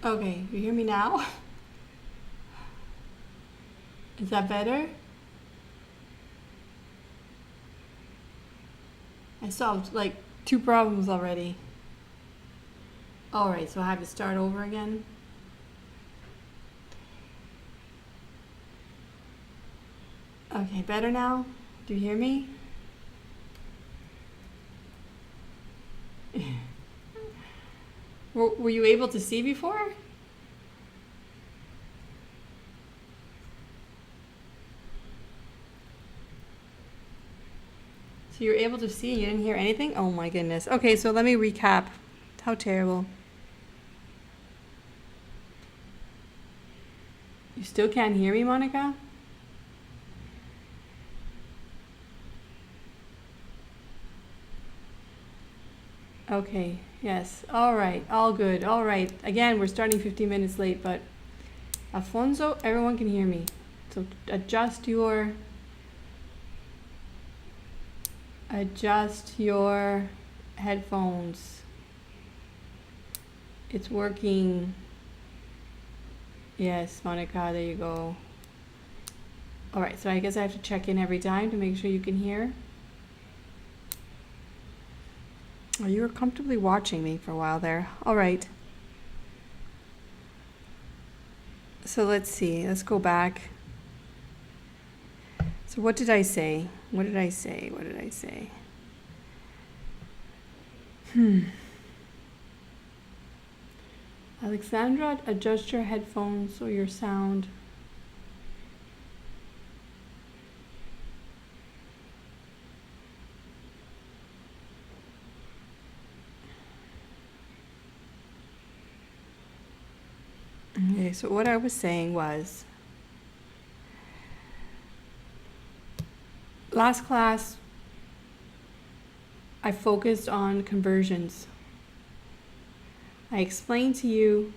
Okay, you hear me now? Is that better? I solved like 2 problems already. Alright, so I have to start over again. Okay, better now? Do you hear me? Were you able to see before? So you're able to see, you didn't hear anything? Oh my goodness. Okay, so let me recap. How terrible. You still can't hear me, Monica? Okay, yes. All right, all good. All right. Again, we're starting 15 minutes late, but Alfonso, everyone can hear me. So adjust your headphones. It's working. Yes, Monica, there you go. All right, so I guess I have to check in every time to make sure you can hear. Oh, you were comfortably watching me for a while there. All right. So let's see. Let's go back. So what did I say? What did I say? What did I say? Alexandra, adjust your headphones or your sound. Okay, so what I was saying was, last class, I focused on conversions. I explained to you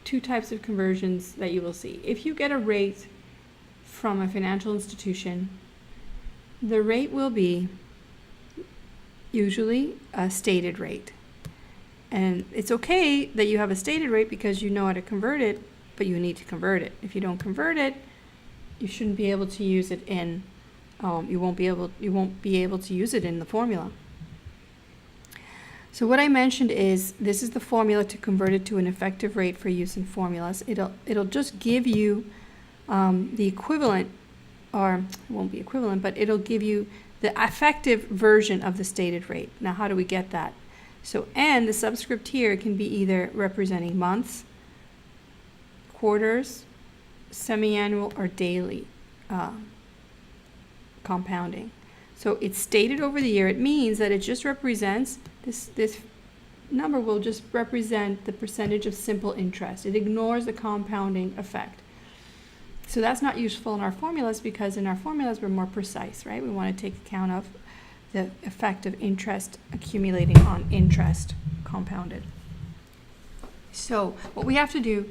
2 types of conversions that you will see. If you get a rate from a financial institution, the rate will be usually a stated rate. And it's okay that you have a stated rate because you know how to convert it, but you need to convert it. If you don't convert it, you shouldn't be able to use it in, you won't be able to use it in the formula. So what I mentioned is, this is the formula to convert it to an effective rate for use in formulas. It'll just give you the equivalent, or it won't be equivalent, but it'll give you the effective version of the stated rate. Now, how do we get that? So N, the subscript here, can be either representing months, quarters, semi-annual, or daily compounding. So it's stated over the year. It means that it just represents, this number will just represent the percentage of simple interest. It ignores the compounding effect. So that's not useful in our formulas, because in our formulas we're more precise, right? We want to take account of the effect of interest accumulating on interest compounded. So what we have to do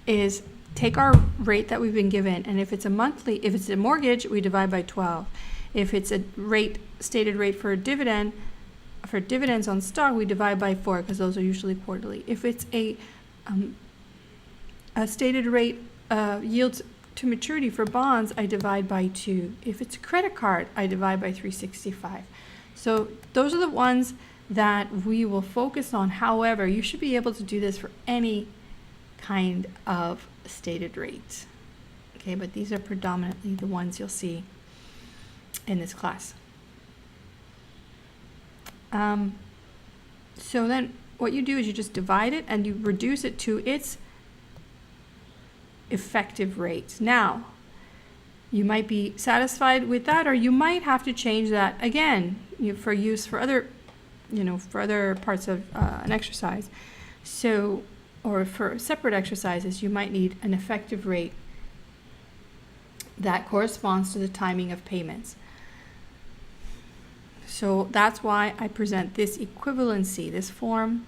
is take our rate that we've been given, and if it's a mortgage, we divide by 12. If it's a stated rate for a dividend, for dividends on stock, we divide by 4, because those are usually quarterly. If it's a stated rate yields to maturity for bonds, I divide by 2. If it's a credit card, I divide by 365. So those are the ones that we will focus on. However, you should be able to do this for any kind of stated rate. Okay, but these are predominantly the ones you'll see in this class. So then what you do is you just divide it and you reduce it to its effective rate. Now, you might be satisfied with that, or you might have to change that again for use for other, for other parts of an exercise. So, or for separate exercises, you might need an effective rate that corresponds to the timing of payments. So that's why I present this equivalency, this form.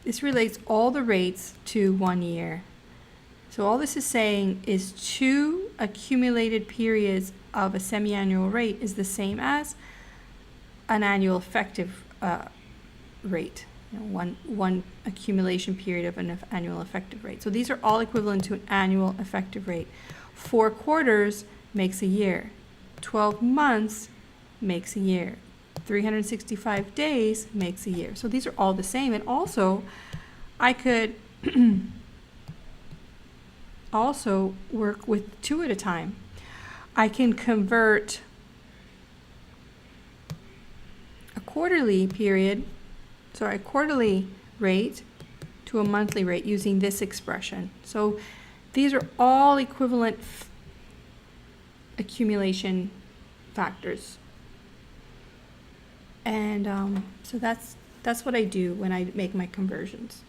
This relates all the rates to 1 year. So all this is saying is 2 accumulated periods of a semi-annual rate is the same as an annual effective rate. one accumulation period of an annual effective rate. So these are all equivalent to an annual effective rate. 4 quarters makes a year. 12 months makes a year. 365 days makes a year. So these are all the same. And also, I could also work with 2 at a time. I can convert a quarterly rate to a monthly rate using this expression. So these are all equivalent accumulation factors. And so that's what I do when I make my conversions.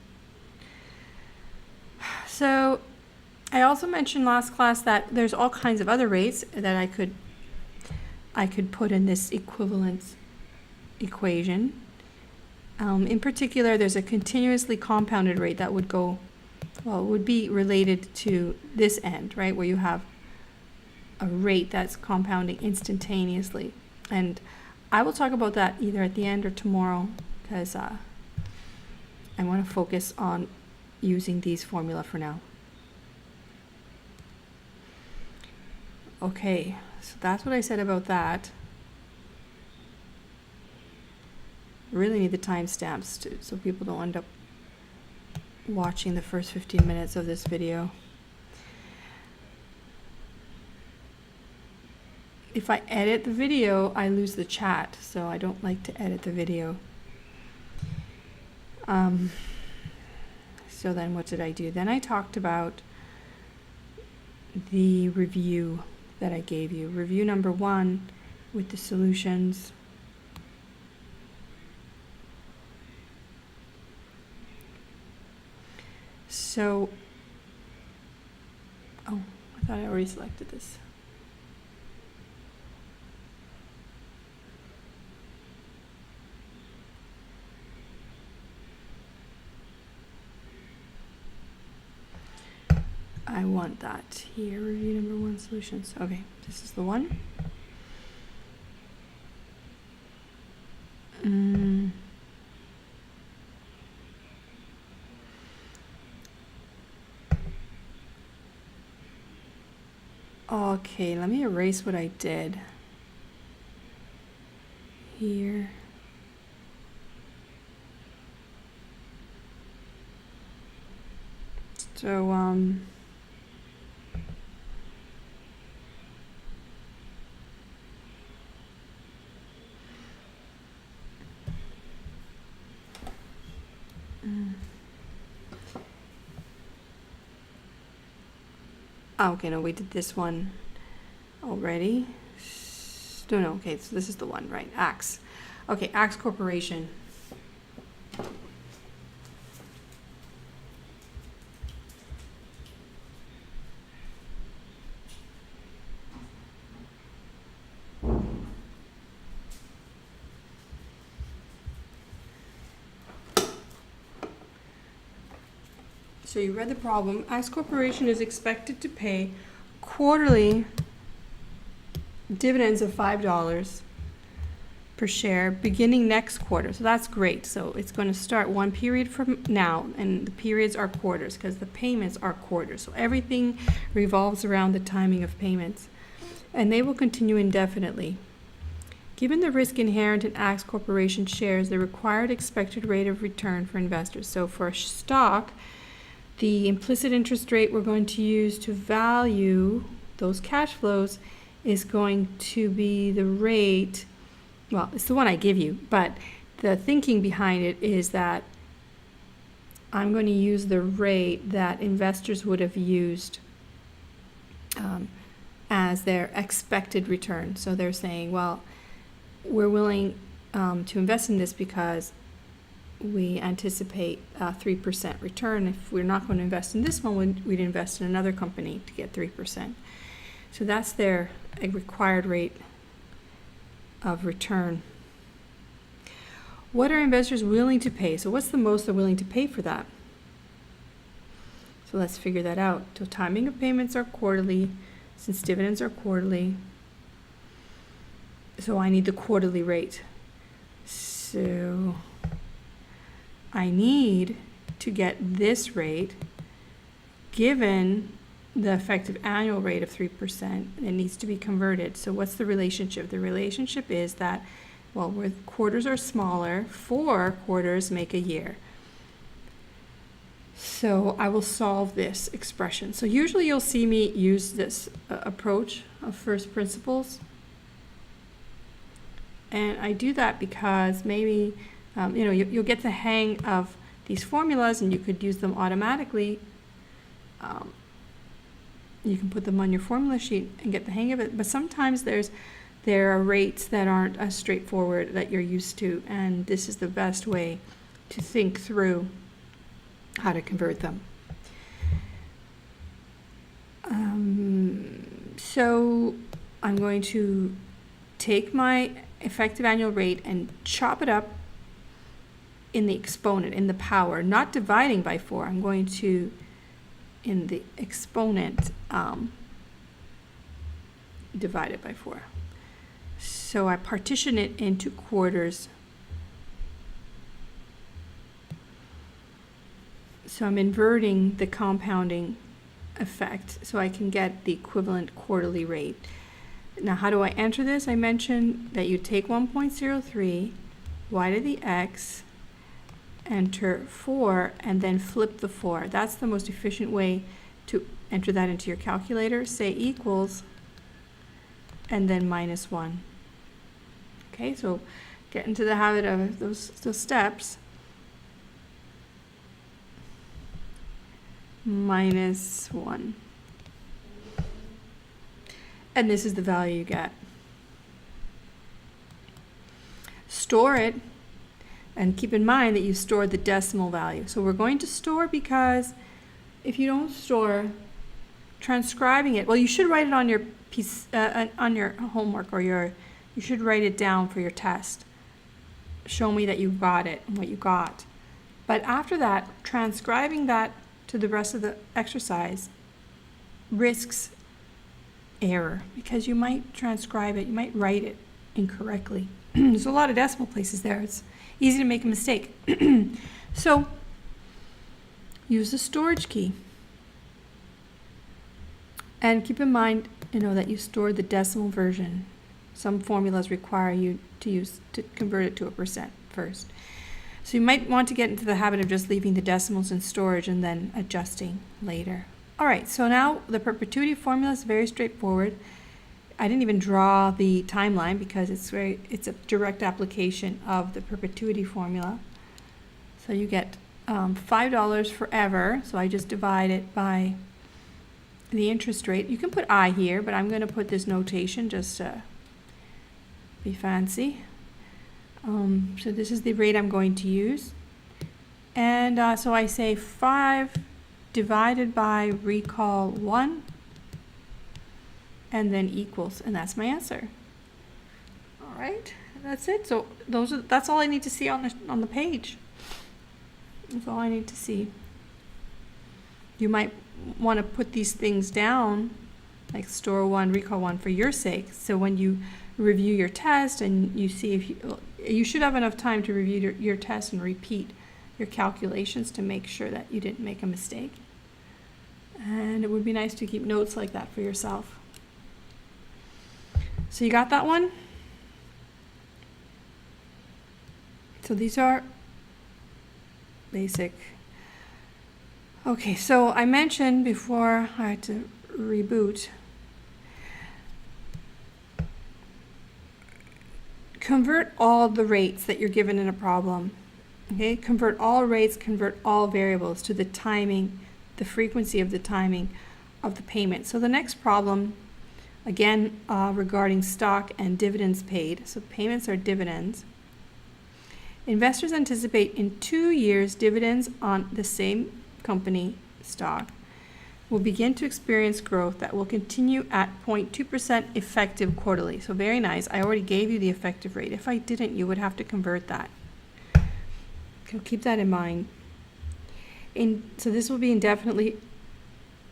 So I also mentioned last class that there's all kinds of other rates that I could put in this equivalence equation. In particular, there's a continuously compounded rate that would go, well, it would be related to this end, right, where you have a rate that's compounding instantaneously. And I will talk about that either at the end or tomorrow, because I want to focus on using these formula for now. Okay, so that's what I said about that. I really need the timestamps so people don't end up watching the first 15 minutes of this video. If I edit the video, I lose the chat, so I don't like to edit the video. So then what did I do? Then I talked about the review that I gave you. Review number 1 with the solutions. So, oh, I thought I already selected this. I want that here, review number 1 solutions. Okay, this is the one. Okay, let me erase what I did here. So, oh, okay, no, we did this one already. No, okay, so this is the one, right? Axe. Okay, Axe Corporation. So you read the problem. Axe Corporation is expected to pay quarterly dividends of $5 per share beginning next quarter. So that's great. So it's going to start 1 period from now, and the periods are quarters because the payments are quarters. So everything revolves around the timing of payments. And they will continue indefinitely. Given the risk inherent in Axe Corporation shares, the required expected rate of return for investors. So for stock, the implicit interest rate we're going to use to value those cash flows is going to be the rate, well, it's the one I give you, but the thinking behind it is that I'm going to use the rate that investors would have used as their expected return. So they're saying, well, we're willing to invest in this because we anticipate a 3% return. If we're not going to invest in this one, we'd invest in another company to get 3%. So that's their required rate of return. What are investors willing to pay? So what's the most they're willing to pay for that? So let's figure that out. So timing of payments are quarterly, since dividends are quarterly. So I need the quarterly rate. So I need to get this rate given the effective annual rate of 3%. It needs to be converted. So what's the relationship? The relationship is that, well, where quarters are smaller, 4 quarters make a year. So I will solve this expression. So usually you'll see me use this approach of first principles. And I do that because maybe, you'll get the hang of these formulas and you could use them automatically. You can put them on your formula sheet and get the hang of it. But sometimes there are rates that aren't as straightforward that you're used to. And this is the best way to think through how to convert them. So I'm going to take my effective annual rate and chop it up in the exponent, in the power, not dividing by 4. I'm going to, in the exponent, divide it by 4. So I partition it into quarters. So I'm inverting the compounding effect so I can get the equivalent quarterly rate. Now, how do I enter this? I mentioned that you take 1.03, y to the x, enter 4, and then flip the 4. That's the most efficient way to enter that into your calculator. Say equals, and then minus 1. Okay, so get into the habit of those steps. Minus 1. And this is the value you get. Store it, and keep in mind that you store the decimal value. So we're going to store because if you don't store, transcribing it, well, you should write it on your piece, on your homework, or you should write it down for your test. Show me that you got it and what you got. But after that, transcribing that to the rest of the exercise risks error because you might transcribe it, you might write it incorrectly. There's a lot of decimal places there. It's easy to make a mistake. So use the storage key. And keep in mind, that you store the decimal version. Some formulas require you to convert it to a percent first. So you might want to get into the habit of just leaving the decimals in storage and then adjusting later. All right, so now the perpetuity formula is very straightforward. I didn't even draw the timeline because it's a direct application of the perpetuity formula. So you get $5 forever. So I just divide it by the interest rate. You can put I here, but I'm going to put this notation just to be fancy. So this is the rate I'm going to use. And so I say 5 divided by recall 1, and then equals, and that's my answer. All right, that's it. So that's all I need to see on the page. That's all I need to see. You might want to put these things down, like store 1, recall 1, for your sake. So when you review your test and you see if you should have enough time to review your test and repeat your calculations to make sure that you didn't make a mistake. And it would be nice to keep notes like that for yourself. So you got that one? So these are basic. Okay, so I mentioned before I had to reboot, convert all the rates that you're given in a problem. Okay, convert all rates, convert all variables to the timing, the frequency of the timing of the payment. So the next problem, again, regarding stock and dividends paid. So payments are dividends. Investors anticipate in 2 years dividends on the same company stock will begin to experience growth that will continue at 0.2% effective quarterly. So very nice. I already gave you the effective rate. If I didn't, you would have to convert that. So keep that in mind. So this will be indefinitely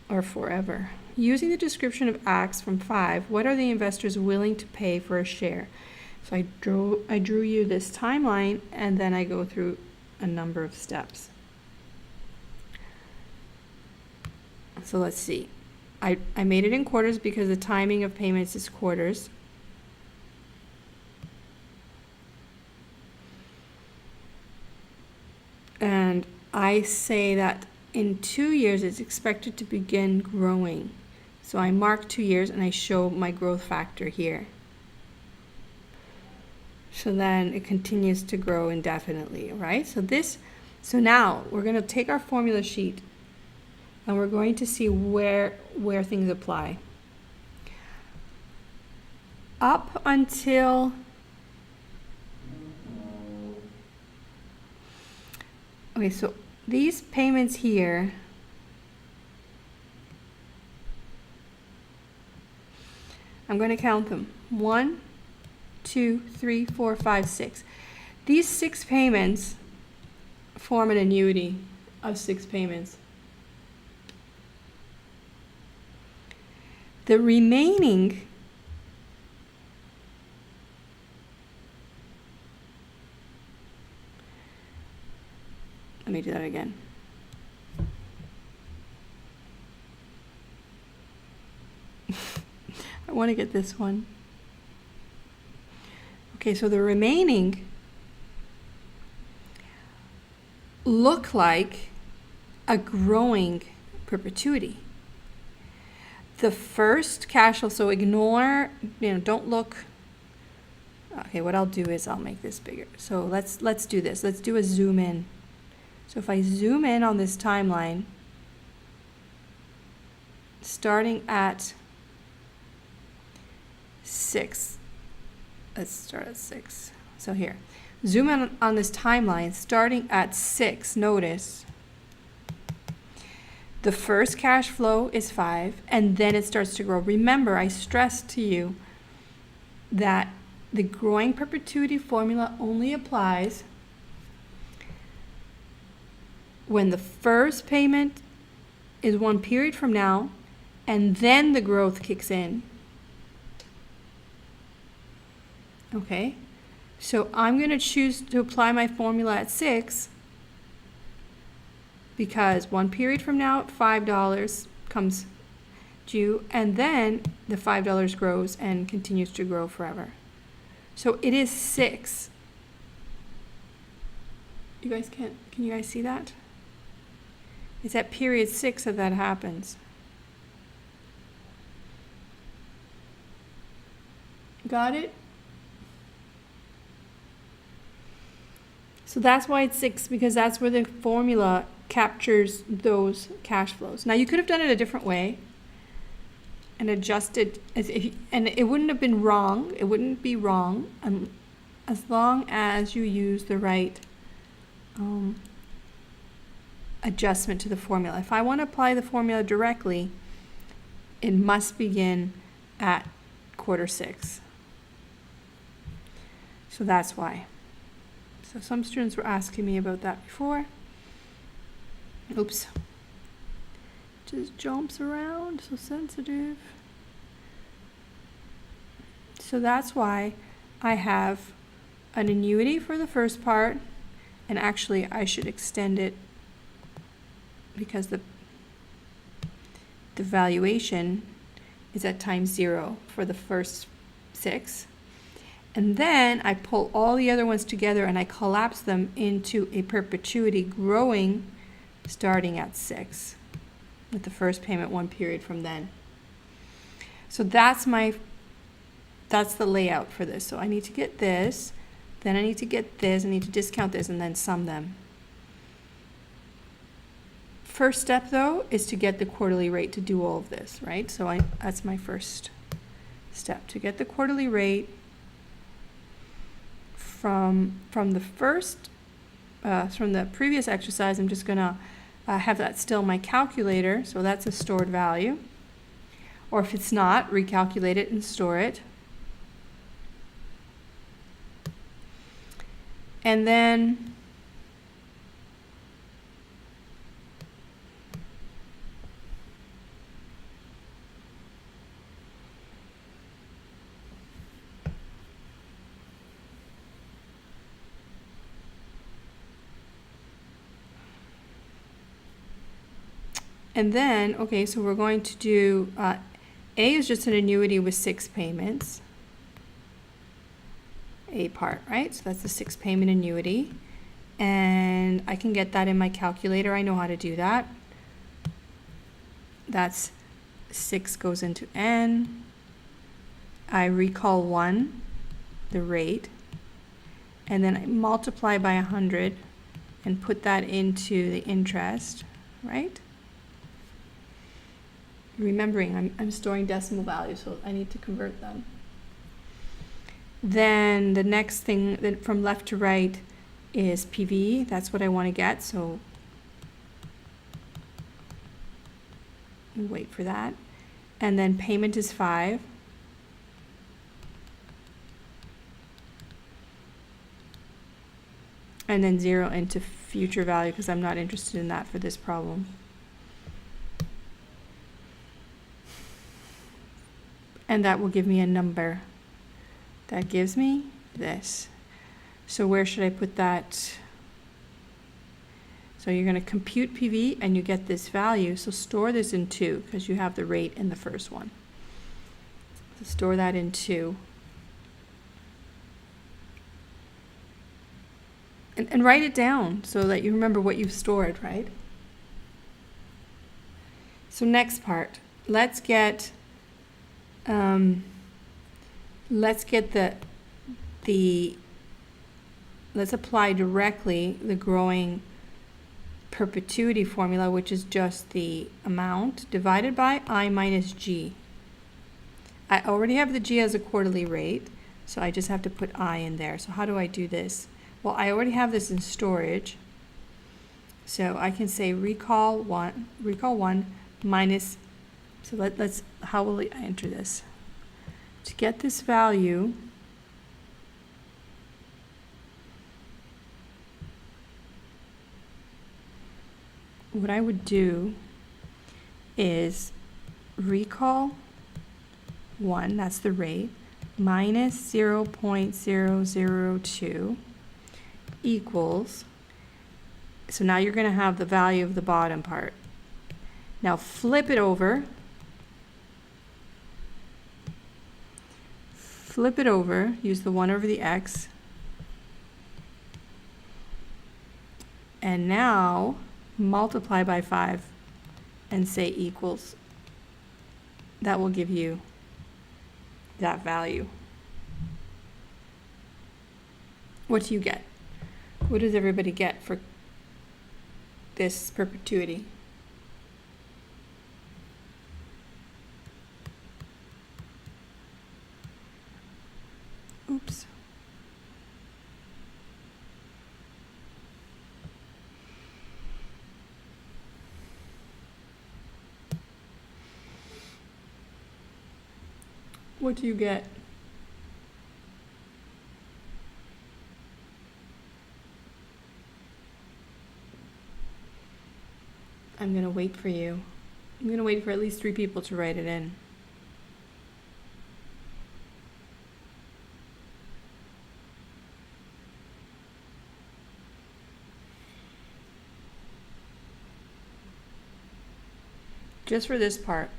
or forever. Using the description of acts from 5, what are the investors willing to pay for a share? So I drew you this timeline, and then I go through a number of steps. So let's see. I made it in quarters because the timing of payments is quarters. And I say that in 2 years it's expected to begin growing. So I mark 2 years and I show my growth factor here. So then it continues to grow indefinitely, right? So now we're going to take our formula sheet and we're going to see where things apply. Up until okay, so these payments here, I'm going to count them. 1, 2, 3, 4, 5, 6. These 6 payments form an annuity of 6 payments. The remaining let me do that again. I want to get this one. Okay, so the remaining look like a growing perpetuity. The first cash flow, so ignore, don't look. Okay, what I'll do is I'll make this bigger. So let's do this. Let's do a zoom in. So if I zoom in on this timeline, starting at 6. Let's start at 6. So here, zoom in on this timeline, starting at 6, notice the first cash flow is 5, and then it starts to grow. Remember, I stressed to you that the growing perpetuity formula only applies when the first payment is 1 period from now, and then the growth kicks in. Okay, so I'm going to choose to apply my formula at 6 because 1 period from now, $5 comes due, and then the $5 grows and continues to grow forever. So it is 6. You guys can you guys see that? It's at period 6 that happens. Got it? So that's why it's 6, because that's where the formula captures those cash flows. Now you could have done it a different way and adjusted, and it wouldn't have been wrong. It wouldn't be wrong as long as you use the right adjustment to the formula. If I want to apply the formula directly, it must begin at quarter 6. So that's why. So some students were asking me about that before. Oops. Just jumps around, so sensitive. So that's why I have an annuity for the first part, and actually I should extend it because the valuation is at time 0 for the first 6. And then I pull all the other ones together and I collapse them into a perpetuity growing starting at 6 with the first payment 1 period from then. So that's the layout for this. So I need to get this, then I need to get this, I need to discount this, and then sum them. First step though is to get the quarterly rate to do all of this, right? So that's my first step, to get the quarterly rate from the previous exercise. I'm just gonna have that still my calculator, so that's a stored value. Or if it's not, recalculate it and store it. And then And then, okay, so we're going to do, A is just an annuity with 6 payments. A part, right? So that's the 6 payment annuity. And I can get that in my calculator. I know how to do that. That's 6 goes into N. I recall 1, the rate. And then I multiply by 100 and put that into the interest, right? Remembering, I'm storing decimal values, so I need to convert them. Then the next thing that from left to right is PV. That's what I want to get, so wait for that. And then payment is 5. And then 0 into future value, because I'm not interested in that for this problem. And that will give me a number. That gives me this. So where should I put that? So you're going to compute PV and you get this value. So store this in 2 because you have the rate in the first one. So store that in 2. And write it down so that you remember what you've stored, right? So next part, let's get let's apply directly the growing perpetuity formula, which is just the amount divided by I minus G. I already have the G as a quarterly rate, so I just have to put I in there. So how do I do this? Well, I already have this in storage, so I can say recall one minus, so let's, how will I enter this? To get this value, what I would do is recall 1, that's the rate, minus 0.002 equals, so now you're going to have the value of the bottom part. Now flip it over, use the 1 over the x, and now multiply by 5 and say equals. That will give you that value. What do you get? What does everybody get for this perpetuity? Oops. What do you get? I'm going to wait for you. I'm going to wait for at least 3 people to write it in. Just for this part.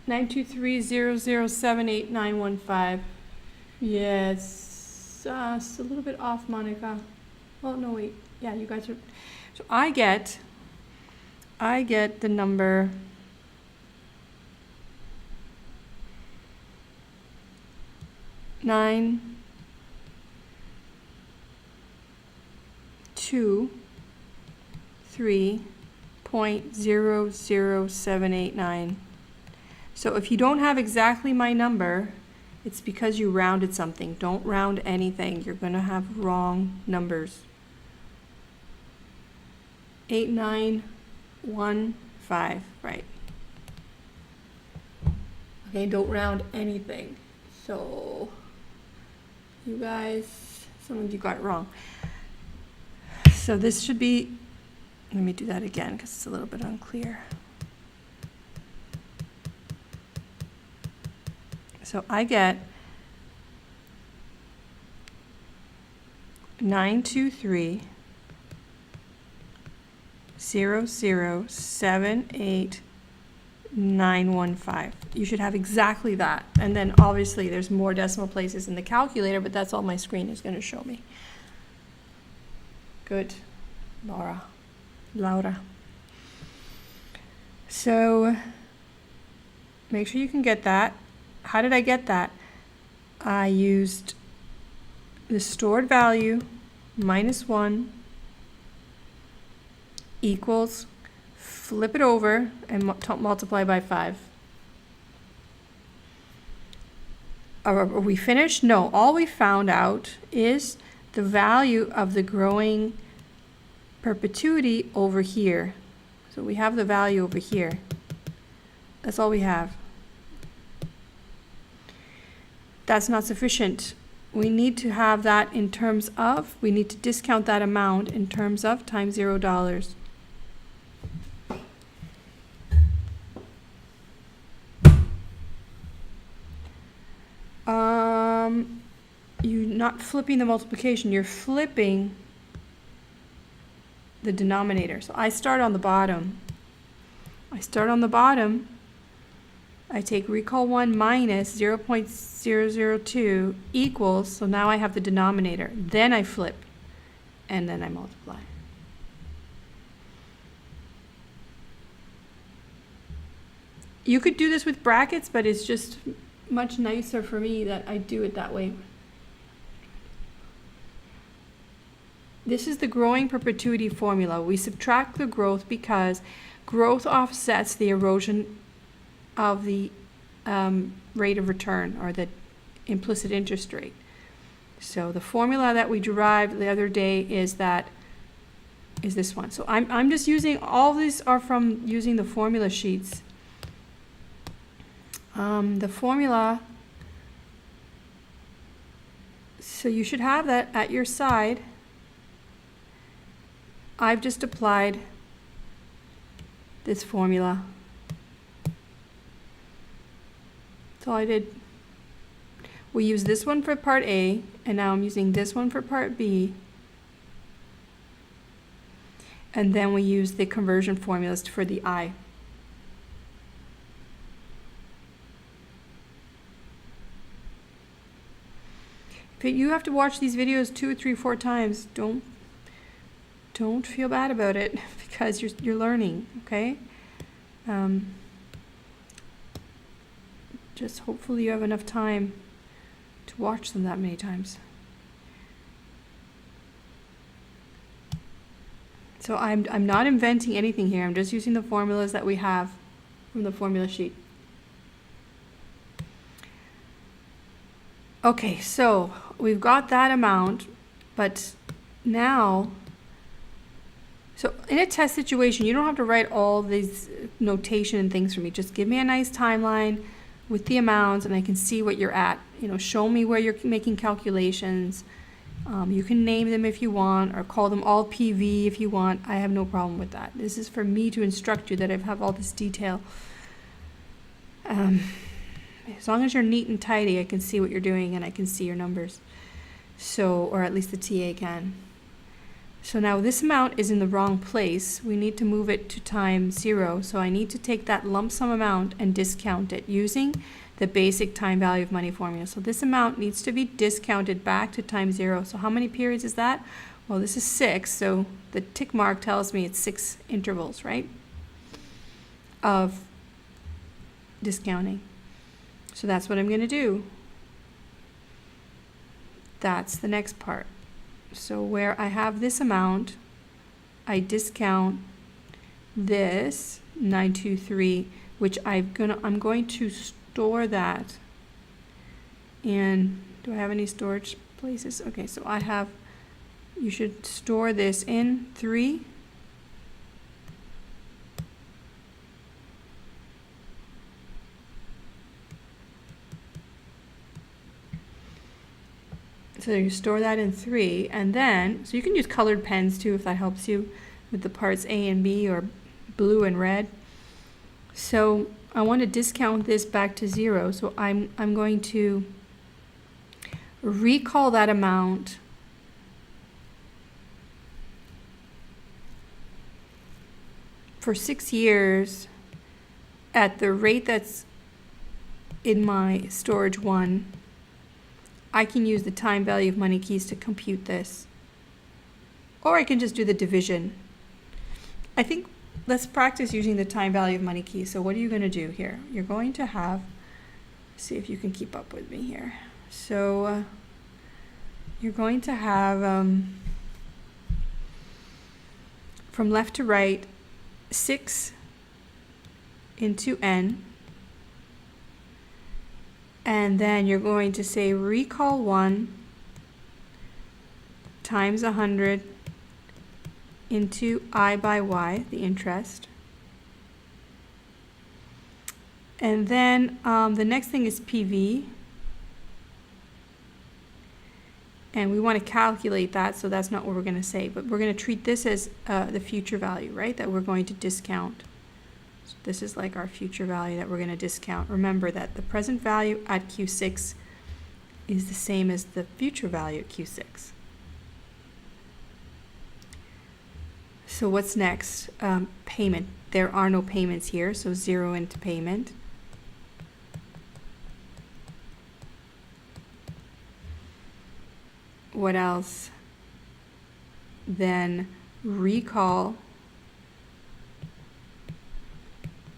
Nine two three 0078915. Yes, it's a little bit off, Monica. Oh no, wait. Yeah, you guys are. So I get the number 923.00789. So if you don't have exactly my number, it's because you rounded something. Don't round anything. You're going to have wrong numbers. 89 9.15, right. Okay, don't round anything. So, you guys, some of you got it wrong. So this should be, let me do that again because it's a little bit unclear. So I get 923.0078915. You should have exactly that. And then obviously there's more decimal places in the calculator, but that's all my screen is going to show me. Good, Laura. So make sure you can get that. How did I get that? I used the stored value minus 1 equals, flip it over and multiply by 5. Are we finished? No, all we found out is the value of the growing perpetuity over here. So we have the value over here. That's all we have. That's not sufficient. We need to have that in terms of, we need to discount that amount in terms of times $0. You're not flipping the multiplication, you're flipping the denominator. So I start on the bottom. I take recall 1 minus 0.002 equals, so now I have the denominator. Then I flip, and then I multiply. You could do this with brackets, but it's just much nicer for me that I do it that way. This is the growing perpetuity formula. We subtract the growth because growth offsets the erosion of the rate of return, or the implicit interest rate. So the formula that we derived the other day is this one. So I'm just using, all these are from using the formula sheets. The formula, so you should have that at your side. I've just applied this formula. So I did, we use this one for part A, and now I'm using this one for part B. And then we use the conversion formulas for the I. If you have to watch these videos 2, 3, 4 times, don't feel bad about it, because you're learning, okay? Just hopefully you have enough time to watch them that many times. So I'm not inventing anything here. I'm just using the formulas that we have from the formula sheet. Okay, so we've got that amount, but now, so in a test situation, you don't have to write all these notation and things for me. Just give me a nice timeline with the amounts, and I can see what you're at. You know, show me where you're making calculations. You can name them if you want, or call them all PV if you want. I have no problem with that. This is for me to instruct you, that I have all this detail. As long as you're neat and tidy, I can see what you're doing, and I can see your numbers. So, or at least the TA can. So now this amount is in the wrong place. We need to move it to time 0. So I need to take that lump sum amount and discount it using the basic time value of money formula. So this amount needs to be discounted back to time 0. So how many periods is that? Well, this is 6. So the tick mark tells me it's 6 intervals, right, of discounting. So that's what I'm going to do. That's the next part. So where I have this amount, I discount this 923, which I'm going to store that. And do I have any storage places? Okay, so I have, you should store this in 3. So you store that in 3, and then, so you can use colored pens too if that helps you with the parts A and B, or blue and red. So I want to discount this back to 0, so I'm going to recall that amount for 6 years at the rate that's in my storage 1. I can use the time value of money keys to compute this. Or I can just do the division. I think let's practice using the time value of money keys. So what are you going to do here? You're going to have, see if you can keep up with me here. So you're going to have, from left to right, 6 into n. And then you're going to say recall 1 times 100 into I by y, the interest. And then the next thing is PV. And we want to calculate that, so that's not what we're going to say. But we're going to treat this as the future value, right, that we're going to discount. So this is like our future value that we're going to discount. Remember that the present value at Q6 is the same as the future value at Q6. So what's next? Payment. There are no payments here, so 0 into payment. What else? Then recall.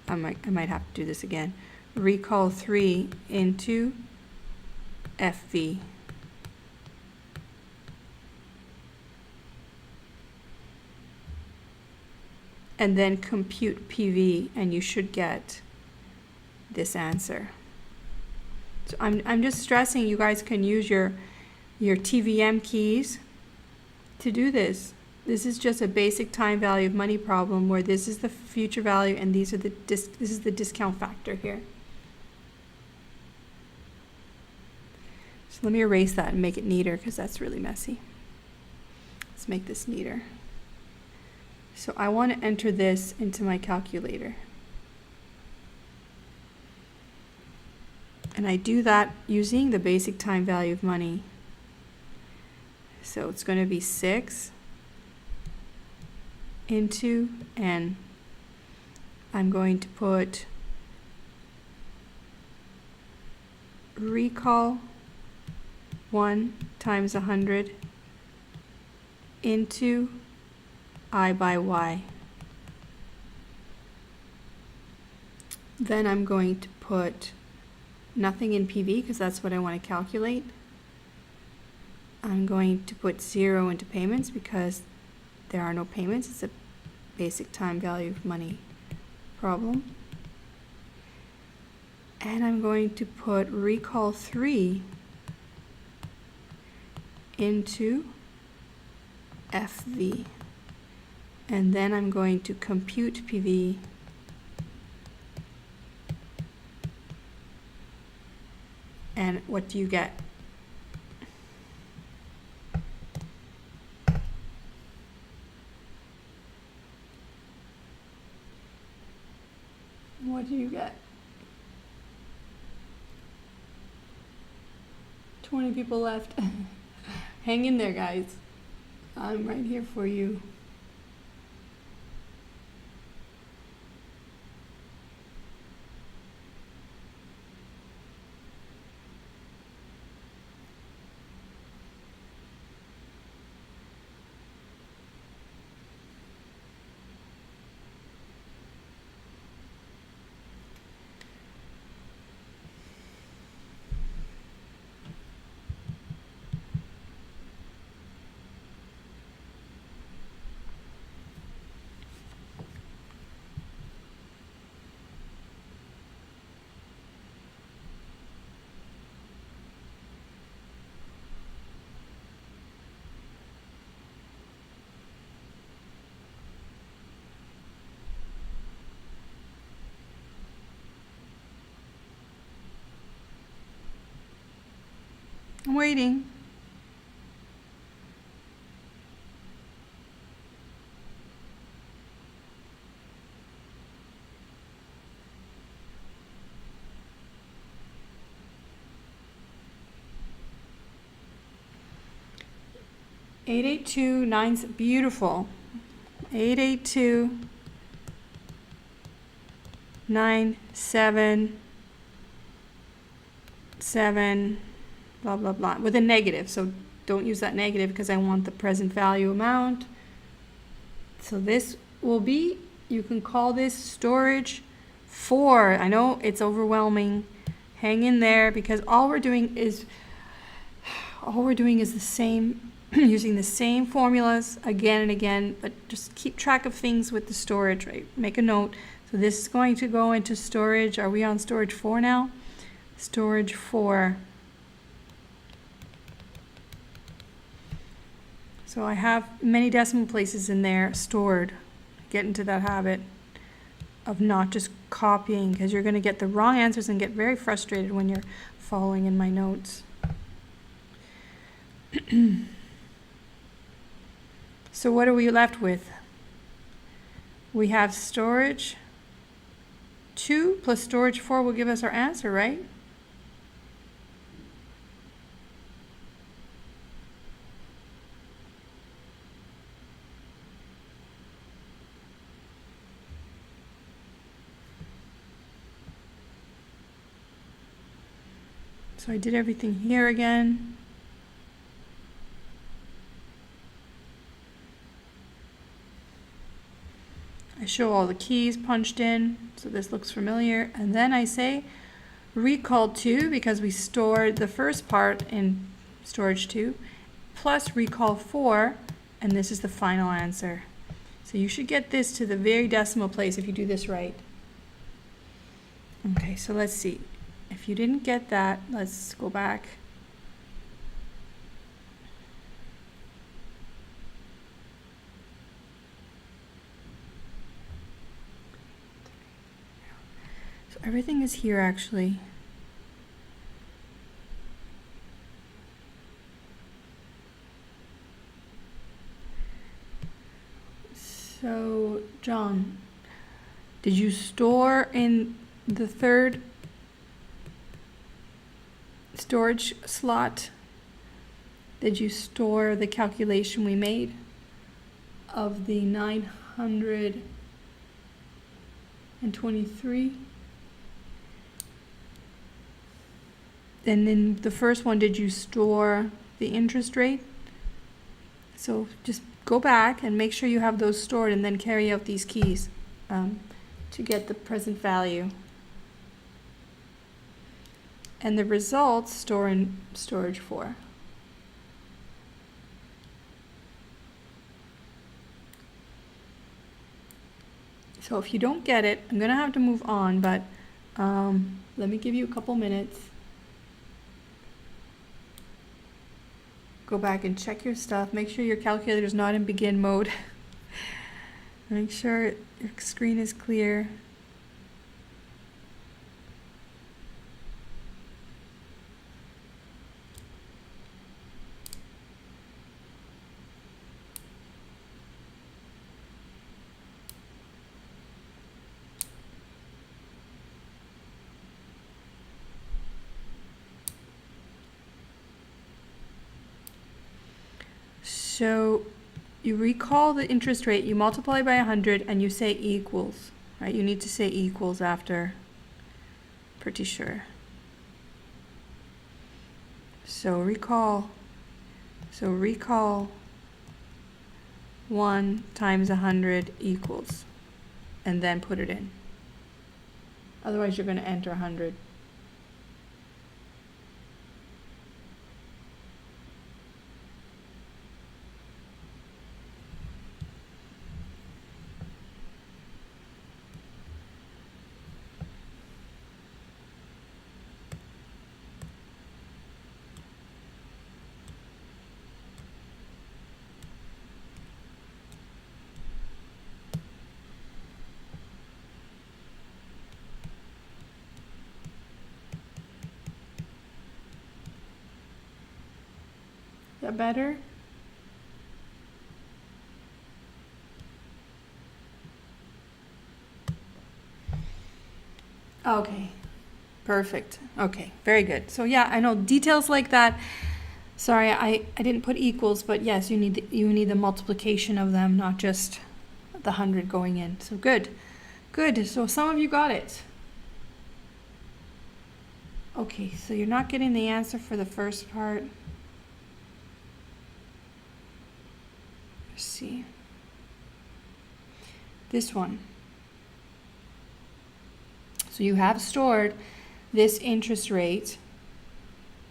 I might have to do this again. Recall 3 into FV. And then compute PV, and you should get this answer. So I'm just stressing you guys can use your TVM keys to do this. This is just a basic time value of money problem where this is the future value and these are this is the discount factor here. So let me erase that and make it neater because that's really messy. Let's make this neater. So I want to enter this into my calculator. And I do that using the basic time value of money. So it's going to be 6 into n. I'm going to put recall 1 times 100 into I by y. Then I'm going to put nothing in PV because that's what I want to calculate. I'm going to put 0 into payments because there are no payments. It's a basic time value of money problem. And I'm going to put recall 3 into FV. And then I'm going to compute PV. And what do you get? What do you get? 20 people left. Hang in there, guys. I'm right here for you. I'm waiting. 882, beautiful. 882, 9, 7, 7, blah, blah, blah, with a negative. So don't use that negative because I want the present value amount. So this will be, you can call this storage 4. I know it's overwhelming. Hang in there because all we're doing is the same, using the same formulas again and again, but just keep track of things with the storage, right? Make a note. So this is going to go into storage. Are we on storage 4 now? Storage 4. So I have many decimal places in there stored. Get into that habit of not just copying, because you're going to get the wrong answers and get very frustrated when you're following in my notes. So what are we left with? We have storage 2 plus storage 4 will give us our answer, right? So I did everything here again. I show all the keys punched in, so this looks familiar. And then I say recall 2 because we stored the first part in storage 2, plus recall 4, and this is the final answer. So you should get this to the very decimal place if you do this right. Okay, so let's see. If you didn't get that, let's go back. So everything is here actually. So, John, did you store in the third storage slot? Did you store the calculation we made of the 923? And in the first one, did you store the interest rate? So just go back and make sure you have those stored and then carry out these keys to get the present value. And the results store in storage 4. So if you don't get it, I'm going to have to move on, but let me give you a couple minutes. Go back and check your stuff. Make sure your calculator is not in begin mode. Make sure your screen is clear. So you recall the interest rate, you multiply by 100, and you say equals, right? You need to say equals after, pretty sure. So recall 1 times 100 equals, and then put it in. Otherwise you're going to enter 100. Is that better? Okay, perfect. Okay, very good. So yeah, I know details like that, Sorry, I didn't put equals, but yes, you need the multiplication of them, not just the 100 going in. So good. Good. So some of you got it. Okay, so you're not getting the answer for the first part. Let's see. This one. So you have stored this interest rate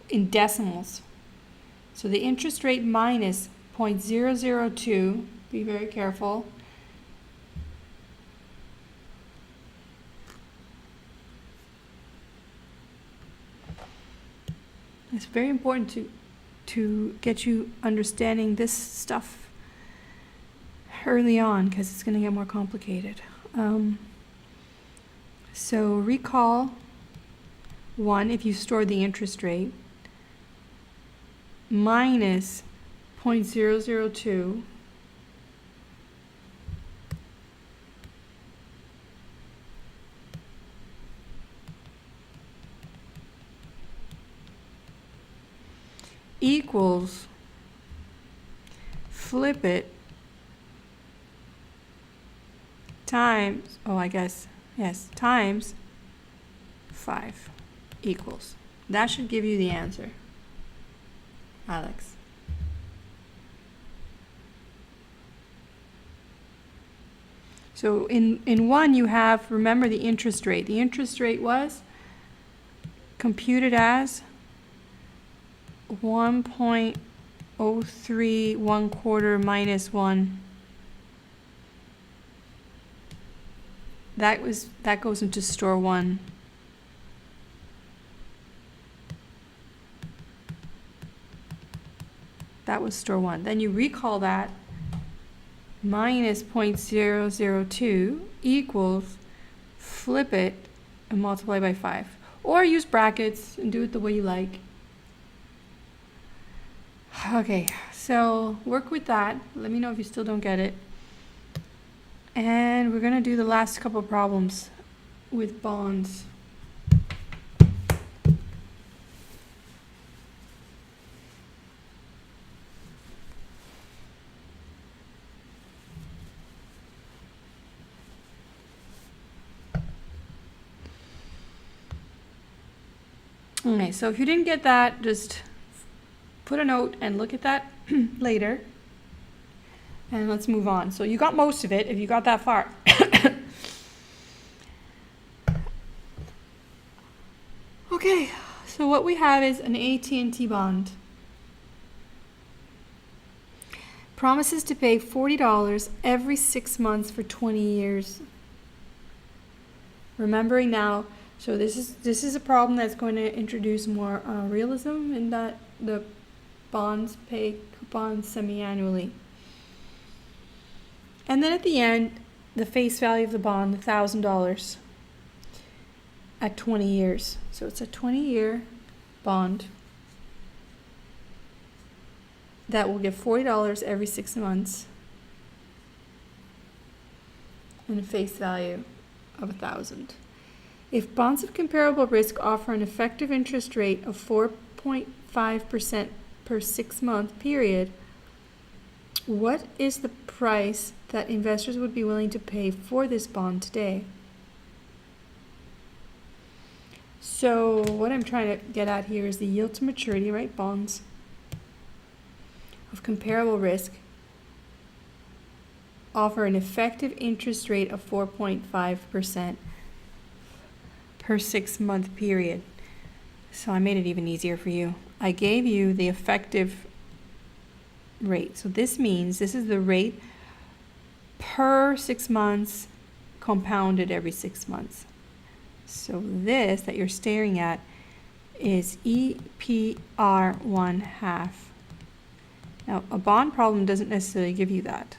in decimals. So the interest rate minus 0.002, be very careful. It's very important to get you understanding this stuff early on, because it's going to get more complicated. So recall 1 if you store the interest rate minus 0.002 equals, flip it, times, times 5 equals. That should give you the answer, Alex. So in 1 you have, remember the interest rate. The interest rate was computed as 1.031 minus 1. That goes into store 1. That was store 1. Then you recall that minus 0.002 equals, flip it and multiply by 5. Or use brackets and do it the way you like. Okay, so work with that. Let me know if you still don't get it. And we're going to do the last couple problems with bonds. Okay, so if you didn't get that, just put a note and look at that later. And let's move on. So you got most of it if you got that far. Okay, so what we have is an AT&T bond. Promises to pay $40 every 6 months for 20 years. Remembering now, so this is a problem that's going to introduce more realism in that the bonds pay coupons semi-annually. And then at the end, the face value of the bond, $1,000 at 20 years. So it's a 20-year bond that will give $40 every 6 months and a face value of $1,000. If bonds of comparable risk offer an effective interest rate of 4.5% per 6-month period, what is the price that investors would be willing to pay for this bond today? So what I'm trying to get at here is the yield to maturity, right? Bonds of comparable risk offer an effective interest rate of 4.5% per 6-month period. So I made it even easier for you. I gave you the effective rate. So this means this is the rate per 6 months compounded every 6 months. So this that you're staring at is EPR 1/2. Now a bond problem doesn't necessarily give you that,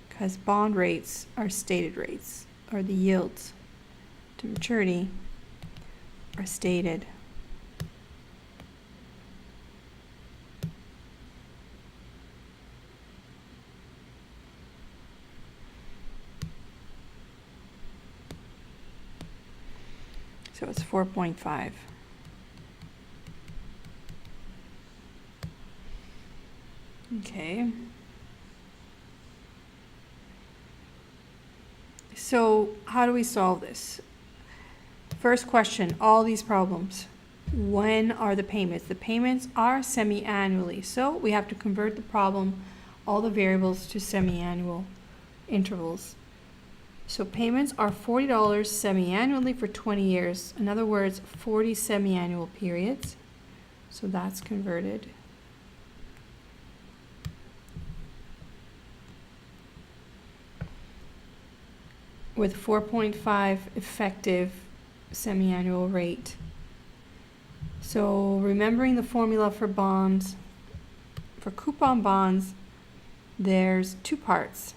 because bond rates are stated rates, or the yields to maturity are stated. So it's 4.5. Okay. So how do we solve this? First question, all these problems. When are the payments? The payments are semi-annually. So we have to convert the problem, all the variables, to semi-annual intervals. So payments are $40 semi-annually for 20 years. In other words, 40 semi-annual periods. So that's converted. With 4.5 effective semi-annual rate. So remembering the formula for bonds, for coupon bonds, there's two parts.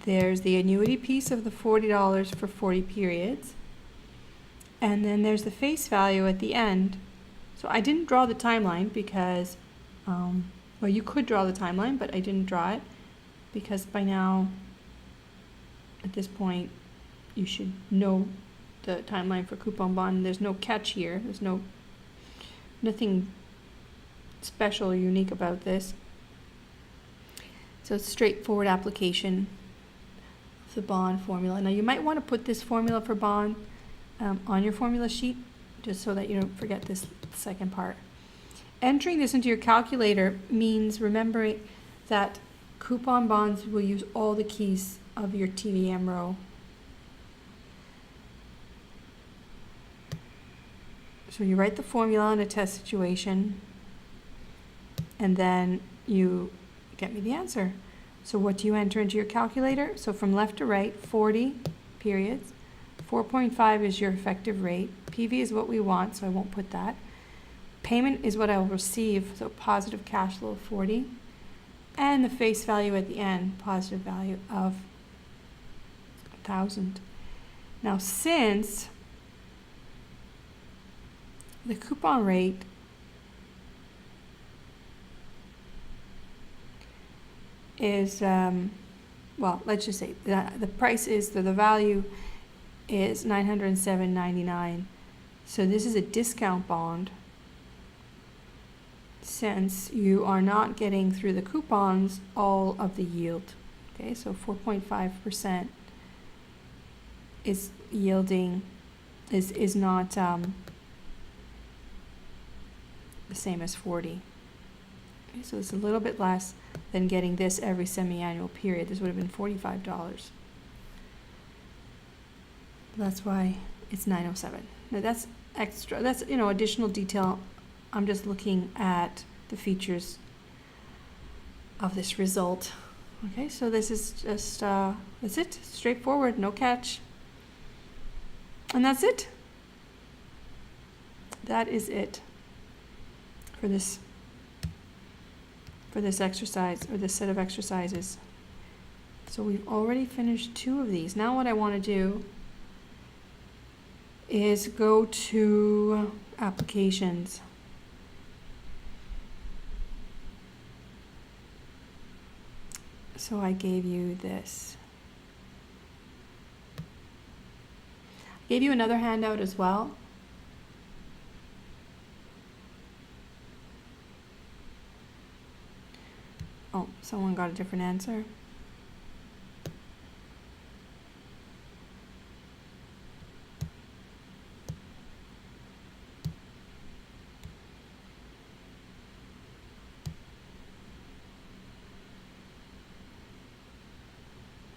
There's the annuity piece of the $40 for 40 periods, and then there's the face value at the end. So I didn't draw the timeline because, well, you could draw the timeline, but I didn't draw it because by now, at this point, you should know the timeline for coupon bond. There's no catch here. There's nothing special or unique about this. So it's a straightforward application of the bond formula. Now you might want to put this formula for bond on your formula sheet just so that you don't forget this second part. Entering this into your calculator means remembering that coupon bonds will use all the keys of your TVM row. So you write the formula in a test situation, and then you get me the answer. So what do you enter into your calculator? So from left to right, 40 periods. 4.5 is your effective rate. PV is what we want, so I won't put that. Payment is what I will receive, so positive cash flow of 40. And the face value at the end, positive value of 1,000. Now since the coupon rate is, well, let's just say that the price is, the value is $907.99. So this is a discount bond since you are not getting through the coupons all of the yield. Okay, so 4.5% is yielding, is not the same as 40. Okay, so it's a little bit less than getting this every semi-annual period. This would have been $45. That's why it's 907. Now that's extra. That's, you know, additional detail. I'm just looking at the features of this result. Okay, so this is just, that's it. Straightforward, no catch. And that's it. That is it for this exercise, or this set of exercises. So we've already finished 2 of these. Now what I want to do is go to applications. So I gave you this. I gave you another handout as well. Oh, someone got a different answer.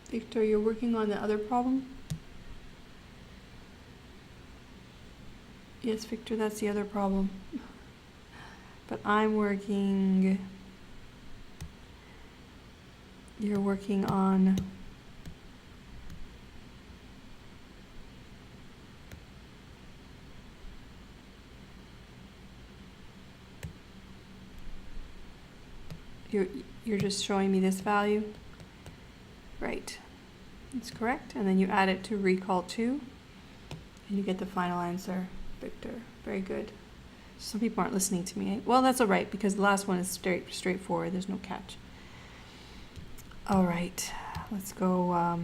Victor, you're working on the other problem? Yes, Victor, that's the other problem. But I'm working... You're working on... You're just showing me this value? Right. That's correct. And then you add it to recall 2, and you get the final answer, Victor. Very good. Some people aren't listening to me. Well, that's all right, because the last one is straightforward. There's no catch. All right. Let's go.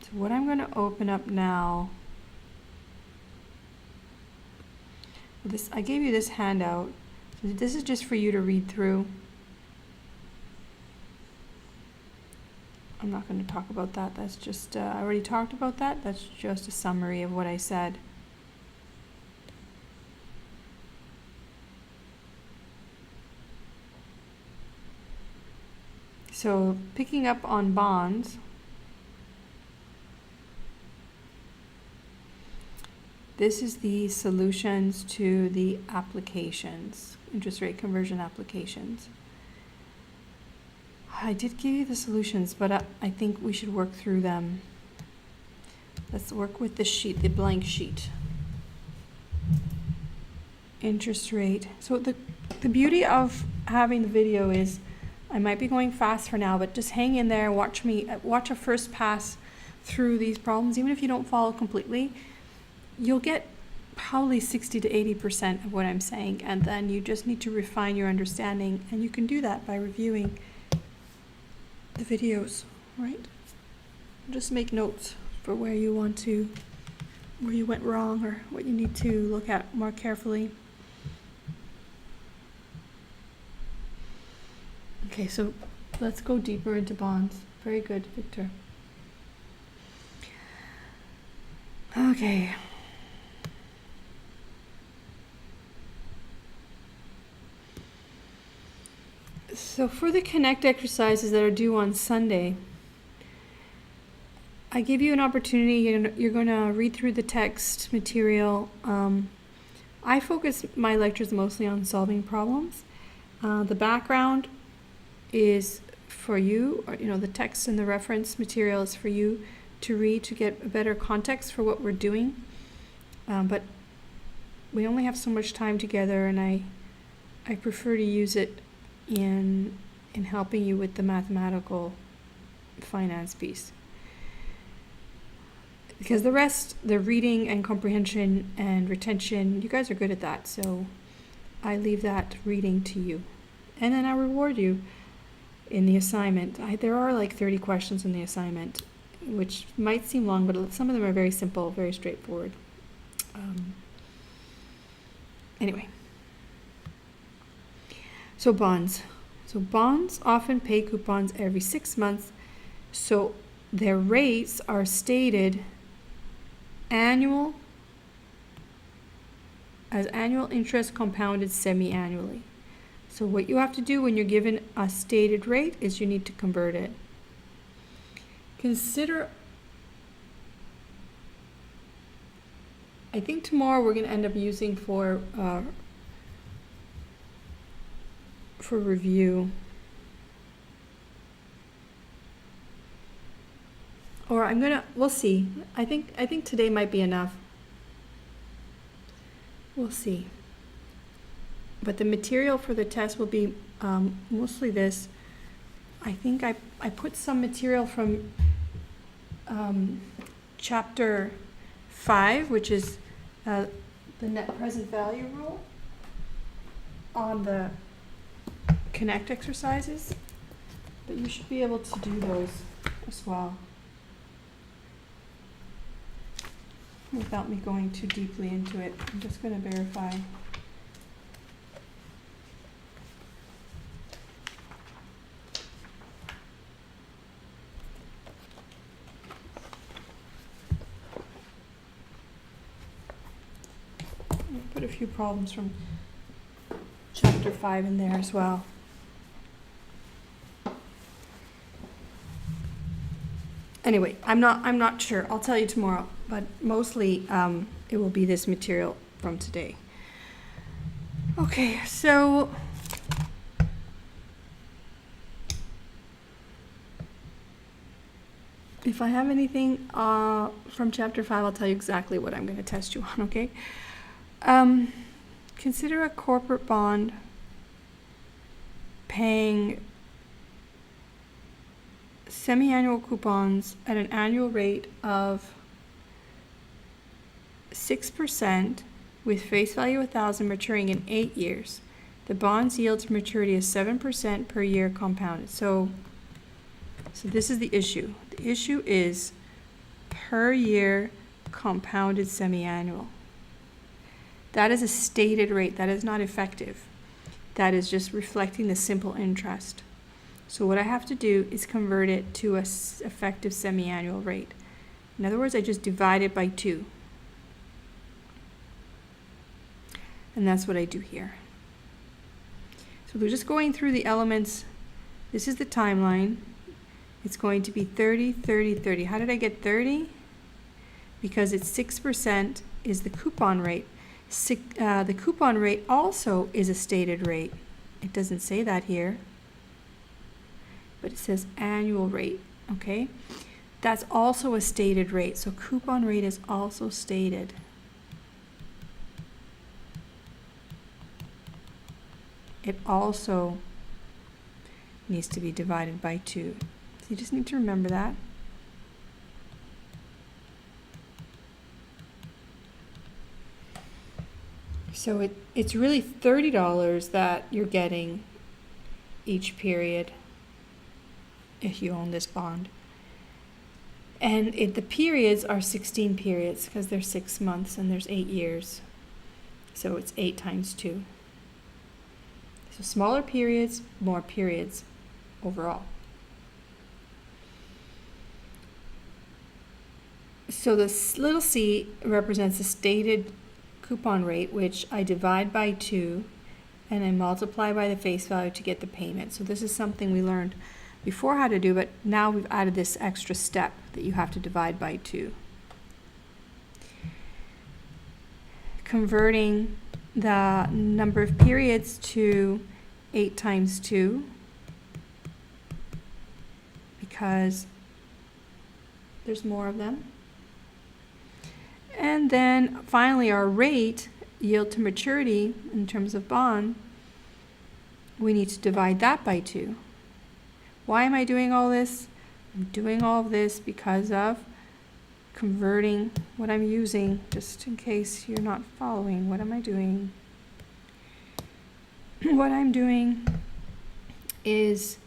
So what I'm going to open up now, I gave you this handout. So this is just for you to read through. I'm not going to talk about that. That's just, I already talked about that. That's just a summary of what I said. So picking up on bonds, this is the solutions to the applications, interest rate conversion applications. I did give you the solutions, but I think we should work through them. Let's work with the sheet, the blank sheet. Interest rate. So the beauty of having the video is I might be going fast for now, but just hang in there, watch a first pass through these problems. Even if you don't follow completely, you'll get probably 60 to 80% of what I'm saying, and then you just need to refine your understanding, and you can do that by reviewing the videos, right? Just make notes for where you went wrong or what you need to look at more carefully. Okay, so let's go deeper into bonds. Very good, Victor. Okay. So for the Connect exercises that are due on Sunday, I give you an opportunity. You're going to read through the text material. I focus my lectures mostly on solving problems. The background is for you, or, the text and the reference material is for you to read to get a better context for what we're doing. But we only have so much time together, and I prefer to use it in helping you with the mathematical finance piece. Because the rest, the reading and comprehension and retention, you guys are good at that, so I leave that reading to you. And then I reward you in the assignment. There are like 30 questions in the assignment, which might seem long, but some of them are very simple, very straightforward. Anyway. So bonds. So bonds often pay coupons every 6 months, so their rates are stated annual interest compounded semi-annually. So what you have to do when you're given a stated rate is you need to convert it. Consider, I think tomorrow we're going to end up using for review, or we'll see. I think today might be enough. We'll see. But the material for the test will be mostly this. I think I put some material from chapter 5, which is the net present value rule, on the Connect exercises, but you should be able to do those as well without me going too deeply into it. I'm just going to verify. I'll put a few problems from chapter 5 in there as well. Anyway, I'm not sure. I'll tell you tomorrow, but mostly it will be this material from today. Okay, so if I have anything from chapter 5, I'll tell you exactly what I'm going to test you on, okay? Consider a corporate bond paying semi-annual coupons at an annual rate of 6% with face value 1,000 maturing in 8 years. The bond's yield to maturity is 7% per year compounded. So this is the issue. The issue is per year compounded semi-annual. That is a stated rate. That is not effective. that is just reflecting the simple interest. So what I have to do is convert it to a effective semi-annual rate. In other words, I just divide it by 2. And that's what I do here. So we're just going through the elements. This is the timeline. It's going to be 30, 30, 30. How did I get 30? Because it's 6% is the coupon rate. The coupon rate also is a stated rate. It doesn't say that here, but it says annual rate, okay? That's also a stated rate, so coupon rate is also stated. It also needs to be divided by 2. So you just need to remember that. So it's really $30 that you're getting each period if you own this bond. And the periods are 16 periods because there's 6 months and there's 8 years. So it's 8 times 2. So smaller periods, more periods overall. So this little c represents the stated coupon rate, which I divide by 2 and I multiply by the face value to get the payment. So this is something we learned before how to do, but now we've added this extra step that you have to divide by 2. Converting the number of periods to 8 times 2, because there's more of them. And then finally our rate, yield to maturity in terms of bond, we need to divide that by 2. Why am I doing all this? I'm doing all of this because of converting what I'm using, just in case you're not following. What am I doing? What I'm doing is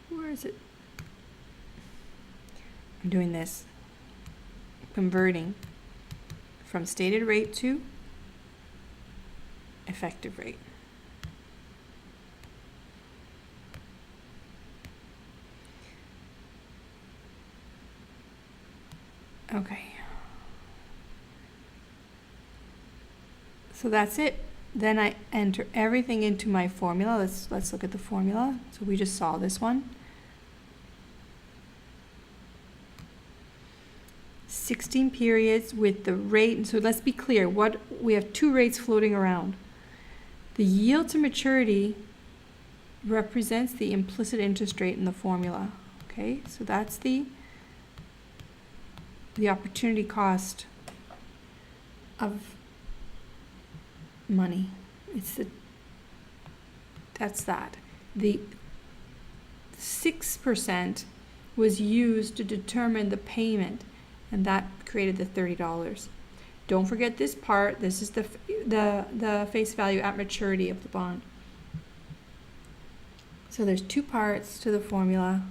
where is it? I'm doing this, converting from stated rate to effective rate. Okay. So that's it. Then I enter everything into my formula. Let's look at the formula. So we just saw this one. 16 periods with the rate. And so let's be clear. We have 2 rates floating around. The yield to maturity represents the implicit interest rate in the formula. Okay, so that's the opportunity cost of money. That's that. The 6% was used to determine the payment, and that created the $30. Don't forget this part. This is the face value at maturity of the bond. So there's 2 parts to the formula,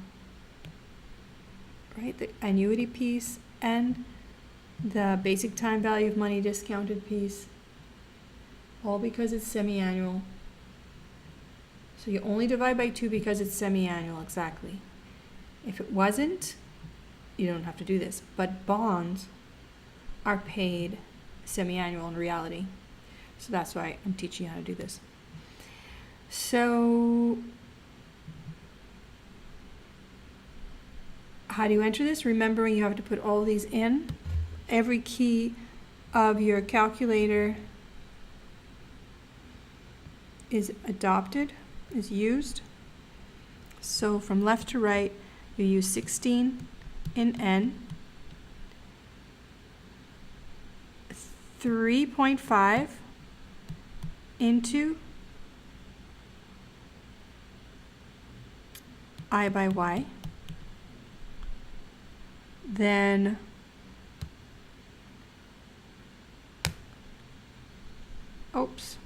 right? The annuity piece and the basic time value of money discounted piece, all because it's semi-annual. So you only divide by 2 because it's semi-annual, exactly. If it wasn't, you don't have to do this. But bonds are paid semi-annual in reality. So that's why I'm teaching you how to do this. So how do you enter this? Remembering you have to put all these in. Every key of your calculator is adopted, is used. So from left to right, you use 16 in N, 3.5 into I by Y, then oops,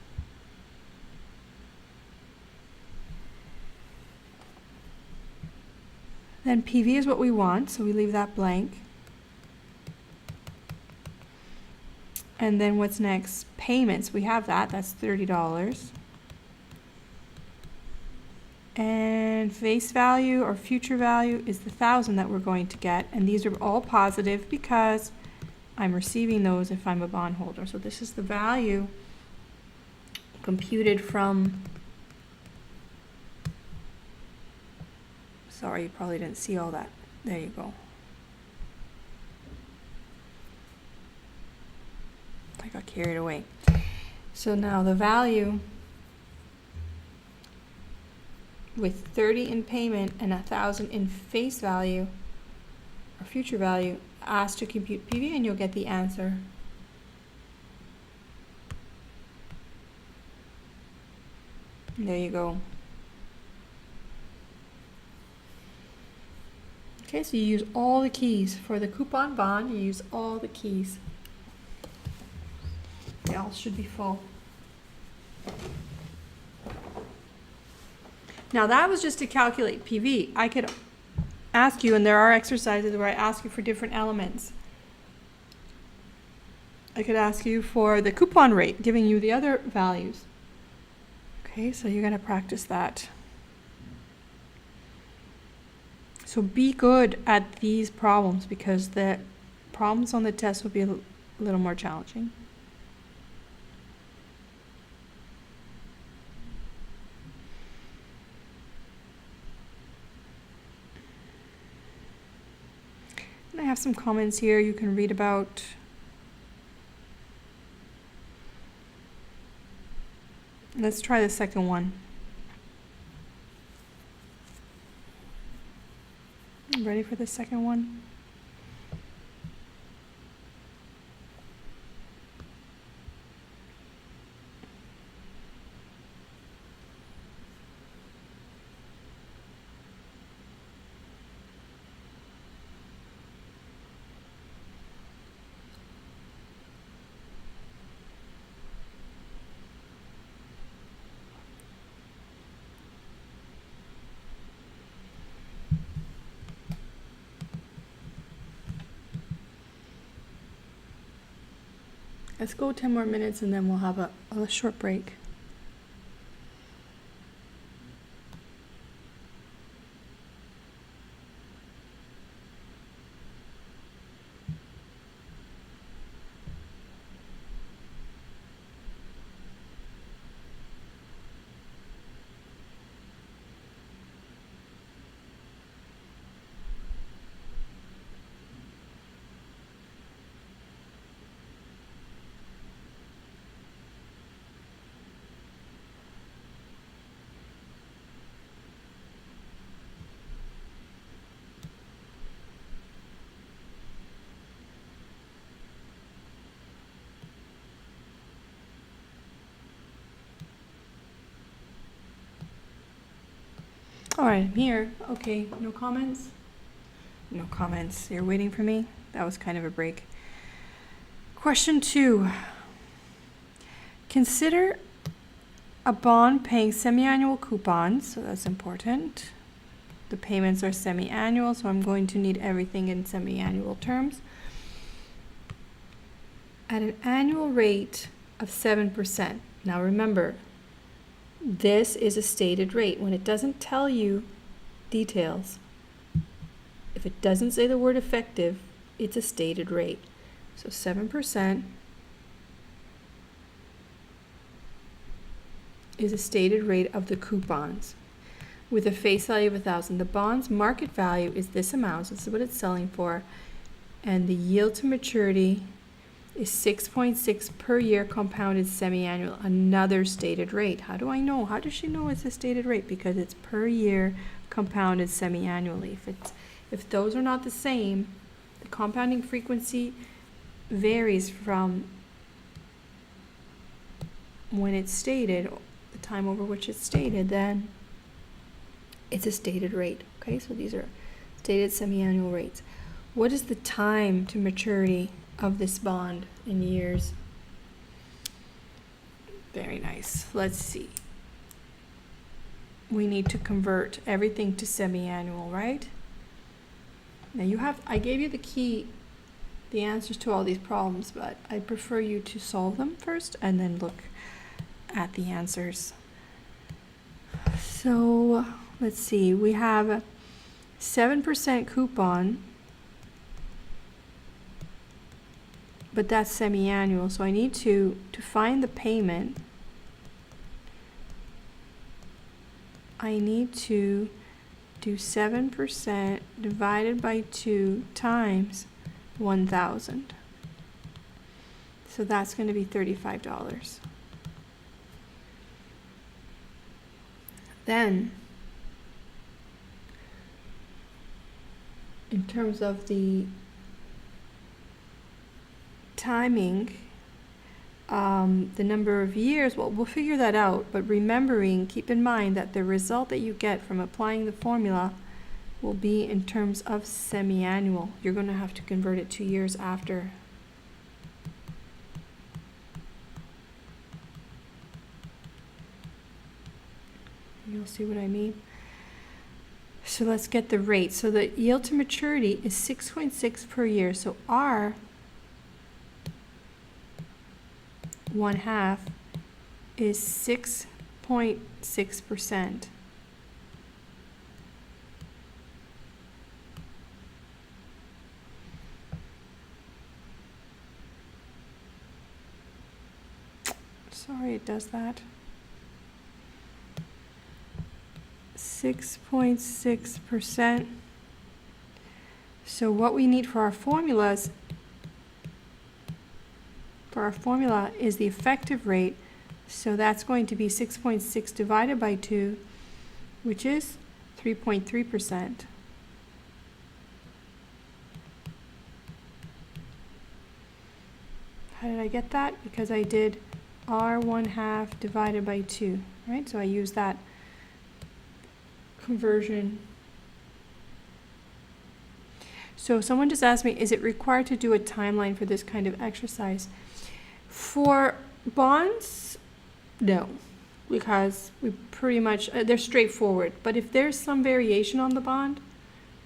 Then PV is what we want, so we leave that blank. And then what's next? Payments, we have that, that's $30. And face value or future value is the 1,000 that we're going to get. And these are all positive because I'm receiving those if I'm a bondholder. So this is the value computed from, sorry, you probably didn't see all that. There you go. I got carried away. So now the value with 30 in payment and 1,000 in face value or future value, ask to compute PV and you'll get the answer. And there you go. Okay, so you use all the keys. For the coupon bond, you use all the keys. They all should be full. Now that was just to calculate PV. I could ask you, and there are exercises where I ask you for different elements. I could ask you for the coupon rate, giving you the other values. Okay, so you're going to practice that. So be good at these problems because the problems on the test will be a little more challenging. I have some comments here you can read about. Let's try the second one. Ready for the second one? Let's go 10 more minutes and then we'll have a short break. All right, I'm here. Okay, no comments? No comments. You're waiting for me? That was kind of a break. Question 2. Consider a bond paying semi-annual coupons, so that's important. The payments are semi-annual, so I'm going to need everything in semi-annual terms. At an annual rate of 7%. Now remember, this is a stated rate. When it doesn't tell you details, if it doesn't say the word effective, it's a stated rate. So 7% is a stated rate of the coupons with a face value of 1,000. The bond's market value is this amount, so this is what it's selling for, and the yield to maturity is 6.6 per year compounded semi-annual, another stated rate. How do I know? How does she know it's a stated rate? Because it's per year compounded semi-annually. If those are not the same, the compounding frequency varies from when it's stated, the time over which it's stated, then it's a stated rate. Okay, so these are stated semi-annual rates. What is the time to maturity of this bond in years? Very nice. Let's see. We need to convert everything to semi-annual, right? Now you have, I gave you the answers to all these problems, but I prefer you to solve them first and then look at the answers. So let's see, we have a 7% coupon, but that's semi-annual, so I need to find the payment, I need to do 7% divided by 2 times 1,000. So that's going to be $35. Then, in terms of the timing, the number of years, well, we'll figure that out, but remembering, keep in mind that the result that you get from applying the formula will be in terms of semi-annual. You're going to have to convert it 2 years after. You'll see what I mean. So let's get the rate. So the yield to maturity is 6.6 per year. So R 1/2 is 6.6%. Sorry, it does that. 6.6%. So what we need for our formulas, is the effective rate. So that's going to be 6.6 divided by 2, which is 3.3%. How did I get that? Because I did R 1/2 divided by 2, right? So I use that conversion. So someone just asked me, is it required to do a timeline for this kind of exercise? For bonds, no, because we pretty much, they're straightforward. But if there's some variation on the bond,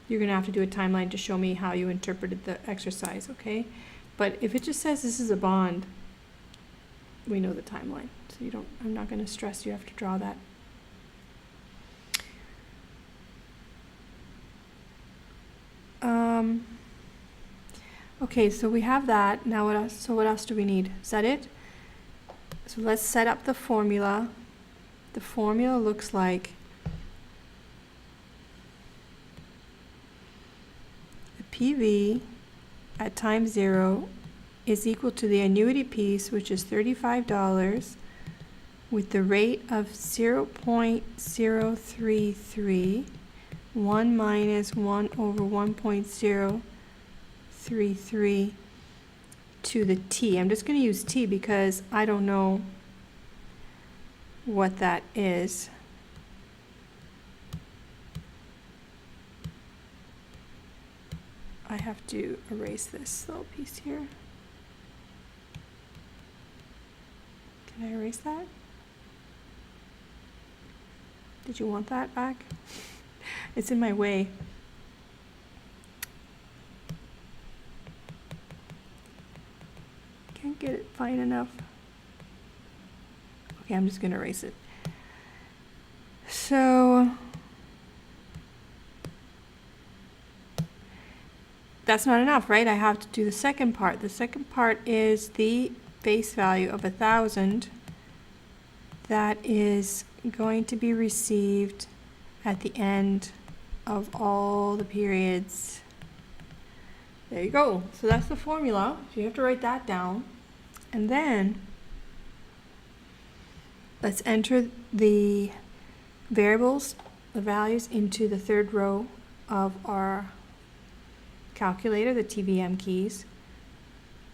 you're going to have to do a timeline to show me how you interpreted the exercise, okay? But if it just says this is a bond, we know the timeline. So you don't, I'm not going to stress you have to draw that. Okay, so we have that. Now what else? So what else do we need? Is that it? So let's set up the formula. The formula looks like the PV at time 0 is equal to the annuity piece, which is $35, with the rate of 0.033, 1 minus 1 over 1.033 to the t. I'm just going to use t because I don't know what that is. I have to erase this little piece here. Can I erase that? Did you want that back? It's in my way. Can't get it fine enough. Okay, I'm just going to erase it. So that's not enough, right? I have to do the second part. The second part is the base value of 1,000 that is going to be received at the end of all the periods. There you go. So that's the formula. So you have to write that down. And then let's enter the variables, the values, into the third row of our calculator, the TVM keys.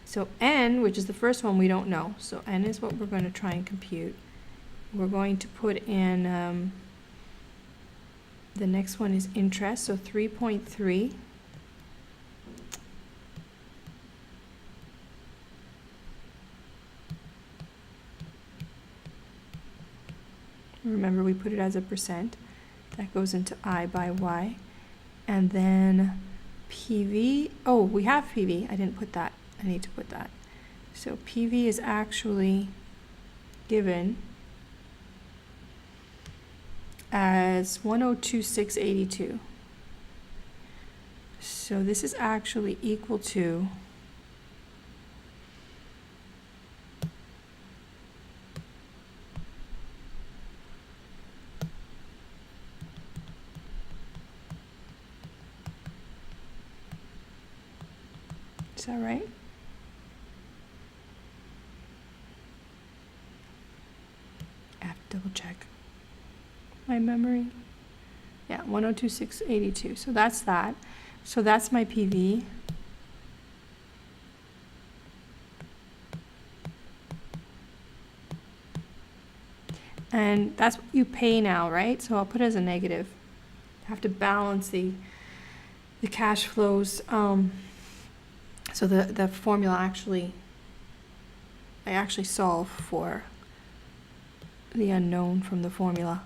So n, which is the first one, we don't know. So n is what we're going to try and compute. We're going to put in, the next one is interest, so 3.3. Remember, we put it as a percent. That goes into I by Y. And then PV, oh, we have PV. I didn't put that. I need to put that. So PV is actually given as 102682. So this is actually equal to is that right? I have to double check my memory. Yeah, 102682. So that's that. So that's my PV. And that's what you pay now, right? So I'll put it as a negative. I have to balance the cash flows. So the formula actually, I actually solve for the unknown from the formula.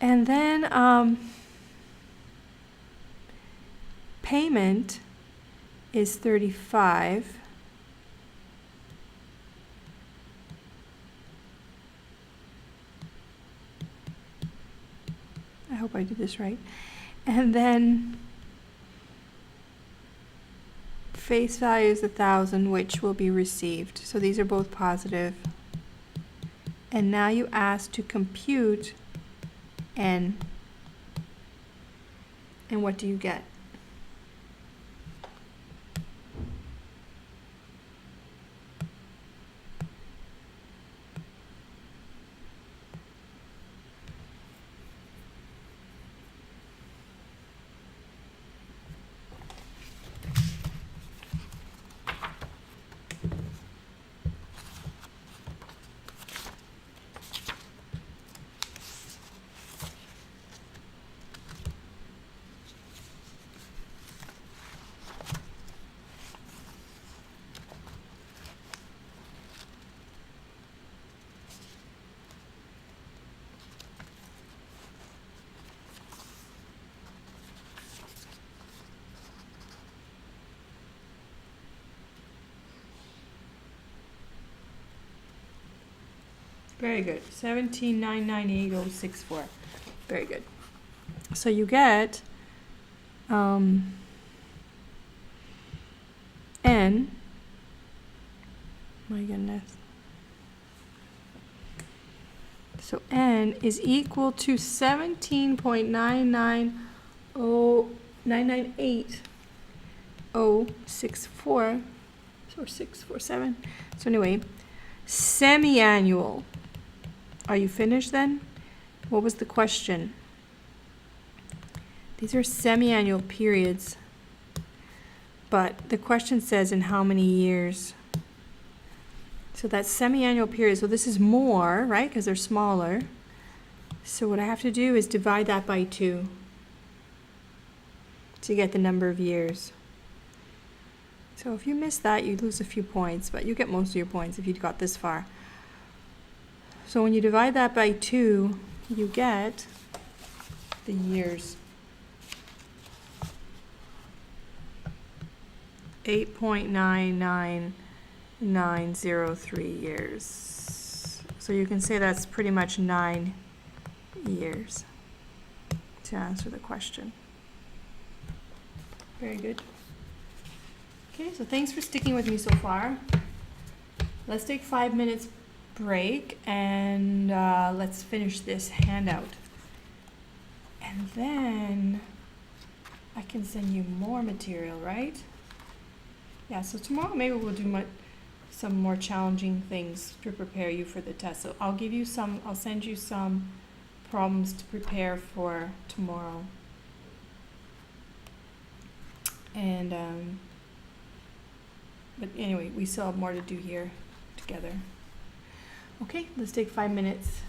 And then payment is 35. I hope I did this right. And then face value is 1,000, which will be received. So these are both positive. And now you ask to compute N. And what do you get? Very good. 17,998,064. Very good. So you get N. My goodness. So N is equal to 17.998,064. So 647. So anyway, semi-annual. Are you finished then? What was the question? These are semi-annual periods, but the question says in how many years? So that's semi-annual period. So this is more, right? Because they're smaller. So what I have to do is divide that by 2 to get the number of years. So if you miss that, you lose a few points, but you get most of your points if you got this far. So when you divide that by 2, you get the years. 8.99903 years. So you can say that's pretty much 9 years to answer the question. Very good. Okay, so thanks for sticking with me so far. Let's take 5 minutes break and let's finish this handout. And then I can send you more material, right? Yeah, so tomorrow maybe we'll do some more challenging things to prepare you for the test. So I'll send you some problems to prepare for tomorrow. And, but anyway, we still have more to do here together. Okay, let's take 5 minutes.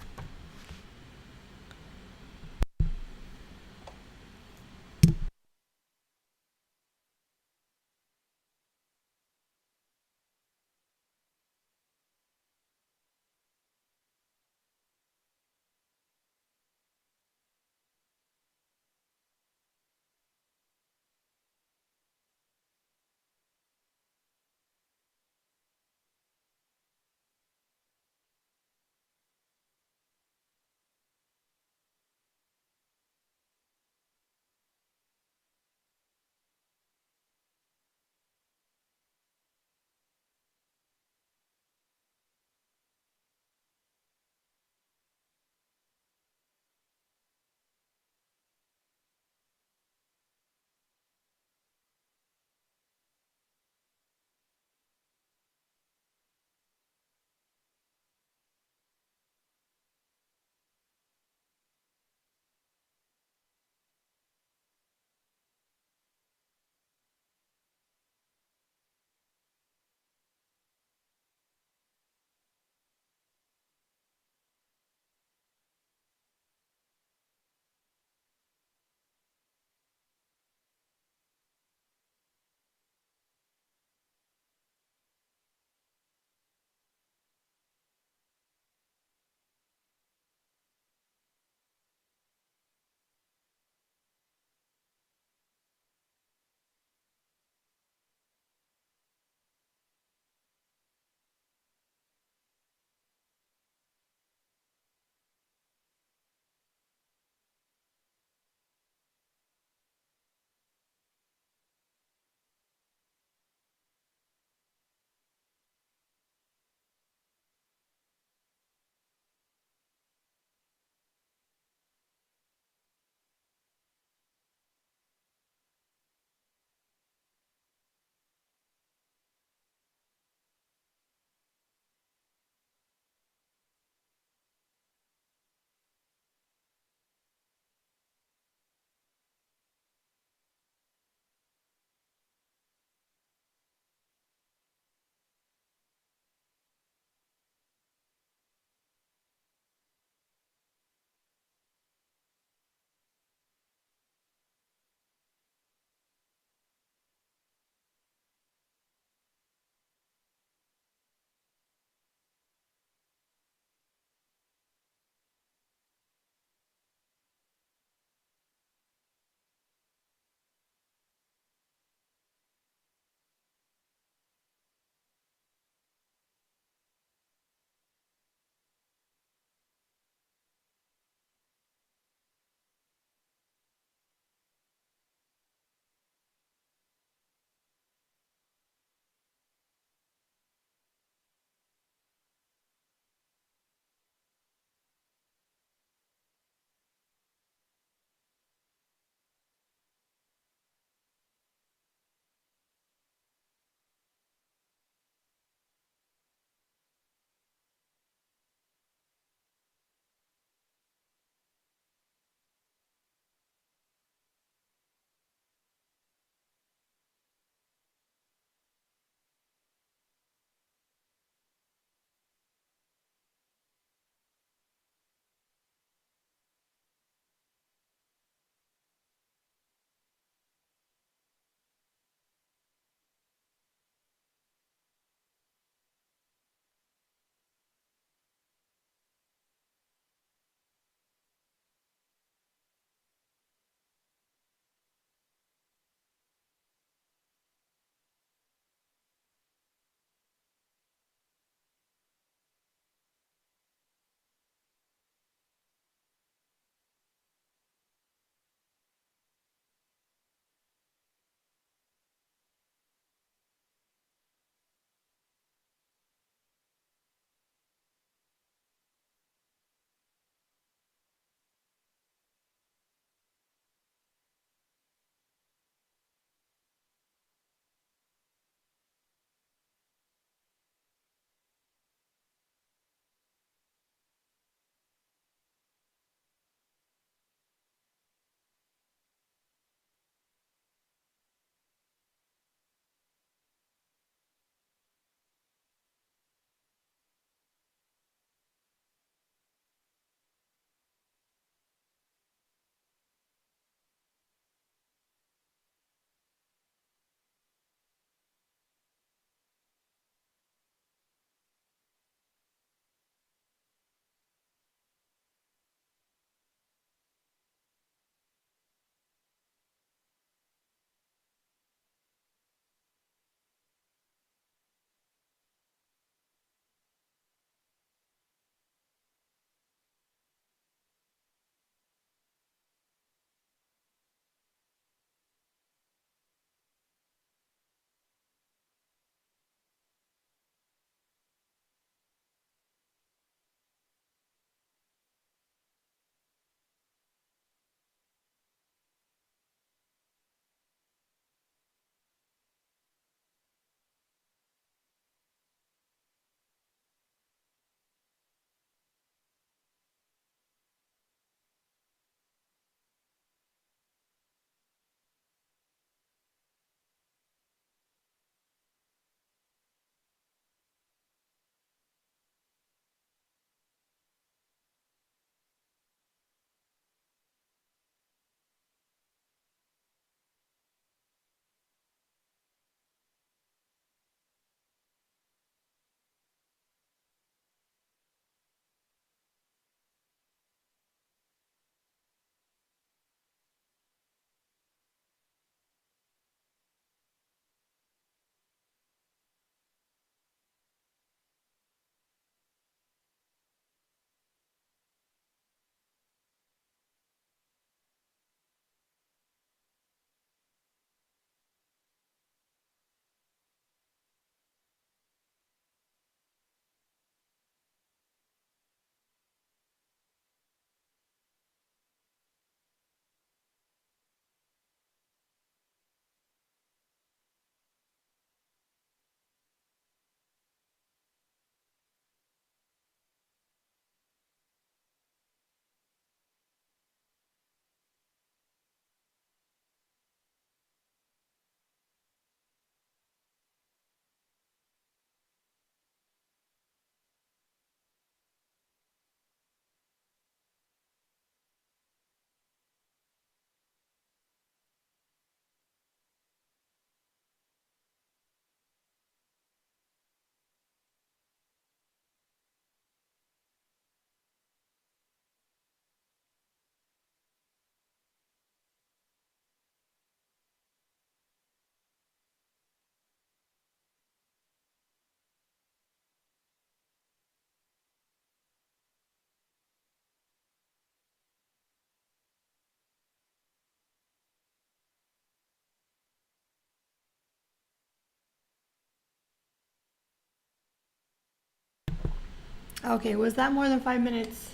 Okay, was that more than 5 minutes?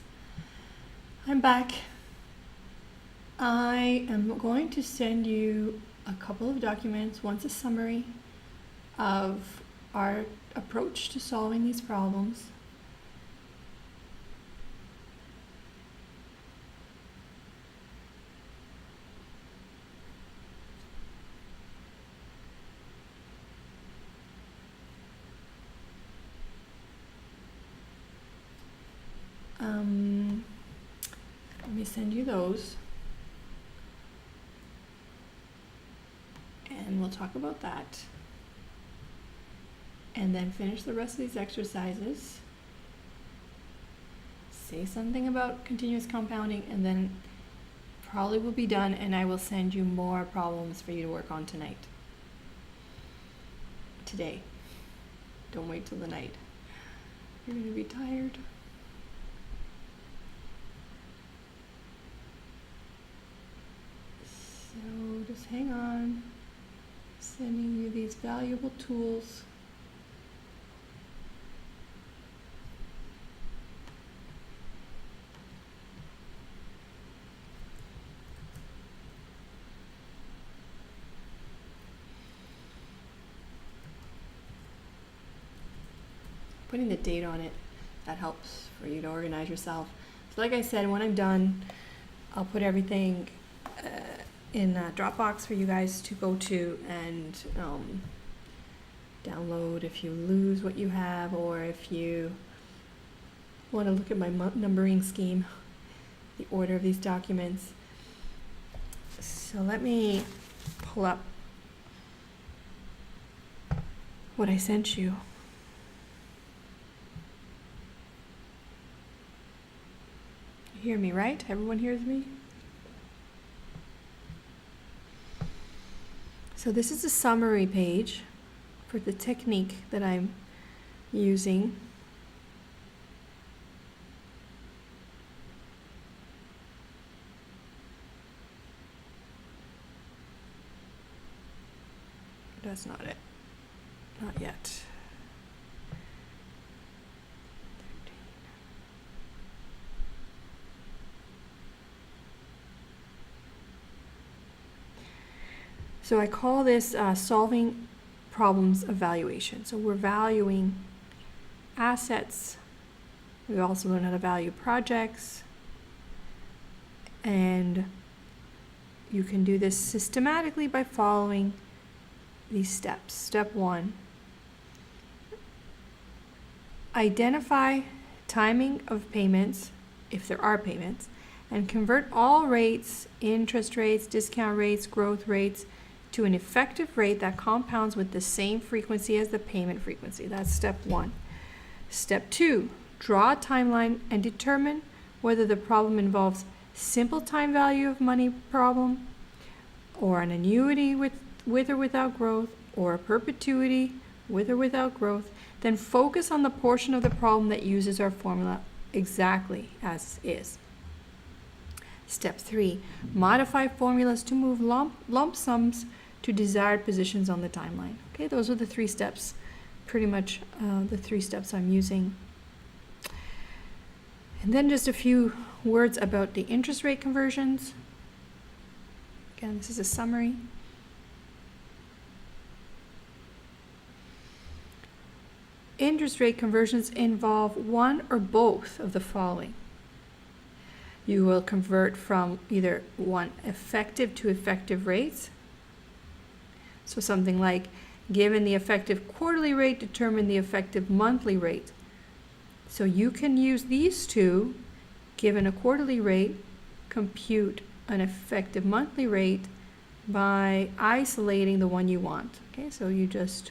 I'm back. I am going to send you a couple of documents. One's a summary of our approach to solving these problems. Let me send you those. And we'll talk about that. And then finish the rest of these exercises. Say something about continuous compounding, and then probably will be done, and I will send you more problems for you to work on today. Don't wait till the night. You're going to be tired. So just hang on. Sending you these valuable tools. Putting the date on it, that helps for you to organize yourself. So like I said, when I'm done, I'll put everything in Dropbox for you guys to go to and download if you lose what you have, or if you want to look at my numbering scheme, the order of these documents. So let me pull up what I sent you. You hear me, right? Everyone hears me? So this is a summary page for the technique that I'm using. That's not it. Not yet. So I call this solving problems evaluation. So we're valuing assets. We also learn how to value projects. And you can do this systematically by following these steps. Step 1, identify timing of payments, if there are payments, and convert all rates, interest rates, discount rates, growth rates, to an effective rate that compounds with the same frequency as the payment frequency. That's step 1. Step 2, draw a timeline and determine whether the problem involves simple time value of money problem, or an annuity with or without growth, or a perpetuity with or without growth. Then focus on the portion of the problem that uses our formula exactly as is. Step 3, modify formulas to move lump sums to desired positions on the timeline. Okay, those are the 3 steps, pretty much the 3 steps I'm using. And then just a few words about the interest rate conversions. Again, this is a summary. Interest rate conversions involve one or both of the following. You will convert from either one effective to effective rates. So something like, given the effective quarterly rate, determine the effective monthly rate. So you can use these two, given a quarterly rate, compute an effective monthly rate by isolating the one you want. Okay, so you just,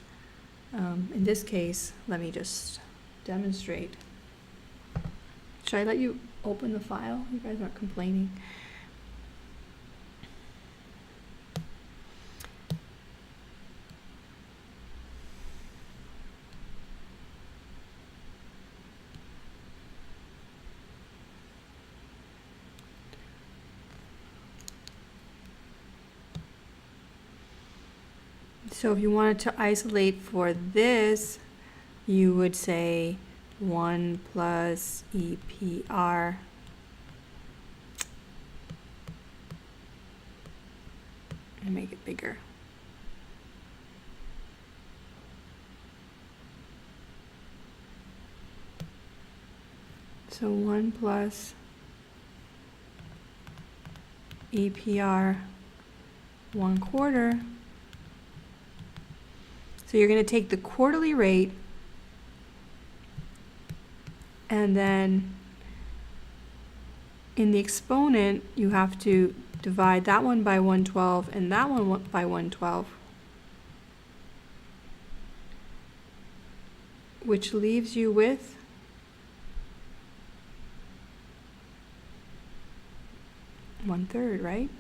in this case, let me just demonstrate. Should I let you open the file? You guys aren't complaining. So if you wanted to isolate for this, you would say 1 plus EPR and make it bigger. So 1 plus EPR 1/4. So you're going to take the quarterly rate and then in the exponent you have to divide that one by 112 and that one by 112, which leaves you with 1/3, right?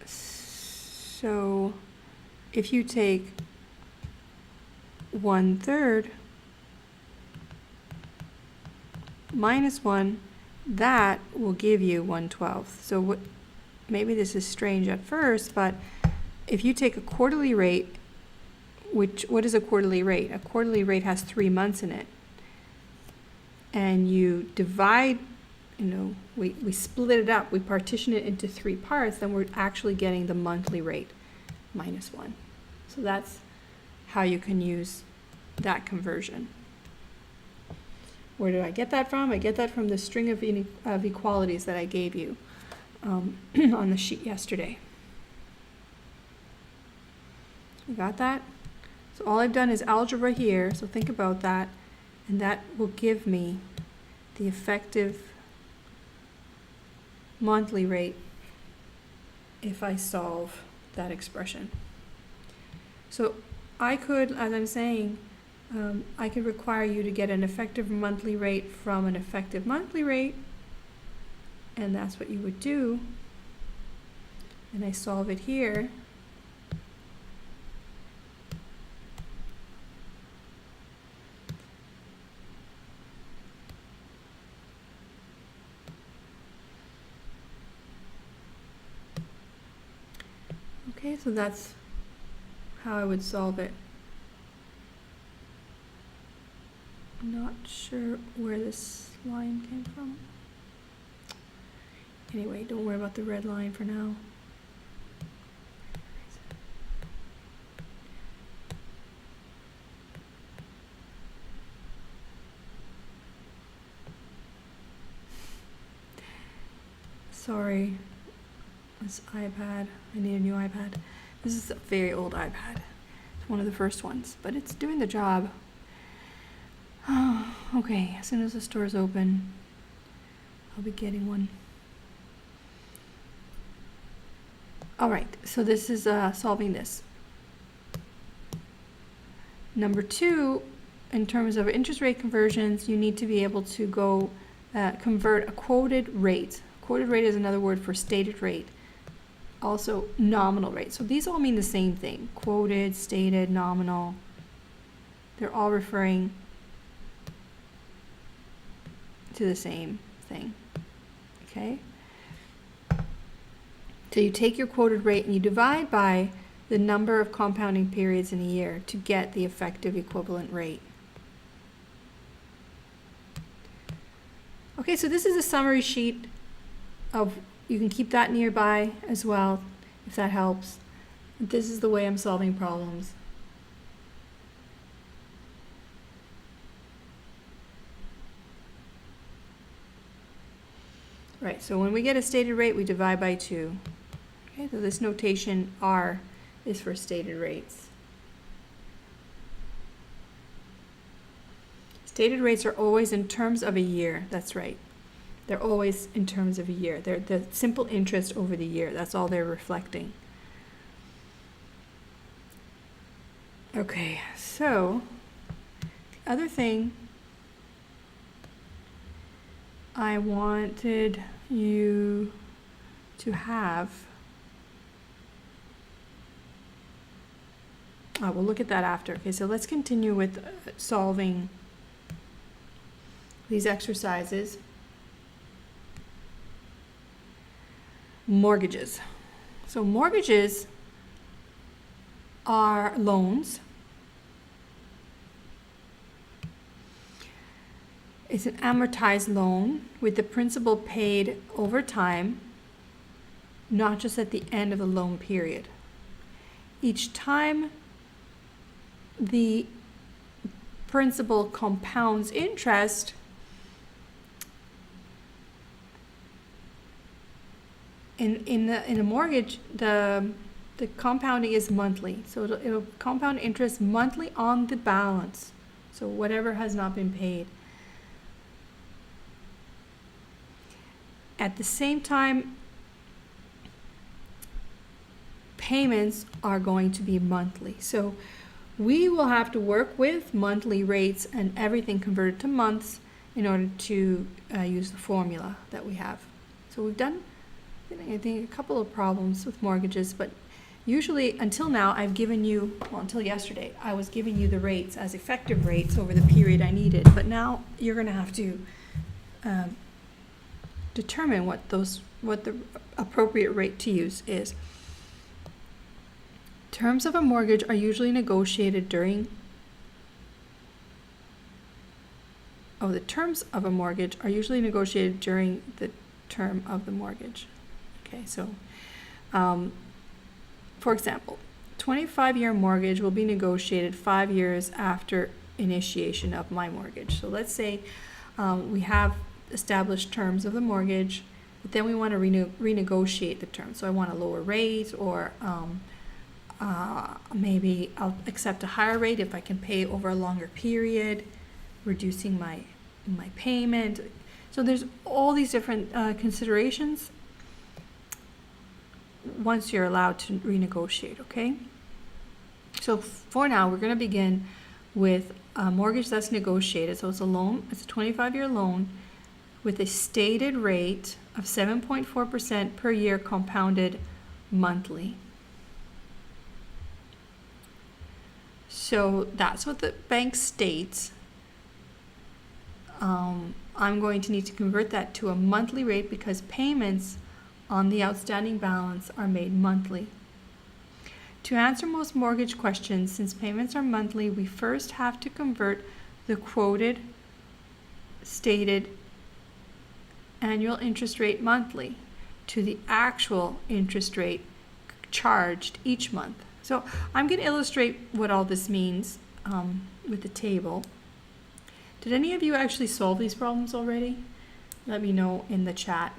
So if you take 1/3 minus 1, that will give you 1/12. So what, maybe this is strange at first, but if you take a quarterly rate, what is a quarterly rate? A quarterly rate has 3 months in it. And you divide, we split it up, we partition it into 3 parts, then we're actually getting the monthly rate minus 1. So that's how you can use that conversion. Where did I get that from? I get that from the string of equalities that I gave you on the sheet yesterday. You got that? So all I've done is algebra here, so think about that, and that will give me the effective monthly rate if I solve that expression. So I could, as I'm saying, I could require you to get an effective monthly rate from an effective monthly rate, and that's what you would do. And I solve it here. Okay, so that's how I would solve it. I'm not sure where this line came from. Anyway, don't worry about the red line for now. Sorry. This iPad, I need a new iPad. This is a very old iPad. It's one of the first ones, but it's doing the job. Okay, as soon as the store's open, I'll be getting one. All right, so this is solving this. Number 2, in terms of interest rate conversions, you need to be able to go convert a quoted rate. Quoted rate is another word for stated rate. Also nominal rate. So these all mean the same thing. Quoted, stated, nominal. They're all referring to the same thing. Okay? So you take your quoted rate and you divide by the number of compounding periods in a year to get the effective equivalent rate. Okay, so this is a summary sheet of, you can keep that nearby as well, if that helps. This is the way I'm solving problems. Right, so when we get a stated rate, we divide by 2. Okay, so this notation R is for stated rates. Stated rates are always in terms of a year, that's right. They're always in terms of a year. They're the simple interest over the year. That's all they're reflecting. Okay, so the other thing I wanted you to have, we'll look at that after. Okay, so let's continue with solving these exercises. mortgages. So mortgages are loans. It's an amortized loan with the principal paid over time, not just at the end of the loan period. Each time the principal compounds interest, in a mortgage, the compounding is monthly. So it'll compound interest monthly on the balance. So whatever has not been paid. At the same time, payments are going to be monthly. So we will have to work with monthly rates and everything converted to months in order to use the formula that we have. So we've done, I think, a couple of problems with mortgages, but usually until now I've given you, well, until yesterday, I was giving you the rates as effective rates over the period I needed, but now you're going to have to determine what the appropriate rate to use is. Terms of a mortgage are usually negotiated during the terms of a mortgage are usually negotiated during the term of the mortgage. Okay, so for example, 25-year mortgage will be negotiated 5 years after initiation of my mortgage. So let's say we have established terms of the mortgage, but then we want to renegotiate the terms. So I want a lower rate, or maybe I'll accept a higher rate if I can pay over a longer period, reducing my payment. So there's all these different considerations once you're allowed to renegotiate, okay? So for now, we're going to begin with a mortgage that's negotiated. So it's a loan, it's a 25-year loan with a stated rate of 7.4% per year compounded monthly. So that's what the bank states. I'm going to need to convert that to a monthly rate because payments on the outstanding balance are made monthly. To answer most mortgage questions, since payments are monthly, we first have to convert the quoted stated annual interest rate monthly to the actual interest rate charged each month. So I'm going to illustrate what all this means with the table. Did any of you actually solve these problems already? Let me know in the chat.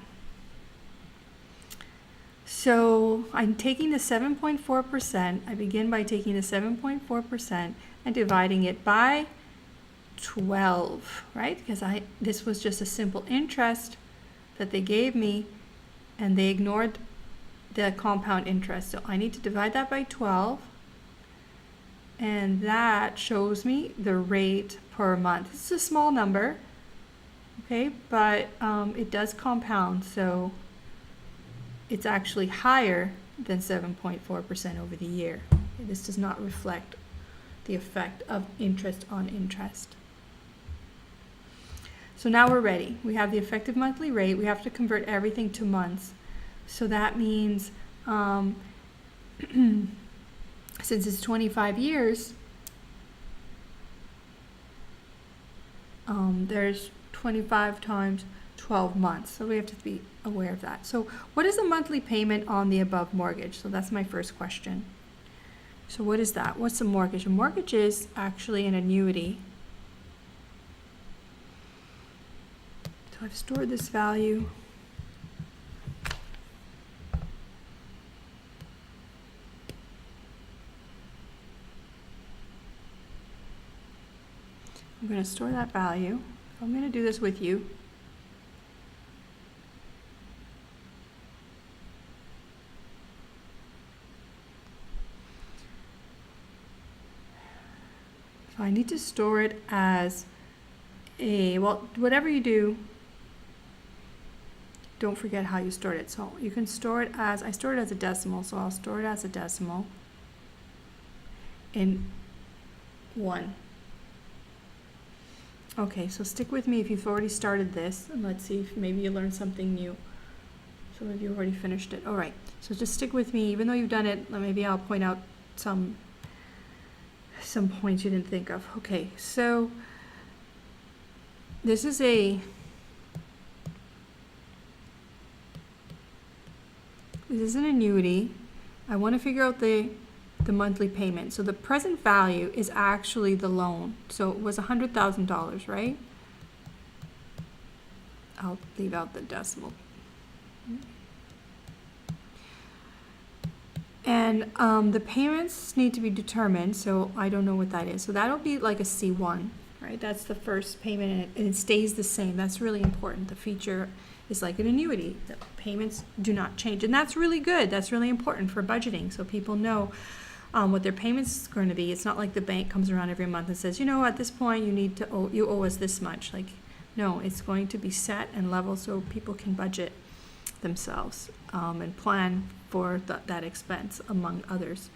So I'm taking the 7.4%. I begin by taking the 7.4% and dividing it by 12, right? Because this was just a simple interest that they gave me, and they ignored the compound interest. So I need to divide that by 12, and that shows me the rate per month. It's a small number, okay, but it does compound, so it's actually higher than 7.4% over the year. Okay, this does not reflect the effect of interest on interest. So now we're ready. We have the effective monthly rate. We have to convert everything to months. So that means since it's 25 years, there's 25 times 12 months. So we have to be aware of that. So what is the monthly payment on the above mortgage? So that's my first question. So what is that? What's a mortgage? A mortgage is actually an annuity. So I've stored this value. I'm going to store that value. I'm going to do this with you. So I need to store it as well, whatever you do, don't forget how you stored it. So you can store it as, I stored it as a decimal, so I'll store it as a decimal in 1. Okay, so stick with me if you've already started this, and let's see if maybe you learned something new. some of you already finished it. All right, so just stick with me. Even though you've done it, maybe I'll point out some points you didn't think of. Okay, so this is an annuity. I want to figure out the monthly payment. So the present value is actually the loan. So it was $100,000, right? I'll leave out the decimal. And the payments need to be determined, so I don't know what that is. So that'll be like a C1, right? That's the first payment, and it stays the same. That's really important. The feature is like an annuity. The payments do not change, and that's really good. That's really important for budgeting, so people know what their payments are going to be. It's not like the bank comes around every month and says, you know, at this point you owe us this much. Like, no, it's going to be set and level so people can budget themselves and plan for that expense, among others.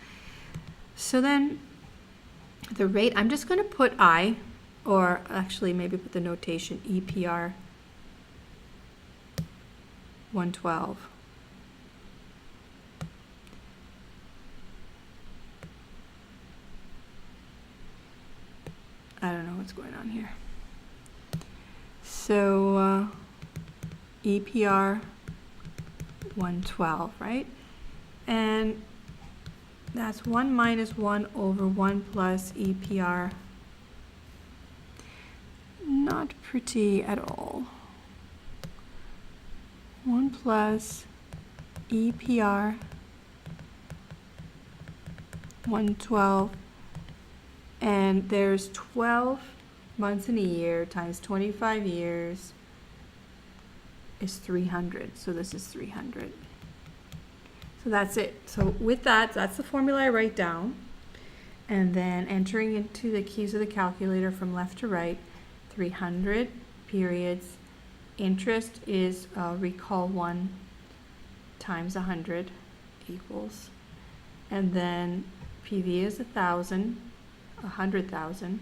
So then the rate, I'm just going to put I, or actually maybe put the notation EPR 112. I don't know what's going on here. So EPR 112, right? And that's 1 minus 1 over 1 plus EPR. Not pretty at all. 1 plus EPR 112, and there's 12 months in a year times 25 years is 300. So this is 300. So that's it. So with that, that's the formula I write down, and then entering into the keys of the calculator from left to right, 300 periods. Interest is recall 1 times 100 equals, and then PV is 1,000, 100,000,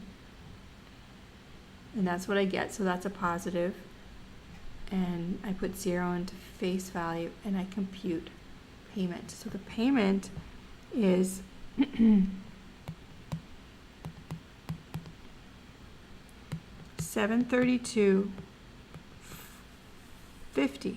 and that's what I get. So that's a positive, and I put 0 into face value, and I compute payment. So the payment is $732.50.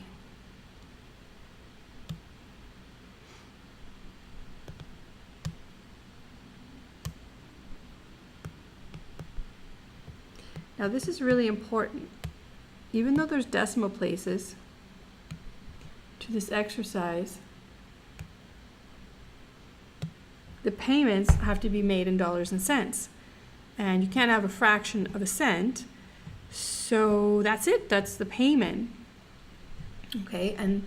Now this is really important. Even though there's decimal places to this exercise, the payments have to be made in dollars and cents. And you can't have a fraction of a cent. So that's it. That's the payment. Okay, and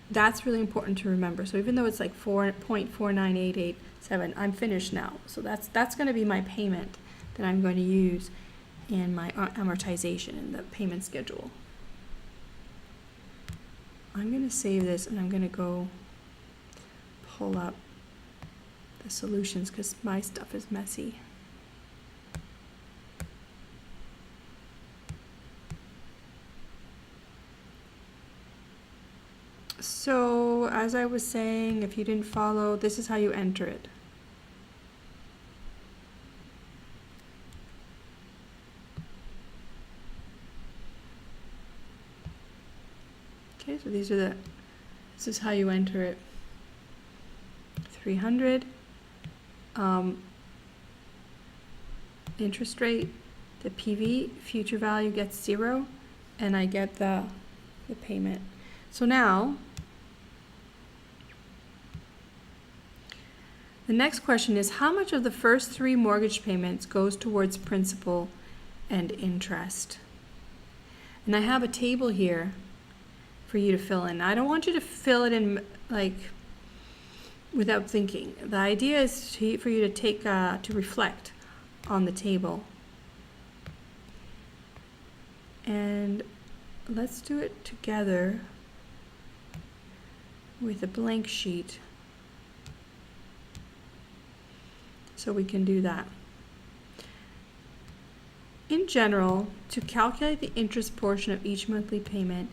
that's really important to remember. So even though it's like 4.49887, I'm finished now. So that's going to be my payment that I'm going to use in my amortization in the payment schedule. I'm going to save this, and I'm going to go pull up the solutions because my stuff is messy. So as I was saying, if you didn't follow, this is how you enter it. Okay, so this is how you enter it. 300, interest rate, the PV, future value gets 0, and I get the payment. So now, the next question is, how much of the first 3 mortgage payments goes towards principal and interest? And I have a table here for you to fill in. I don't want you to fill it in like without thinking. The idea is for you to take to reflect on the table. And let's do it together with a blank sheet so we can do that. In general, to calculate the interest portion of each monthly payment,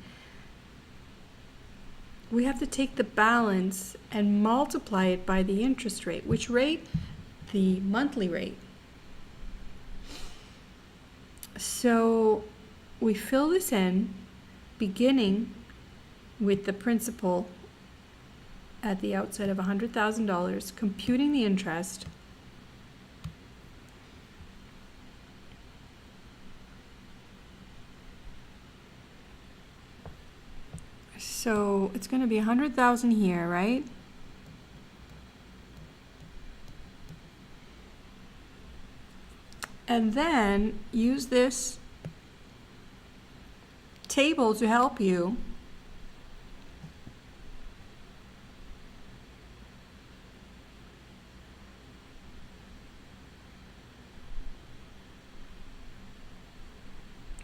we have to take the balance and multiply it by the interest rate. Which rate? The monthly rate. So we fill this in, beginning with the principal at the outset of $100,000, computing the interest, so it's going to be 100,000 here, right? And then use this table to help you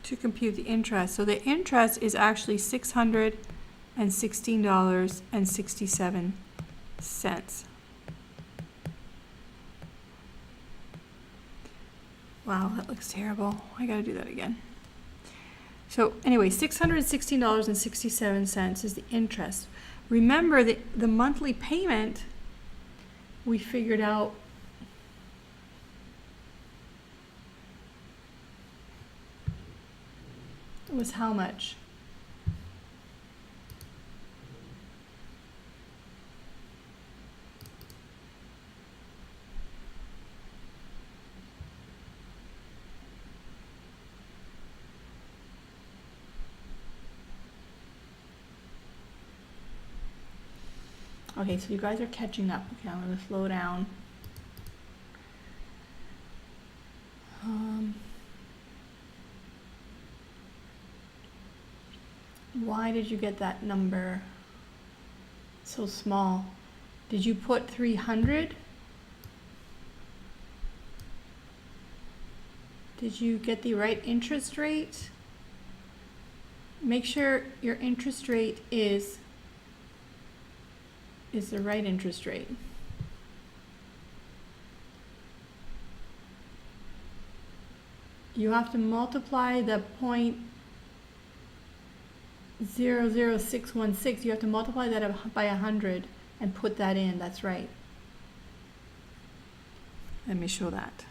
to compute the interest. So the interest is actually $616.67. Wow, that looks terrible. I gotta do that again. So anyway, $616.67 is the interest. Remember that the monthly payment we figured out was how much? Okay, so you guys are catching up. Okay, I'm going to slow down. Why did you get that number so small? Did you put 300? Did you get the right interest rate? Make sure your interest rate is the right interest rate. You have to multiply the 0.00616. You have to multiply that by 100 and put that in. That's right. Let me show that.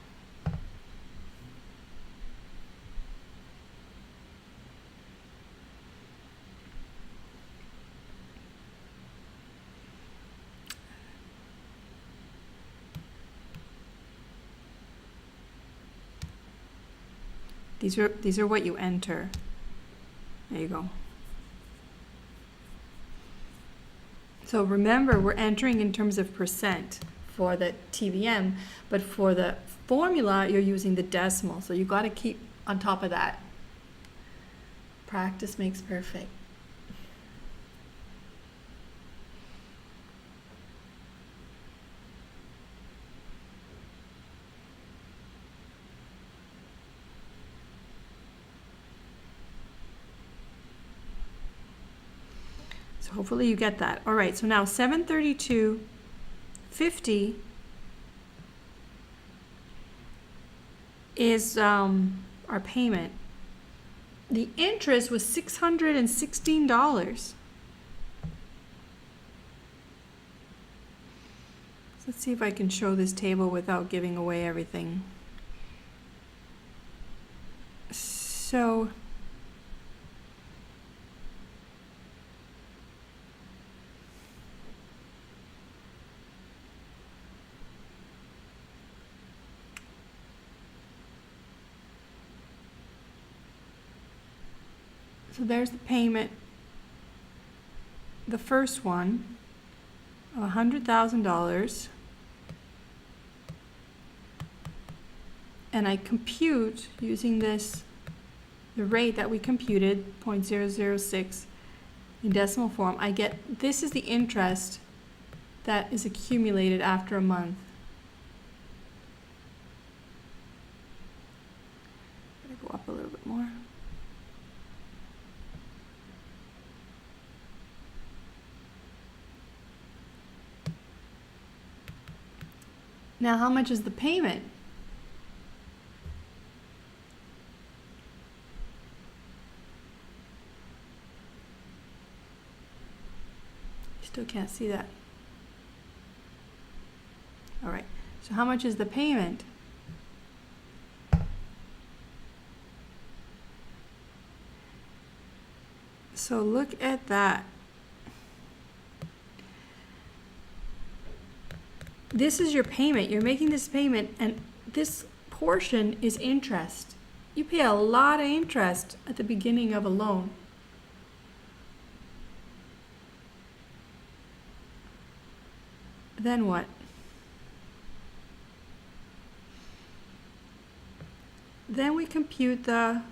These are what you enter. There you go. So remember, we're entering in terms of percent for the TVM, but for the formula, you're using the decimal. So you got to keep on top of that. Practice makes perfect. So hopefully you get that. All right, so now $732.50 is our payment. The interest was $616. So let's see if I can show this table without giving away everything. So there's the payment, the first one of $100,000, and I compute using this, the rate that we computed, 0.006 in decimal form. I get, this is the interest that is accumulated after a month. I'm gonna go up a little bit more. Now, how much is the payment? Still can't see that. All right, so how much is the payment? So look at that. This is your payment. You're making this payment, and this portion is interest. You pay a lot of interest at the beginning of a loan. Then what? Then we compute the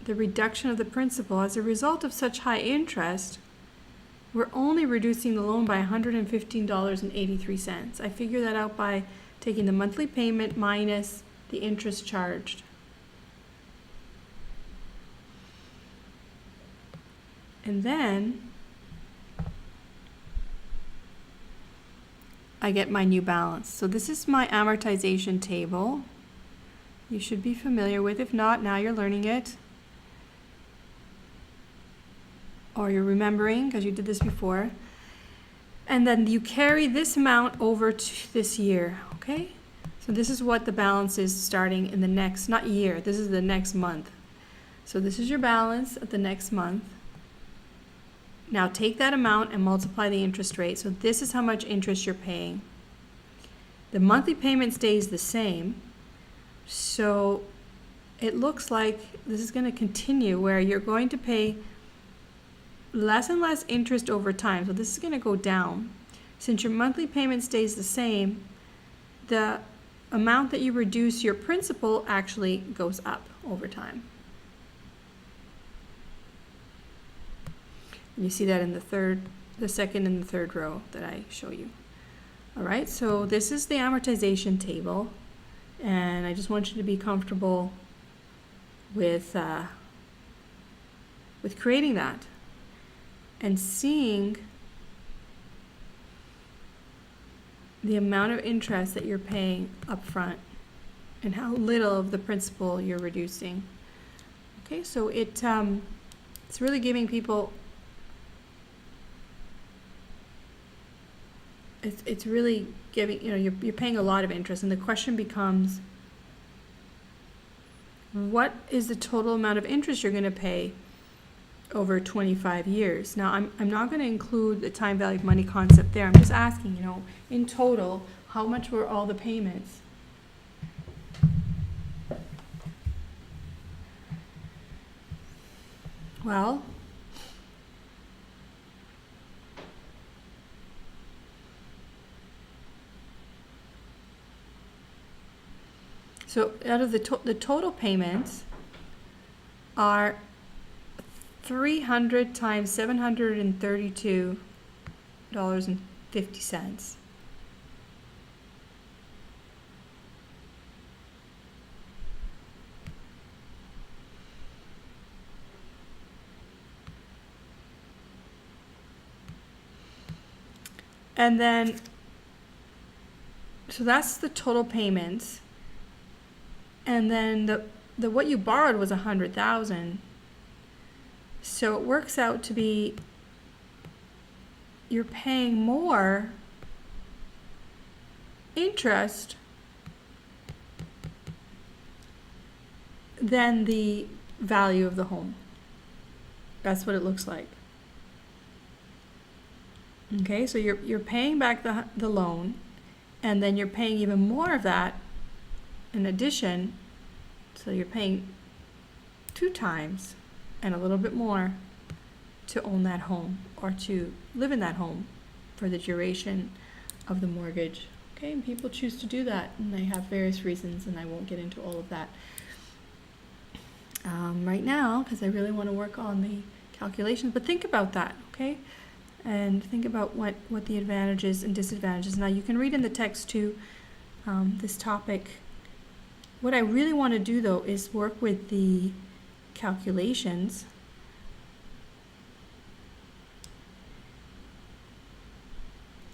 reduction of the principal. As a result of such high interest, we're only reducing the loan by $115.83. I figure that out by taking the monthly payment minus the interest charged. And then I get my new balance. So this is my amortization table. You should be familiar with. If not, now you're learning it. Or you're remembering because you did this before. And then you carry this amount over to this year, okay? So this is what the balance is starting in the next, not year, this is the next month. So this is your balance at the next month. Now take that amount and multiply the interest rate. So this is how much interest you're paying. The monthly payment stays the same. So it looks like this is going to continue where you're going to pay less and less interest over time. So this is going to go down. Since your monthly payment stays the same, the amount that you reduce your principal actually goes up over time. And you see that in the second and the third row that I show you. All right, so this is the amortization table, and I just want you to be comfortable with creating that and seeing the amount of interest that you're paying up front and how little of the principal you're reducing. Okay, so it's really giving people, it's really giving, you're paying a lot of interest, and the question becomes, what is the total amount of interest you're going to pay over 25 years? Now, I'm not going to include the time value of money concept there. I'm just asking, in total, how much were all the payments? Well, so out of the total payments are 300 times $732.50. And then, so that's the total payments. And then the what you borrowed was $100,000. So it works out to be you're paying more interest than the value of the home. That's what it looks like. Okay, so you're paying back the loan, and then you're paying even more of that in addition. So you're paying 2 times and a little bit more to own that home or to live in that home for the duration of the mortgage. Okay, and people choose to do that, and they have various reasons, and I won't get into all of that right now because I really want to work on the calculations. But think about that, okay? And think about what the advantages and disadvantages. Now you can read in the text too, this topic. What I really want to do though is work with the calculations.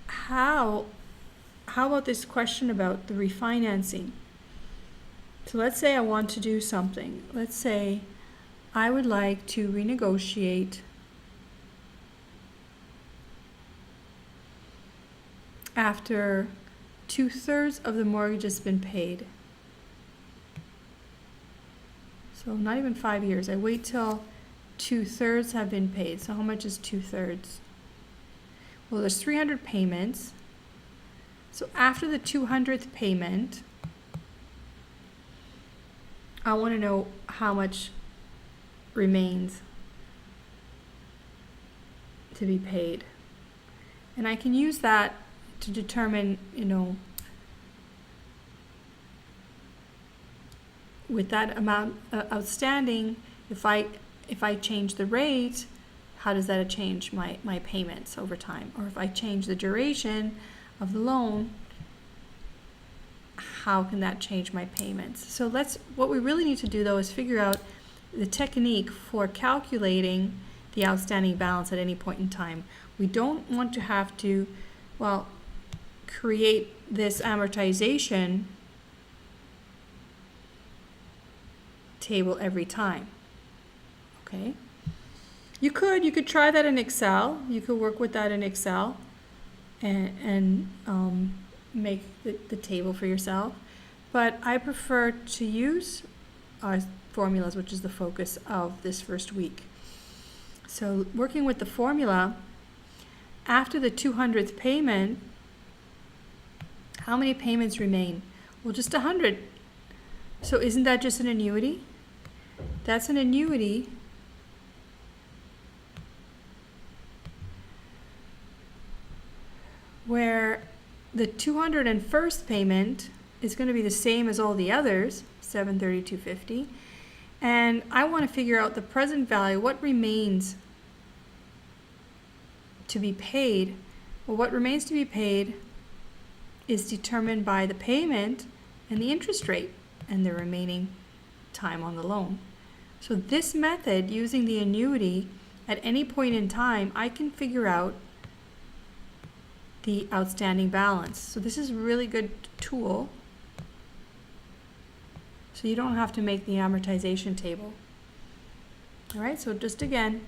How about this question about the refinancing? So let's say I want to do something. Let's say I would like to renegotiate after 2/3 of the mortgage has been paid. So not even 5 years. I wait till 2/3 have been paid. So how much is 2/3? Well, there's 300 payments. So after the 200th payment, I want to know how much remains to be paid. And I can use that to determine, with that amount outstanding, if I change the rate, how does that change my payments over time? Or if I change the duration of the loan, how can that change my payments? So what we really need to do though is figure out the technique for calculating the outstanding balance at any point in time. We don't want to have to, create this amortization table every time. Okay? You could try that in Excel. You could work with that in Excel and make the table for yourself. But I prefer to use our formulas, which is the focus of this first week. So working with the formula, after the 200th payment, how many payments remain? Well, just 100. So isn't that just an annuity? That's an annuity where the 201st payment is going to be the same as all the others, $732.50, and I want to figure out the present value, what remains to be paid. Well, what remains to be paid is determined by the payment and the interest rate and the remaining time on the loan. So this method, using the annuity, at any point in time, I can figure out the outstanding balance. So this is a really good tool. So you don't have to make the amortization table. All right, so just again,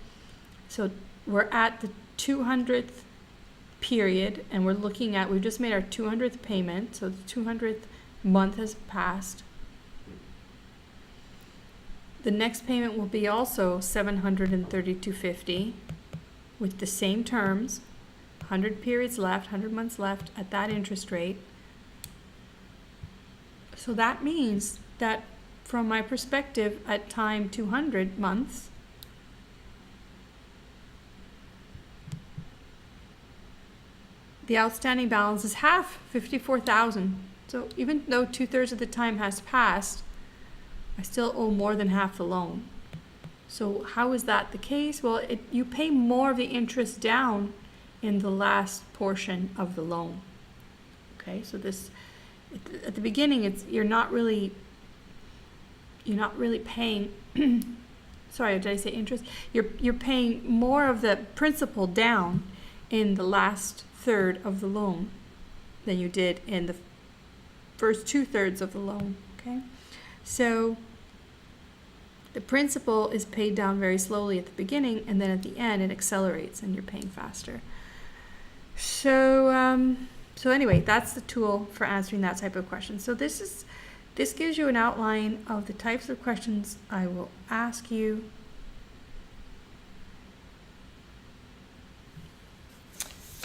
so we're at the 200th period and we've just made our 200th payment. So the 200th month has passed. The next payment will be also $732.50 with the same terms. 100 periods left, 100 months left at that interest rate. So that means that from my perspective at time 200 months, the outstanding balance is half, $54,000. So even though 2/3 of the time has passed, I still owe more than half the loan. So how is that the case? Well, you pay more of the interest down in the last portion of the loan. Okay, so this at the beginning, you're not really paying. Sorry, did I say interest? You're paying more of the principal down in the last third of the loan than you did in the first 2/3 of the loan. Okay, so the principal is paid down very slowly at the beginning, and then at the end it accelerates and you're paying faster. So anyway, that's the tool for answering that type of question. So this gives you an outline of the types of questions I will ask you.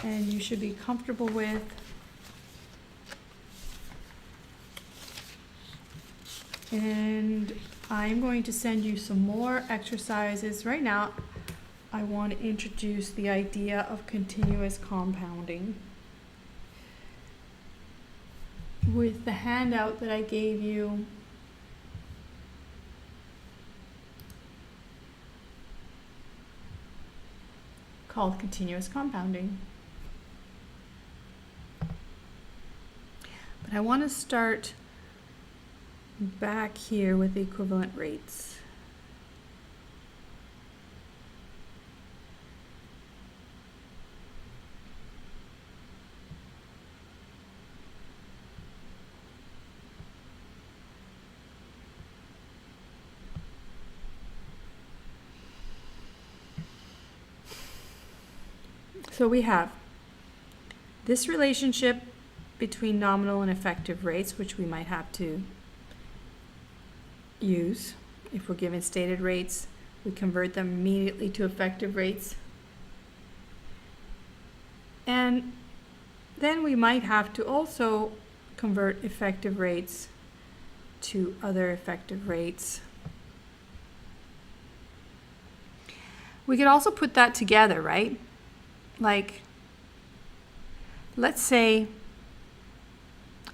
And you should be comfortable with. And I'm going to send you some more exercises. Right now, I want to introduce the idea of continuous compounding. With the handout that I gave you, called continuous compounding. But I want to start back here with the equivalent rates. So we have this relationship between nominal and effective rates, which we might have to use if we're given stated rates, we convert them immediately to effective rates. And then we might have to also convert effective rates to other effective rates. We could also put that together, right? Like, let's say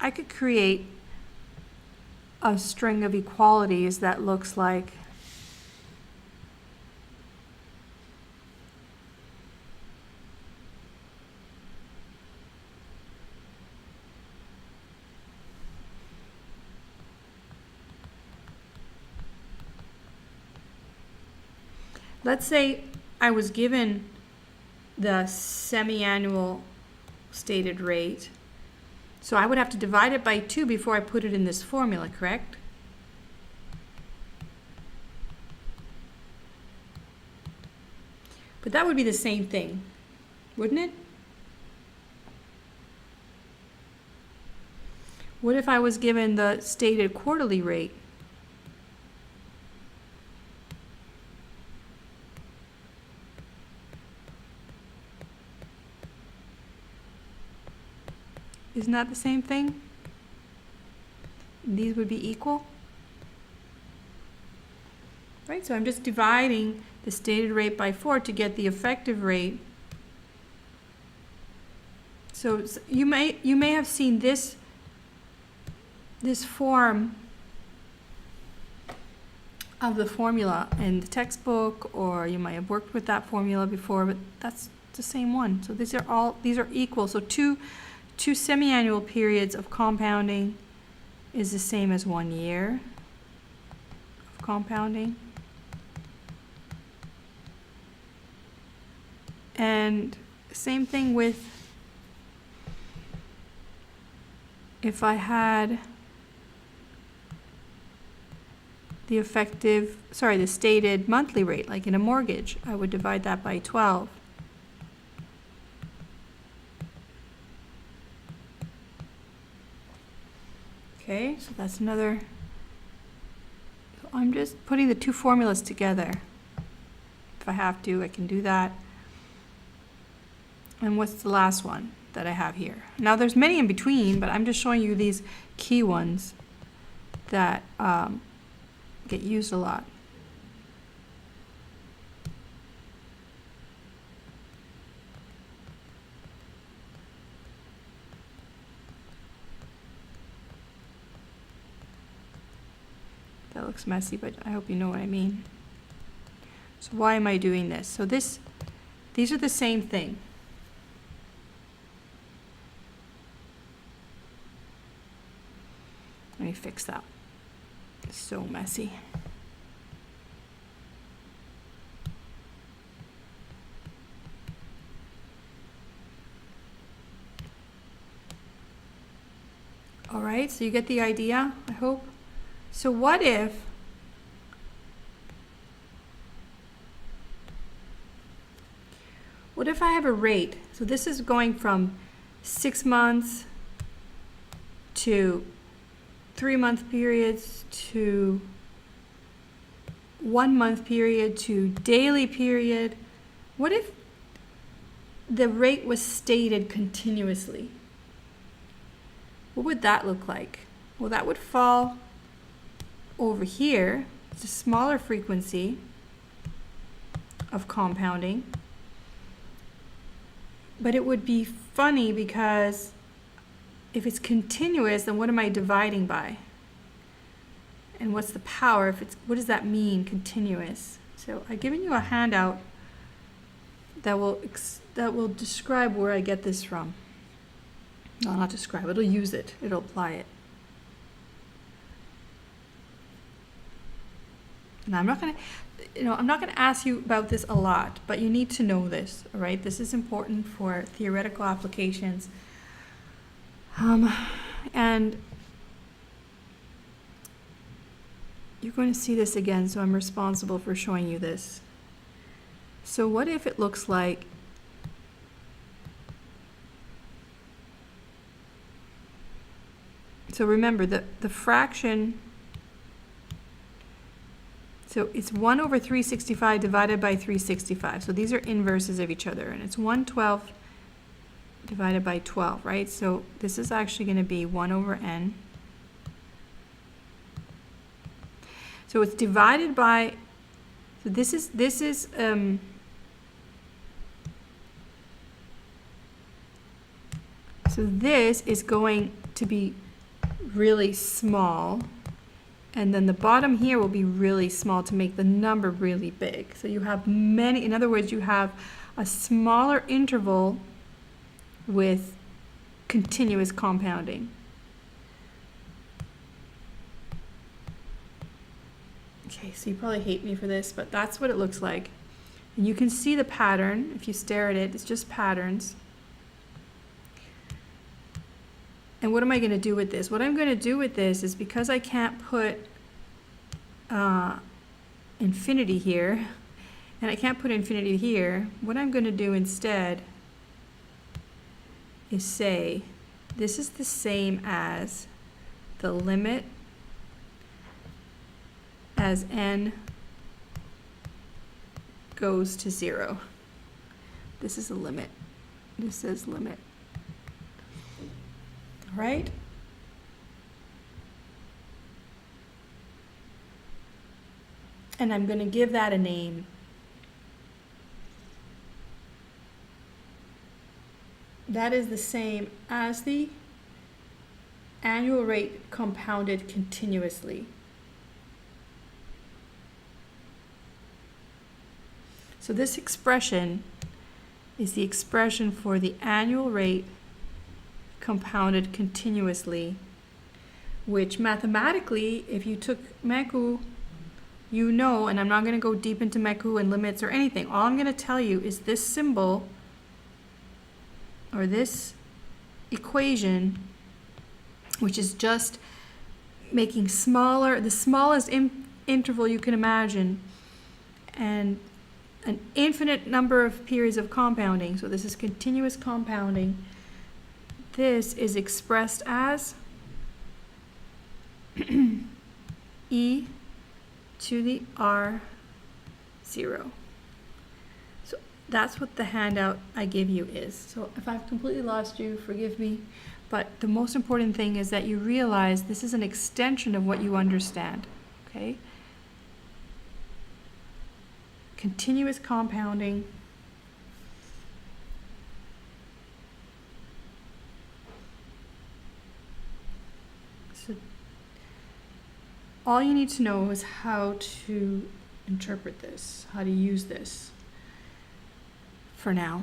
I could create a string of equalities that looks like let's say I was given the semi-annual stated rate. So I would have to divide it by 2 before I put it in this formula, correct? But that would be the same thing, wouldn't it? What if I was given the stated quarterly rate? Isn't that the same thing? These would be equal. Right, so I'm just dividing the stated rate by 4 to get the effective rate. So you may have seen this form of the formula in the textbook, or you might have worked with that formula before, but that's the same one. So these are equal. So two semi-annual periods of compounding is the same as 1 year of compounding. And same thing with if I had the stated monthly rate, like in a mortgage, I would divide that by 12. Okay, so that's another. So I'm just putting the two formulas together. If I have to, I can do that. And what's the last one that I have here? Now there's many in between, but I'm just showing you these key ones that get used a lot. That looks messy, but I hope you know what I mean. So why am I doing this? So these are the same thing. Let me fix that. It's so messy. All right, so you get the idea, I hope. So what if I have a rate? So this is going from 6 months to 3-month periods to 1-month period to daily period. What if the rate was stated continuously? What would that look like? Well, that would fall over here. It's a smaller frequency of compounding. But it would be funny because if it's continuous, then what am I dividing by? And what's the power? What does that mean, continuous? So I've given you a handout that will describe where I get this from. No, not describe, it'll use it, it'll apply it. Now I'm not gonna ask you about this a lot, but you need to know this, all right? This is important for theoretical applications. And you're going to see this again, so I'm responsible for showing you this. So what if it looks like So remember, the fraction, so it's 1 over 365 divided by 365. So these are inverses of each other, and it's 1/12 divided by 12, right? So this is actually going to be 1 over n. So it's divided by, so this is so this is going to be really small, and then the bottom here will be really small to make the number really big. So you have many, in other words, you have a smaller interval with continuous compounding. Okay, so you probably hate me for this, but that's what it looks like. And you can see the pattern. If you stare at it, it's just patterns. And what am I going to do with this? What I'm going to do with this is, because I can't put infinity here, and I can't put infinity here, what I'm going to do instead is say this is the same as the limit as n goes to 0. This is a limit. This says limit. All right? And I'm going to give that a name. That is the same as the annual rate compounded continuously. So this expression is the expression for the annual rate compounded continuously, which mathematically, if you took MECU, you know, and I'm not going to go deep into MECU and limits or anything. All I'm going to tell you is this symbol, or this equation, which is just making smaller, the smallest interval you can imagine, and an infinite number of periods of compounding. So this is continuous compounding. This is expressed as e to the r0. So that's what the handout I give you is. So if I've completely lost you, forgive me. But the most important thing is that you realize this is an extension of what you understand. Okay? Continuous compounding. So all you need to know is how to interpret this, how to use this for now.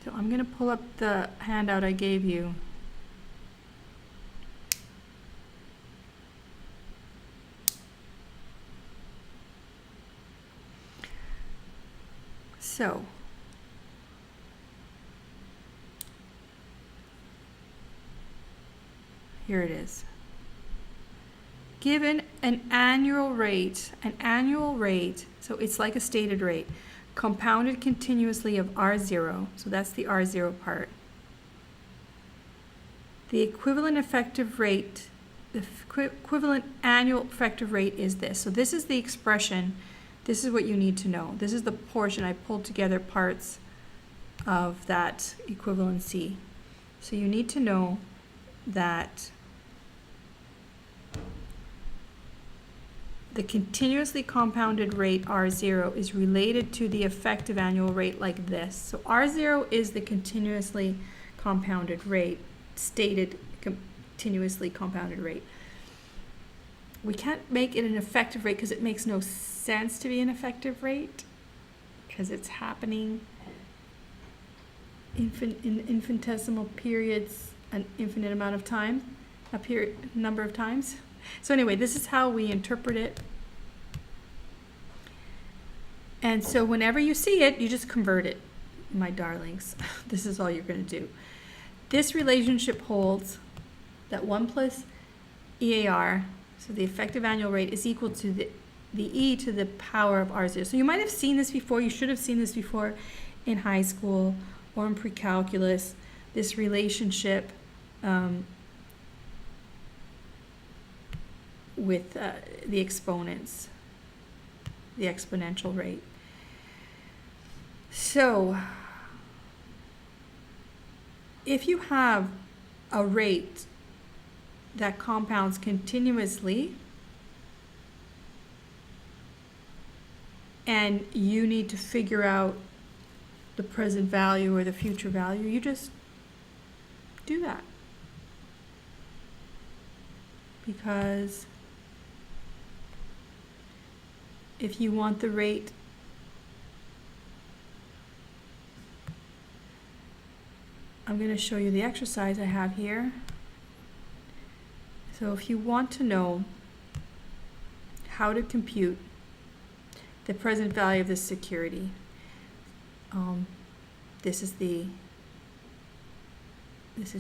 So I'm going to pull up the handout I gave you. So, here it is. Given an annual rate, so it's like a stated rate, compounded continuously of R0, so that's the R0 part. The equivalent effective rate, the equivalent annual effective rate is this. So this is the expression. This is what you need to know. This is the portion I pulled together parts of that equivalency. So you need to know that the continuously compounded rate R0 is related to the effective annual rate like this. So R0 is the continuously compounded rate, stated continuously compounded rate. We can't make it an effective rate because it makes no sense to be an effective rate because it's happening in infinitesimal periods, an infinite amount of time, number of times. So anyway, this is how we interpret it. And so whenever you see it, you just convert it, my darlings. This is all you're going to do. This relationship holds that 1 plus EAR, so the effective annual rate, is equal to the e to the power of R0. So you might have seen this before. You should have seen this before in high school or in precalculus, this relationship the exponents, the exponential rate. So if you have a rate that compounds continuously and you need to figure out the present value or the future value, you just do that. Because if you want the rate I'm going to show you the exercise I have here. So if you want to know how to compute the present value of this security, this is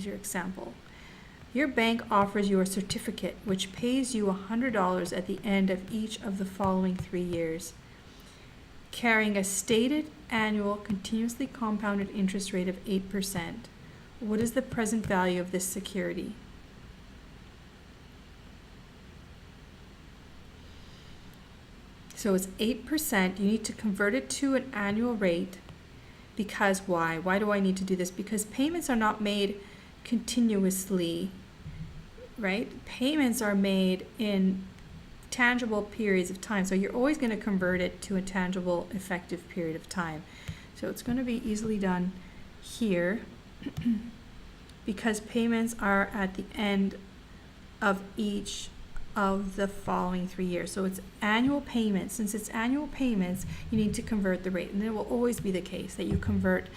your example. Your bank offers you a certificate which pays you $100 at the end of each of the following 3 years, carrying a stated annual continuously compounded interest rate of 8%. What is the present value of this security? So it's 8%. You need to convert it to an annual rate. Because why? Why do I need to do this? Because payments are not made continuously, right? Payments are made in tangible periods of time. So you're always going to convert it to a tangible, effective period of time. So it's going to be easily done here because payments are at the end of each of the following 3 years. So it's annual payments. Since it's annual payments, you need to convert the rate. And it will always be the case that you convert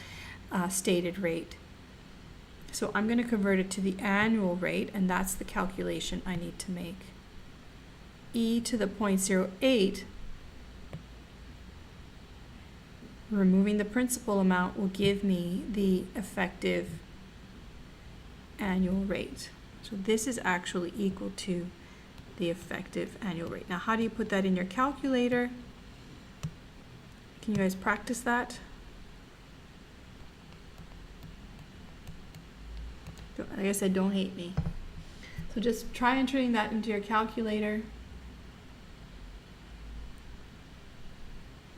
stated rate. So I'm going to convert it to the annual rate, and that's the calculation I need to make. E to the 0.08, removing the principal amount will give me the effective annual rate. So this is actually equal to the effective annual rate. Now, how do you put that in your calculator? Can you guys practice that? Like I said, don't hate me. So just try entering that into your calculator.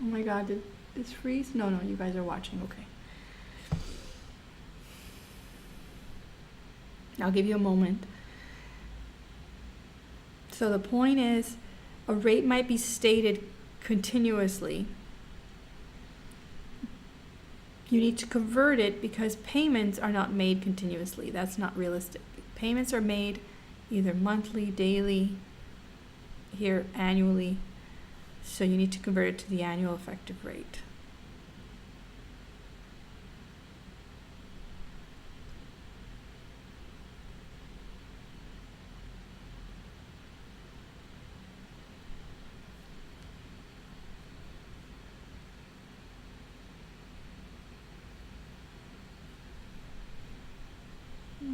Oh my God, did this freeze? No, you guys are watching, okay. I'll give you a moment. So the point is, a rate might be stated continuously. You need to convert it because payments are not made continuously. That's not realistic. Payments are made either monthly, daily, here annually. So you need to convert it to the annual effective rate.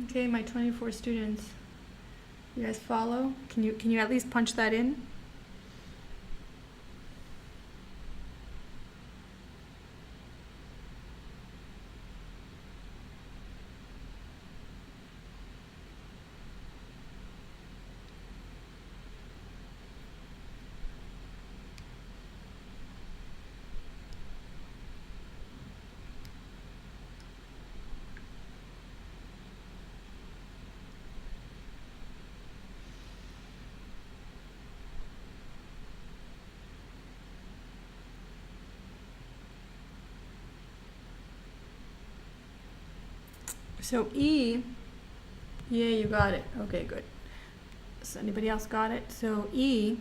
Okay, my 24 students. You guys follow? Can you at least punch that in? So E, yeah, you got it. Okay, good. So anybody else got it? So E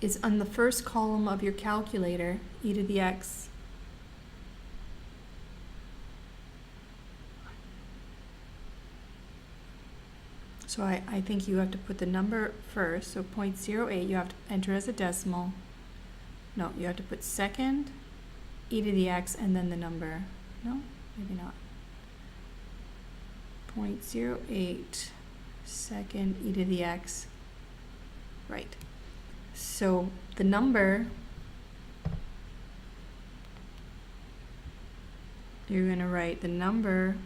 is on the first column of your calculator, e to the x. So I think you have to put the number first. So 0.08 you have to enter as a decimal. No, you have to put second, e to the x, and then the number. No, maybe not. 0.08 second e to the x. Right. So the number, you're going to write the number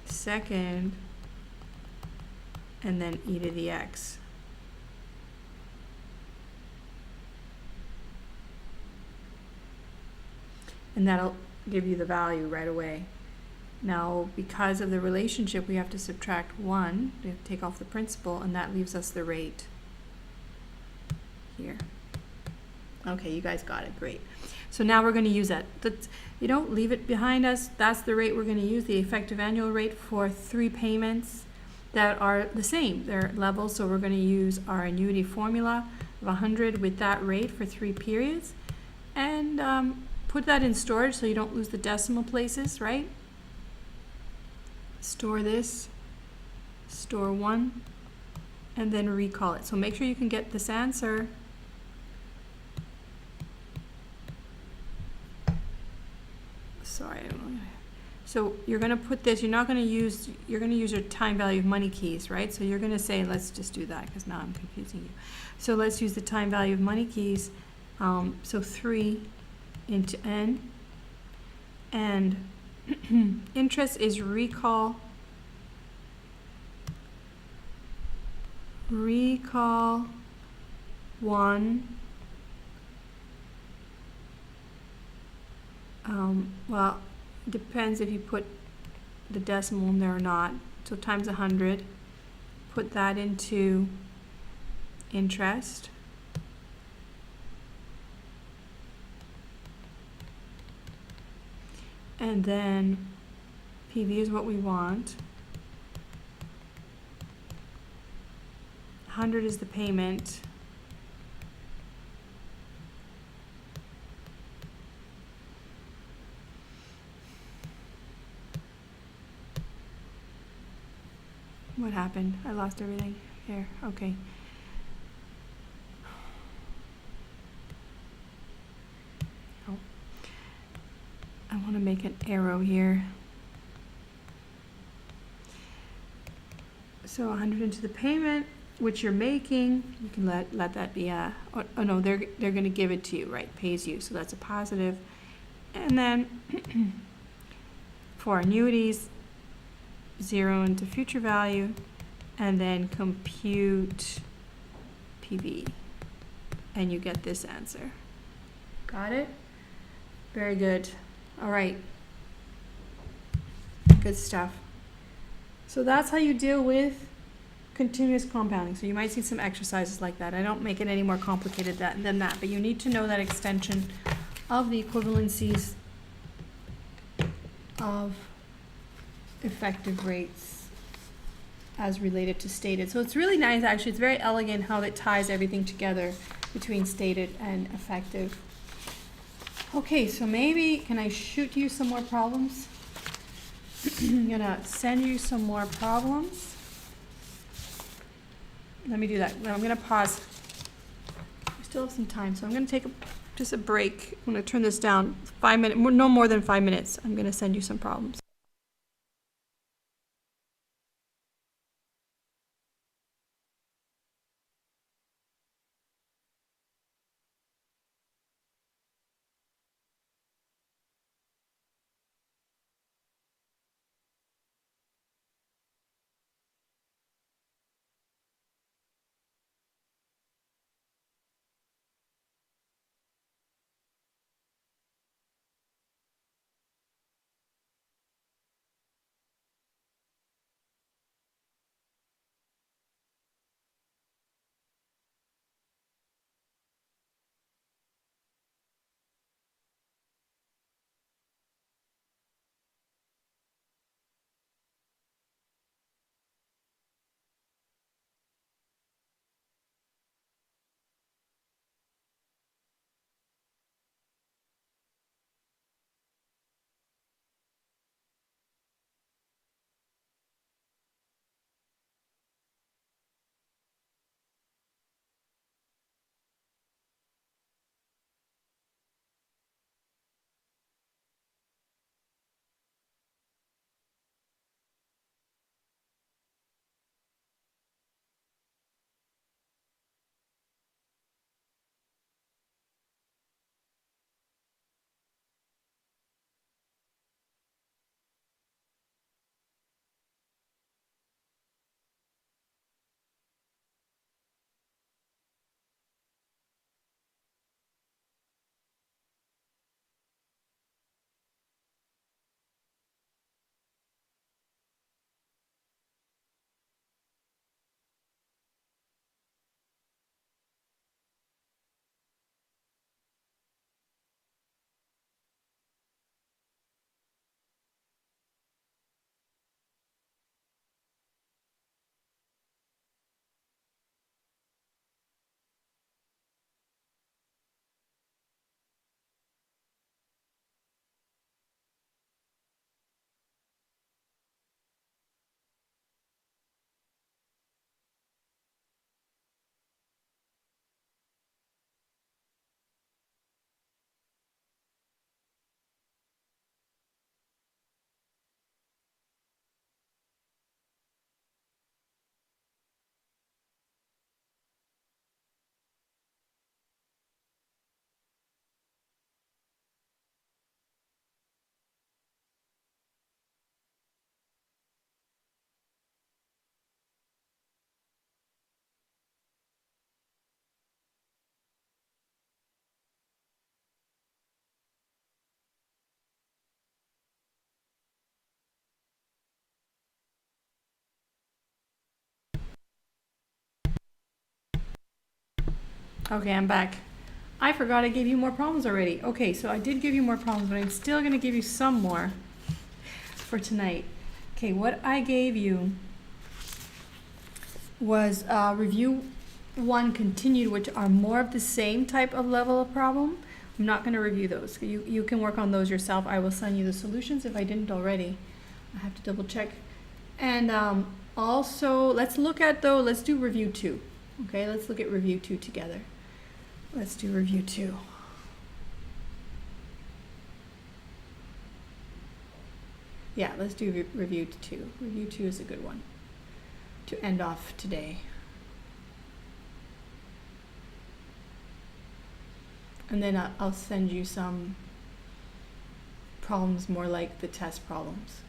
second and then e to the x. And that'll give you the value right away. Now, because of the relationship, we have to subtract 1, we have to take off the principal, and that leaves us the rate here. Okay, you guys got it, great. So now we're going to use that. You don't leave it behind us. That's the rate we're going to use, the effective annual rate for 3 payments that are the same. They're level, so we're going to use our annuity formula of 100 with that rate for 3 periods. And put that in storage so you don't lose the decimal places, right? Store this, store 1, and then recall it. So make sure you can get this answer. Sorry, I don't know. So you're going to put this, you're going to use your time value of money keys, right? So you're going to say, let's just do that because now I'm confusing you. So let's use the time value of money keys. So 3 into n. And interest is recall 1. Well, depends if you put the decimal in there or not. So times 100, put that into interest. And then PV is what we want. 100 is the payment. What happened? I lost everything here. Okay. Oh. I want to make an arrow here. So 100 into the payment, which you're making, you can let that be a, oh no, they're going to give it to you, right? Pays you, so that's a positive. And then for annuities, 0 into future value, and then compute PV, and you get this answer. Got it? Very good. All right. Good stuff. So that's how you deal with continuous compounding. So you might see some exercises like that. I don't make it any more complicated than that, but you need to know that extension of the equivalencies of effective rates as related to stated. So it's really nice, actually. It's very elegant how it ties everything together between stated and effective. Okay, so maybe, can I shoot you some more problems? I'm gonna send you some more problems. Let me do that. I'm gonna pause. We still have some time, so I'm gonna take just a break. I'm gonna turn this down 5 minutes, no more than 5 minutes. I'm gonna send you some problems. Okay, I'm back. I forgot I gave you more problems already. Okay, so I did give you more problems, but I'm still going to give you some more for tonight. Okay, what I gave you was review 1 continued, which are more of the same type of level of problem. I'm not going to review those. You can work on those yourself. I will send you the solutions if I didn't already. I have to double check. And also, let's do review 2. Okay, let's look at review 2 together. Let's do review 2. Yeah, let's do review 2. Review 2 is a good one to end off today. And then I'll send you some problems more like the test problems.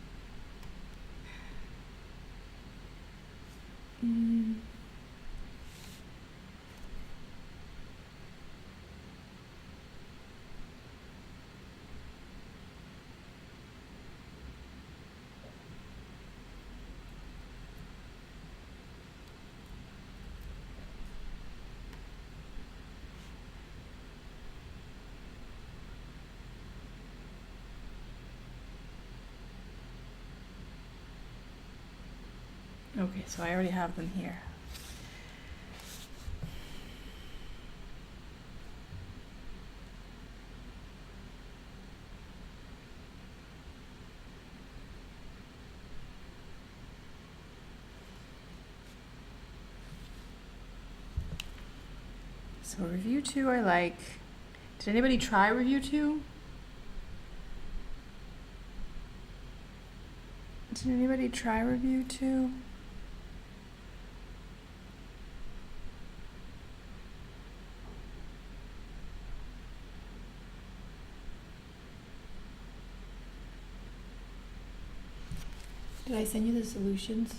Okay, so I already have them here. So review 2 I like. Did anybody try review 2? Did anybody try review 2? Did I send you the solutions?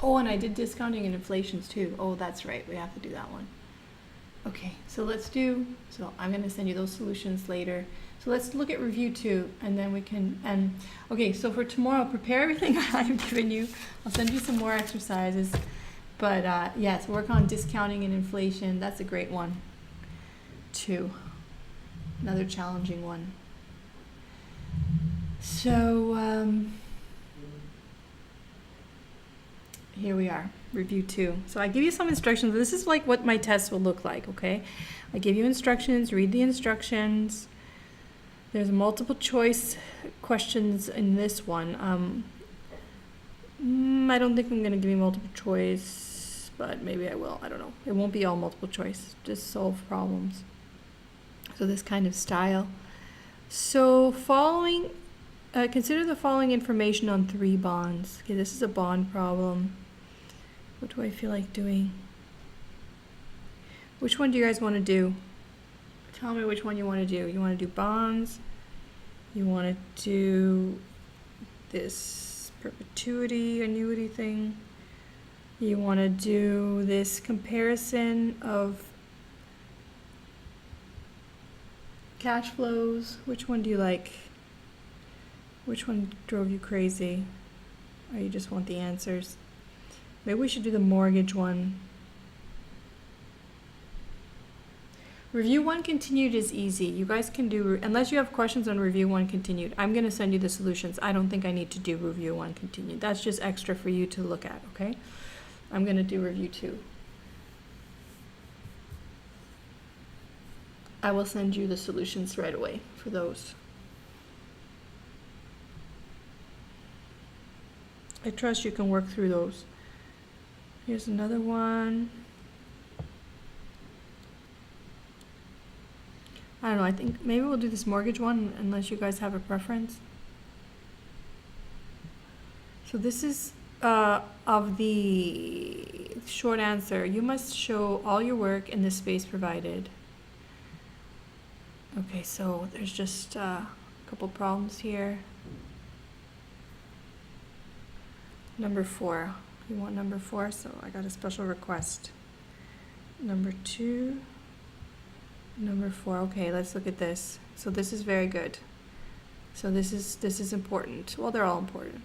Oh, and I did discounting and inflations too. Oh, that's right. We have to do that one. Okay, so I'm going to send you those solutions later. So let's look at review 2, and then we can, okay, so for tomorrow, prepare everything I've given you. I'll send you some more exercises. But yes, work on discounting and inflation. That's a great one too. Another challenging one. So, here we are, review 2. So I give you some instructions. This is like what my test will look like, okay? I give you instructions, read the instructions. There's multiple choice questions in this one. I don't think I'm going to give you multiple choice, but maybe I will. I don't know. It won't be all multiple choice, just solve problems. So this kind of style. So consider the following information on 3 bonds. Okay, this is a bond problem. What do I feel like doing? Which one do you guys want to do? Tell me which one you want to do. You want to do bonds? You want to do this perpetuity annuity thing? You want to do this comparison of cash flows? Which one do you like? Which one drove you crazy? Or you just want the answers? Maybe we should do the mortgage one. Review 1 continued is easy. You guys can do, unless you have questions on review 1 continued. I'm going to send you the solutions. I don't think I need to do review 1 continued. That's just extra for you to look at, okay? I'm going to do review 2. I will send you the solutions right away for those. I trust you can work through those. Here's another one. I don't know, I think maybe we'll do this mortgage one unless you guys have a preference. So So this is of the short answer. You must show all your work in the space provided. Okay, so there's just a couple problems here. Number 4. You want number 4, so I got a special request. Number 2, number 4. Okay, let's look at this. So this is very good. So this is important. Well, they're all important.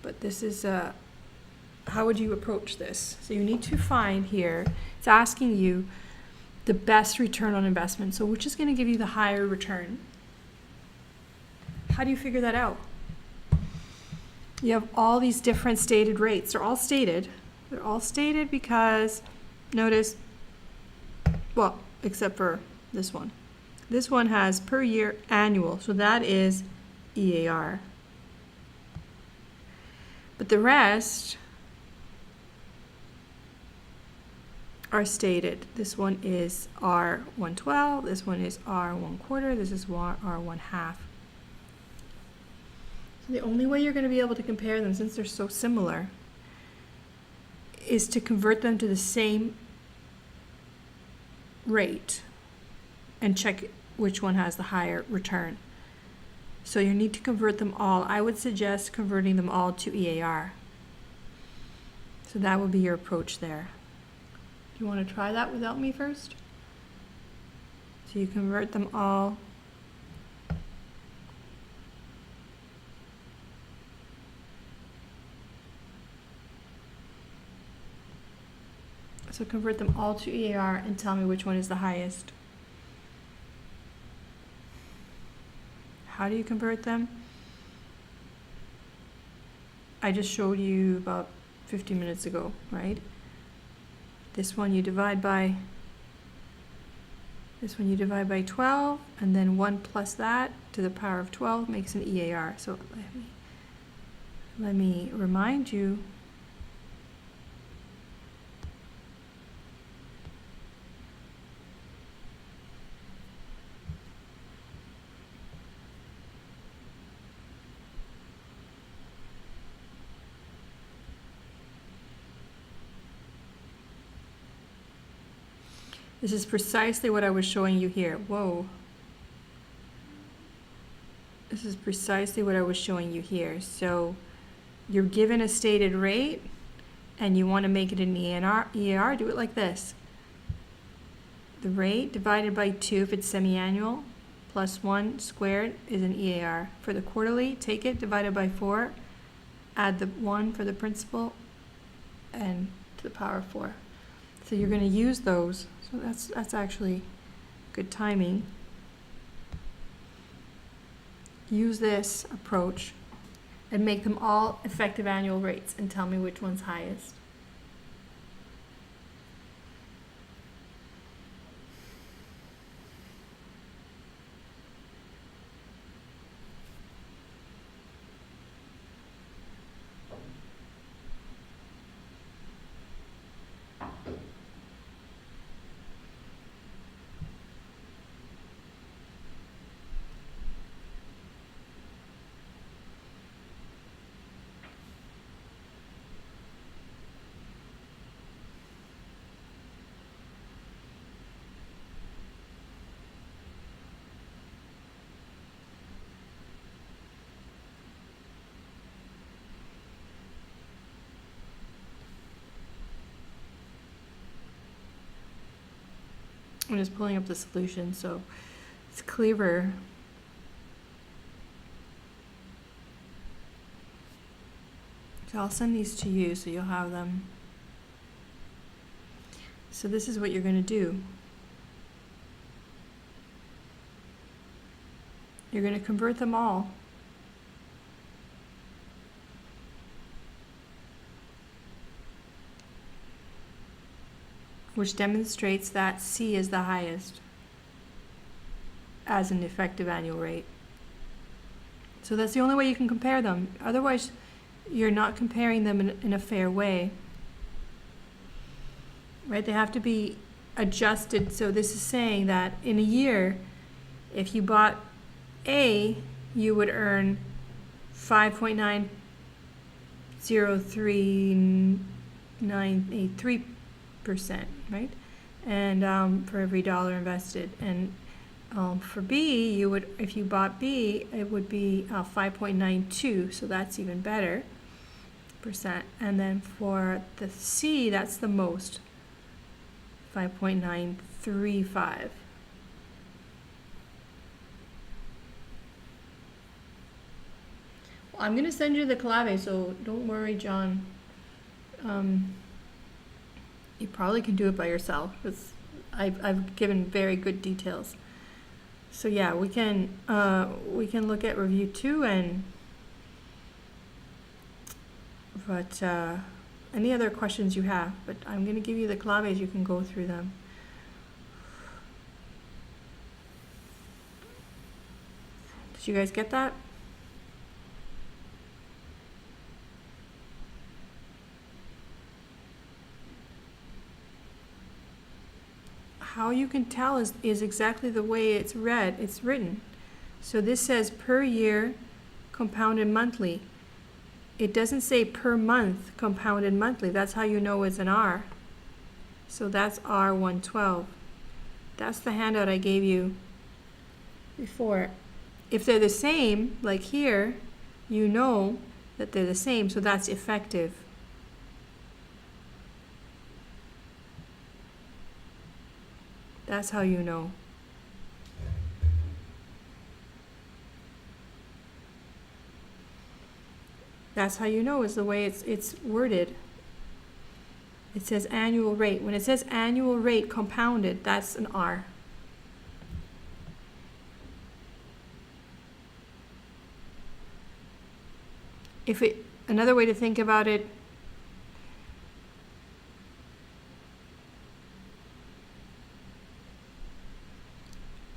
But this is how would you approach this? So you need to find here, it's asking you the best return on investment. So which is going to give you the higher return? How do you figure that out? You have all these different stated rates. They're all stated. They're all stated because, notice, well, except for this one. This one has per year annual, so that is EAR. But the rest are stated. This one is R112, this one is R1/4, this is R1/2. So the only way you're going to be able to compare them, since they're so similar, is to convert them to the same rate and check which one has the higher return. So you need to convert them all. I would suggest converting them all to EAR. So that would be your approach there. Do you want to try that without me first? So you convert them all. So convert them all to EAR and tell me which one is the highest. How do you convert them? I just showed you about 50 minutes ago, right? This one you divide by 12, and then 1 plus that to the power of 12 makes an EAR. So let me remind you. This is precisely what I was showing you here. Whoa. This is precisely what I was showing you here. So you're given a stated rate and you want to make it an EAR, do it like this. The rate divided by 2 if it's semi-annual, plus 1 squared is an EAR. For the quarterly, take it, divide it by 4, add the 1 for the principal, and to the power of 4. So you're going to use those. So that's actually good timing. Use this approach and make them all effective annual rates and tell me which one's highest. I'm just pulling up the solution so it's clearer. So I'll send these to you so you'll have them. So this is what you're going to do. You're going to convert them all. Which demonstrates that C is the highest as an effective annual rate. So that's the only way you can compare them. Otherwise, you're not comparing them in a fair way. Right? They have to be adjusted. So this is saying that in a year, if you bought A, you would earn 5.9 0.03983%, right? And for every dollar invested. And for B, you would, if you bought B, it would be 5.92, so that's even better percent. And then for the C, that's the most, 5.935. Well, I'm going to send you the clave, so don't worry, John. You probably can do it by yourself, because I've given very good details. So yeah, we can look at review 2 but any other questions you have, but I'm going to give you the claves, you can go through them. Did you guys get that? How you can tell is exactly the way it's written. So this says per year compounded monthly. It doesn't say per month compounded monthly. That's how you know it's an R. So that's R112. That's the handout I gave you before. If they're the same, like here, you know that they're the same, so that's effective. That's how you know. That's how you know, is the way it's worded. It says annual rate. When it says annual rate compounded, that's an R. Another way to think about it,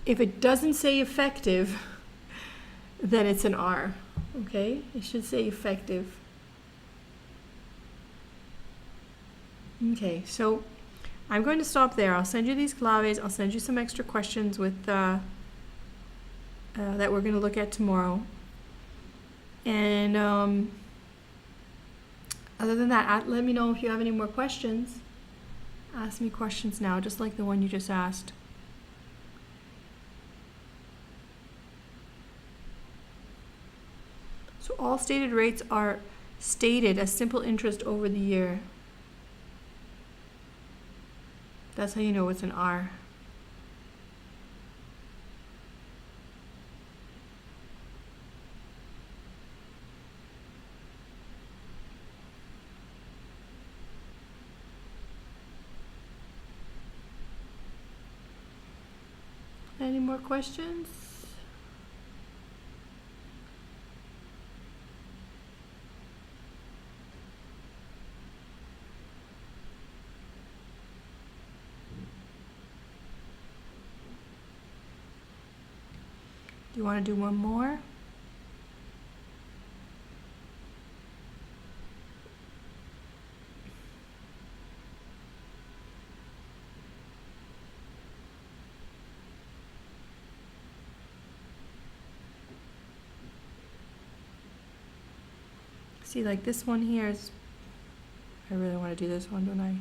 if it doesn't say effective, then it's an R, okay? It should say effective. Okay, so I'm going to stop there. I'll send you these claves. I'll send you some extra questions with that we're going to look at tomorrow. And other than that, let me know if you have any more questions. Ask me questions now, just like the one you just asked. So all stated rates are stated as simple interest over the year. That's how you know it's an R. Any more questions? Do you want to do one more? See, like this one here is, I really want to do this one, don't I?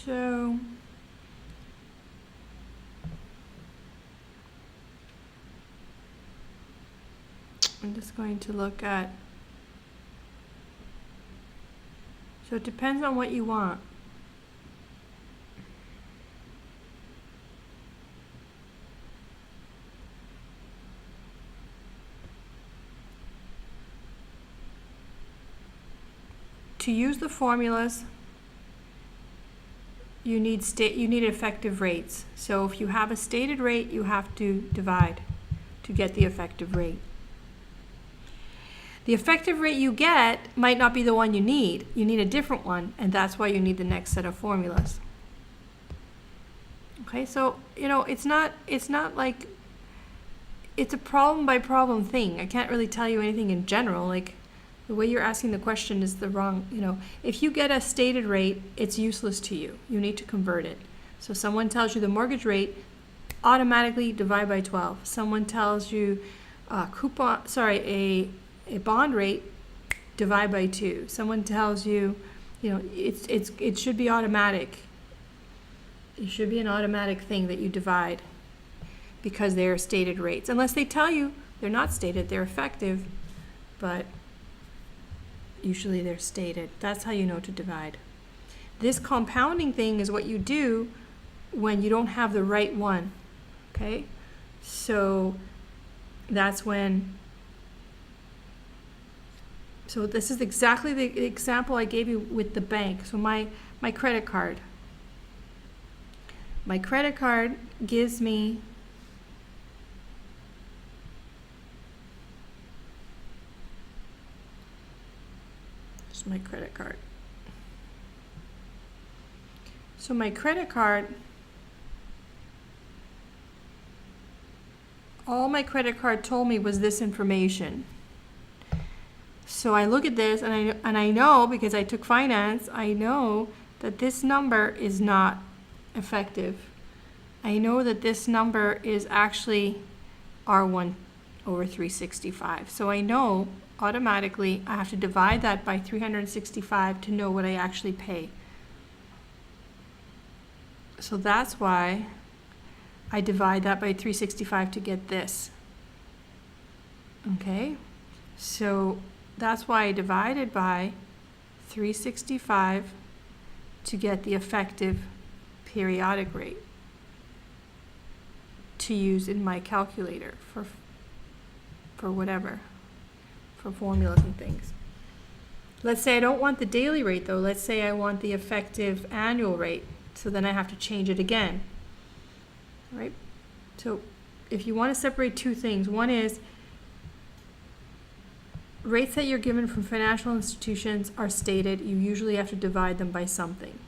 So I'm just going to look at, so it depends on what you want. To use the formulas, you need effective rates. So if you have a stated rate, you have to divide to get the effective rate. The effective rate you get might not be the one you need. You need a different one, and that's why you need the next set of formulas. Okay, so, you know, it's not like, it's a problem by problem thing. I can't really tell you anything in general. Like, the way you're asking the question is the wrong, you know. If you get a stated rate, it's useless to you. You need to convert it. So someone tells you the mortgage rate, automatically divide by 12. Someone tells you a bond rate, divide by 2. Someone tells you, you know, it should be automatic. It should be an automatic thing that you divide because they're stated rates. Unless they tell you they're not stated, they're effective, but usually they're stated. That's how you know to divide. This compounding thing is what you do when you don't have the right one, okay? So that's when, so this is exactly the example I gave you with the bank. So my credit card. My credit card gives me my credit card. So my credit card, all my credit card told me was this information. So I look at this and I know, because I took finance, I know that this number is not effective. I know that this number is actually R1 over 365. So I know automatically I have to divide that by 365 to know what I actually pay. So that's why I divide that by 365 to get this. Okay, so that's why I divided by 365 to get the effective periodic rate to use in my calculator for whatever, for formulas and things. Let's say I don't want the daily rate though. Let's say I want the effective annual rate. So then I have to change it again. All right? So if you want to separate two things, one is rates that you're given from financial institutions are stated. You usually have to divide them by something.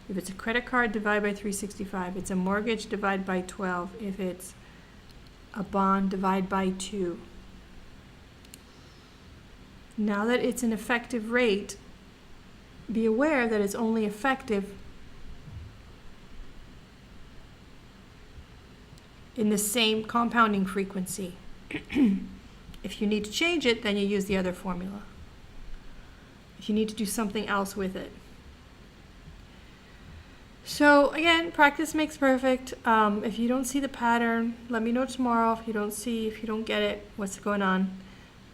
If it's a credit card, divide by 365. If it's a mortgage, divide by 12. If it's a bond, divide by 2. Now that it's an effective rate, be aware that it's only effective in the same compounding frequency. If you need to change it, then you use the other formula. If you need to do something else with it. So again, practice makes perfect. If you don't see the pattern, let me know tomorrow. If you don't get it, what's going on.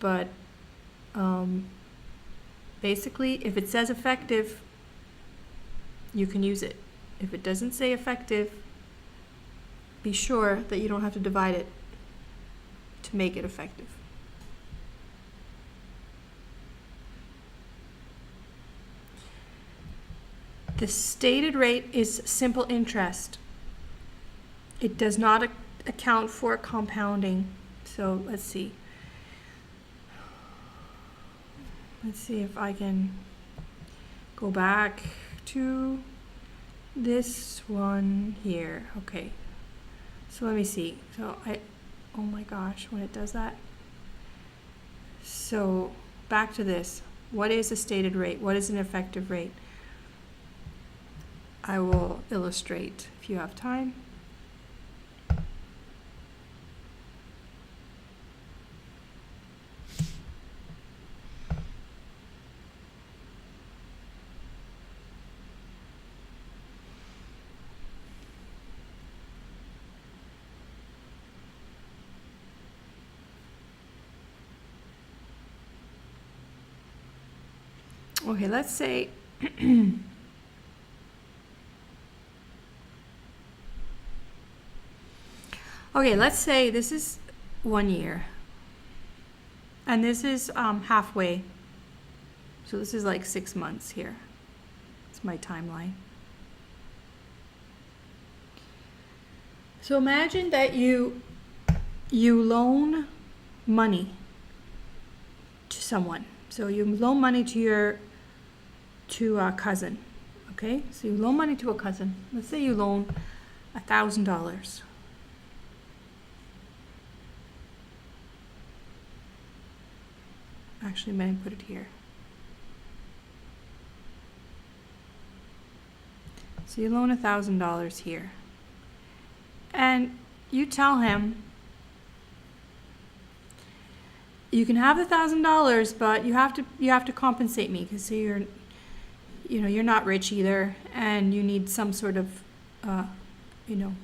But basically, if it says effective, you can use it. If it doesn't say effective, be sure that you don't have to divide it to make it effective. The stated rate is simple interest. It does not account for compounding. So let's see. Let's see if I can go back to this one here. Okay. So let me see. So oh my gosh, when it does that. So back to this. What is a stated rate? What is an effective rate? I will illustrate if you have time. Okay, let's say okay, let's say this is 1 year, and this is halfway. So this is like 6 months here. It's my timeline. So imagine that you loan money someone. So you loan money to a cousin. Okay, so you loan money to a cousin. Let's say you loan $1,000. Actually, I'm going to put it here. So you loan $1,000 here. And you tell him, you can have the $1,000, but you have to compensate me because you're not rich either, and you need some sort of, you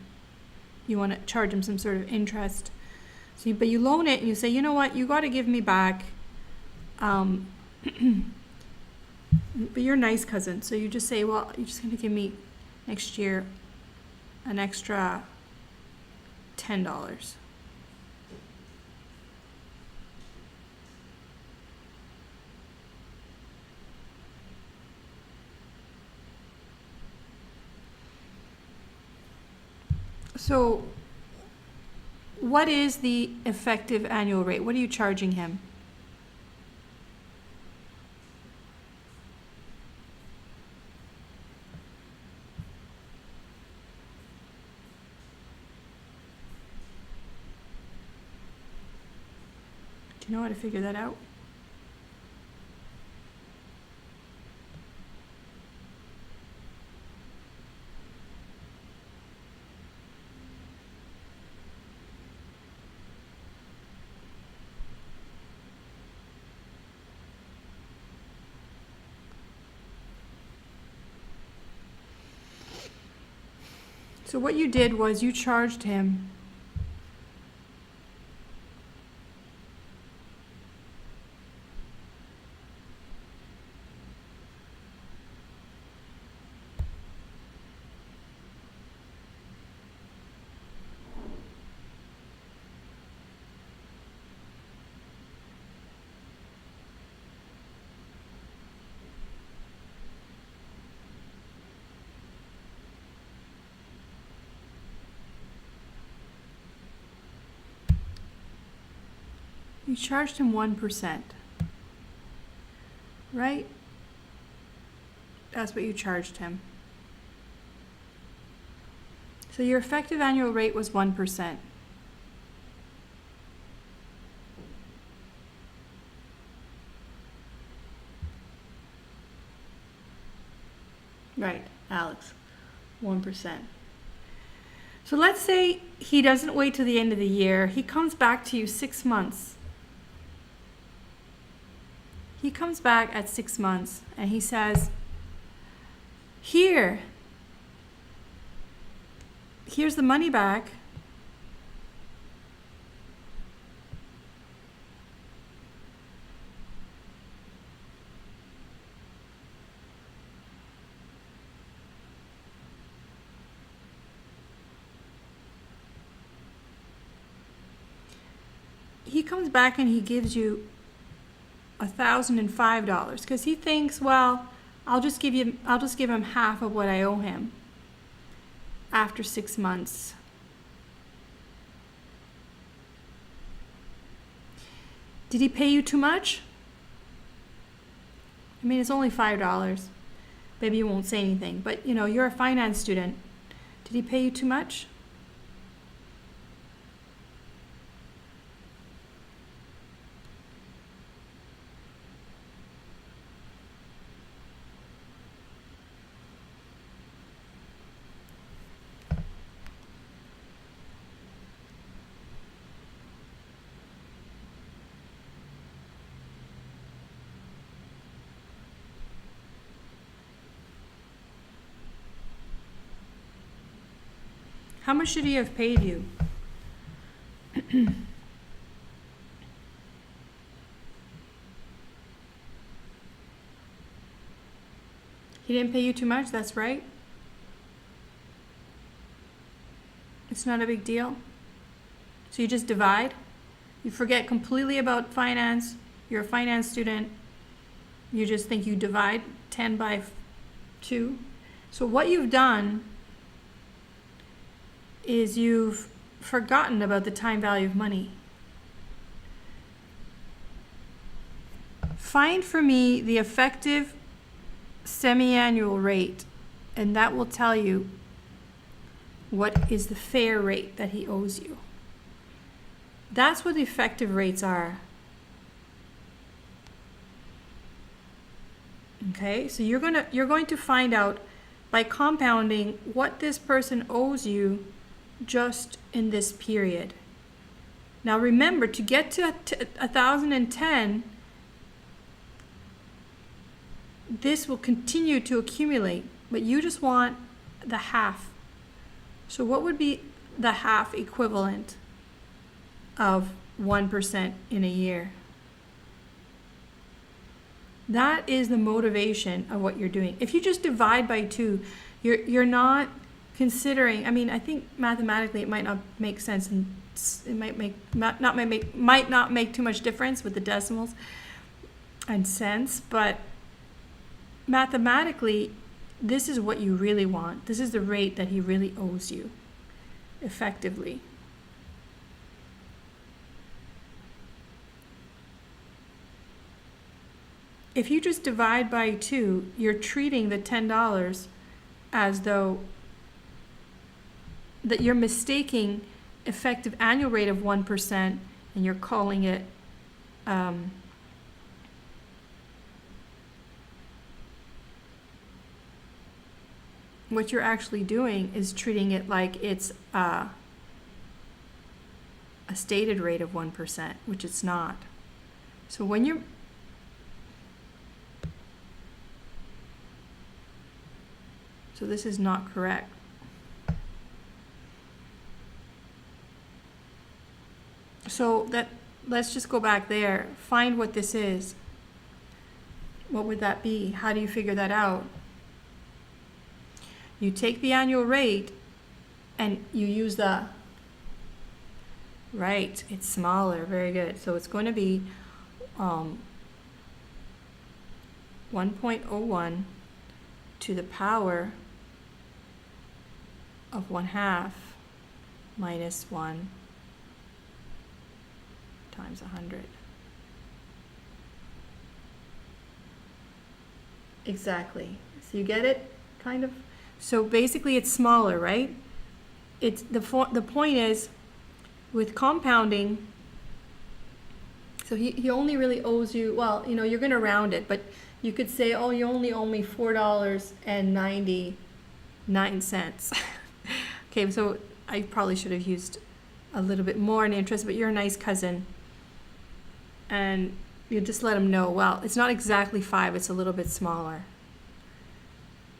want to charge him some sort of interest. So, but you loan it, and you say, you know what, you got to give me back. But you're a nice cousin, so you just say, well, you're just going to give me next year an extra $10. So what is the effective annual rate? What are you charging him? Do you know how to figure that out? So what you did was you charged him You charged him 1%, right? That's what you charged him. So your effective annual rate was 1%. Right, Alex, 1%. So let's say he doesn't wait till the end of the year. He comes back to you 6 months. He comes back at 6 months and he says, here's the money back. He comes back and he gives you $1,005 because he thinks, well, I'll just give him half of what I owe him after 6 months. Did he pay you too much? I mean, it's only $5. Maybe you won't say anything, but you're a finance student. Did he pay you too much? How much should he have paid you? He didn't pay you too much, that's right. It's not a big deal. So you just divide. You forget completely about finance. You're a finance student. You just think you divide 10 by 2. So what you've done is you've forgotten about the time value of money. find for me the effective semi-annual rate, and that will tell you what is the fair rate that he owes you. That's what the effective rates are. Okay, so you're going to find out by compounding what this person owes you just in this period. Now remember, to get to 1,010, this will continue to accumulate, but you just want the half. So what would be the half equivalent of 1% in a year? That is the motivation of what you're doing. If you just divide by 2, you're not considering, I mean, I think mathematically it might not make sense, and it might not make too much difference with the decimals and cents, but mathematically, this is what you really want. This is the rate that he really owes you, effectively. If you just divide by 2, you're treating the $10 as though that you're mistaking effective annual rate of 1%, and you're calling it what you're actually doing is treating it like it's a stated rate of 1%, which it's not. So when you're So this is not correct. So let's just go back there. Find what this is. What would that be? How do you figure that out? You take the annual rate and you use the, right, it's smaller, very good. So it's going to be 1.01 to the power of 1/2 minus 1 times 100. Exactly. So you get it, kind of? So basically it's smaller, right? It's the point is, with compounding, so he only really owes you, well, you know, you're going to round it, but you could say, oh, you only owe me $4.99. Okay, so I probably should have used a little bit more in interest, but you're a nice cousin. And you just let him know, well, it's not exactly 5, it's a little bit smaller.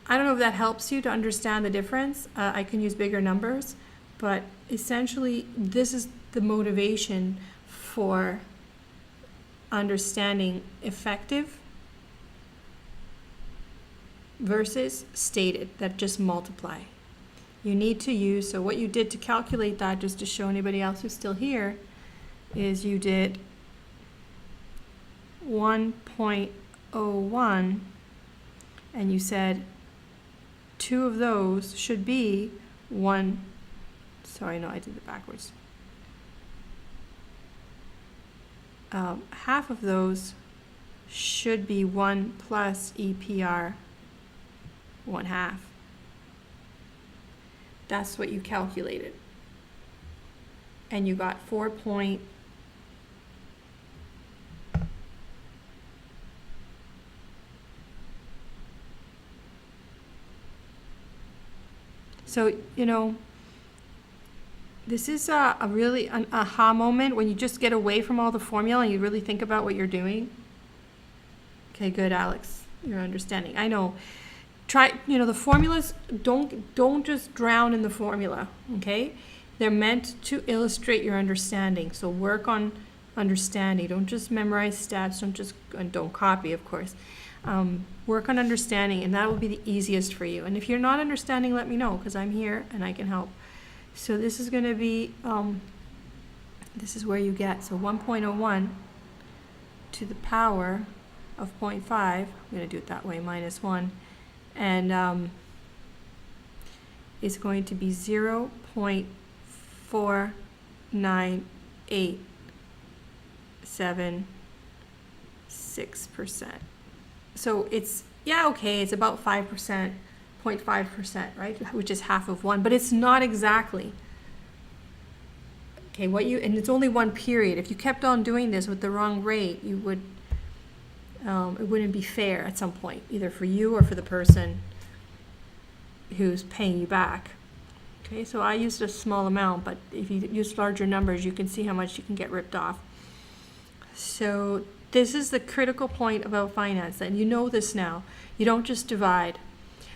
I don't know if that helps you to understand the difference. I can use bigger numbers, but essentially this is the motivation for understanding effective versus stated, that just multiply. You need to use, so what you did to calculate that, just to show anybody else who's still here, is you did 1.01 and you said 2 of those should be 1, sorry, no, I did it backwards. Half of those should be 1 plus EPR 1/2. That's what you calculated. And you got 4 point. So, you know, this is a really an aha moment when you just get away from all the formula and you really think about what you're doing. Okay, good, Alex. You're understanding. I know. Try, you know, the formulas, don't just drown in the formula, okay? They're meant to illustrate your understanding. So work on understanding. Don't just memorize stats. Don't copy, of course. Work on understanding, and that will be the easiest for you. And if you're not understanding, let me know, because I'm here and I can help. So this is going to be, this is where you get, so 1.01 to the power of 0.5, I'm going to do it that way, minus 1, and it's going to be 0.49876 6%. So it's, yeah, okay, it's about 5%, 0.5%, right? Which is half of 1, but it's not exactly. Okay, and it's only one period. If you kept on doing this with the wrong rate, you would, it wouldn't be fair at some point, either for you or for the person who's paying you back. Okay, so I used a small amount, but if you use larger numbers, you can see how much you can get ripped off. So this is the critical point about finance, and you know this now. You don't just divide.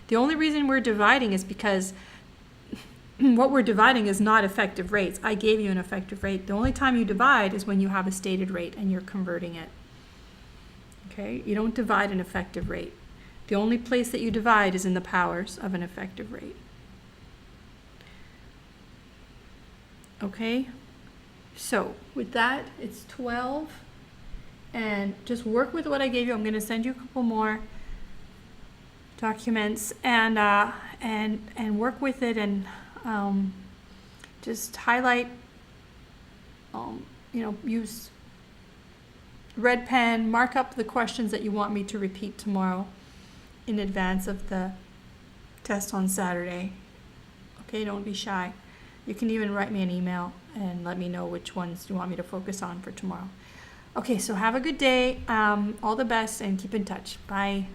The only reason we're dividing is because what we're dividing is not effective rates. I gave you an effective rate. The only time you divide is when you have a stated rate and you're converting it. Okay, you don't divide an effective rate. The only place that you divide is in the powers of an effective rate. Okay, so with that, it's 12. And just work with what I gave you. I'm going to send you a couple more documents and work with it, and just highlight, use red pen, mark up the questions that you want me to repeat tomorrow in advance of the test on Saturday. Okay, don't be shy. You can even write me an email and let me know which ones you want me to focus on for tomorrow. Okay, so have a good day, all the best, and keep in touch. Bye.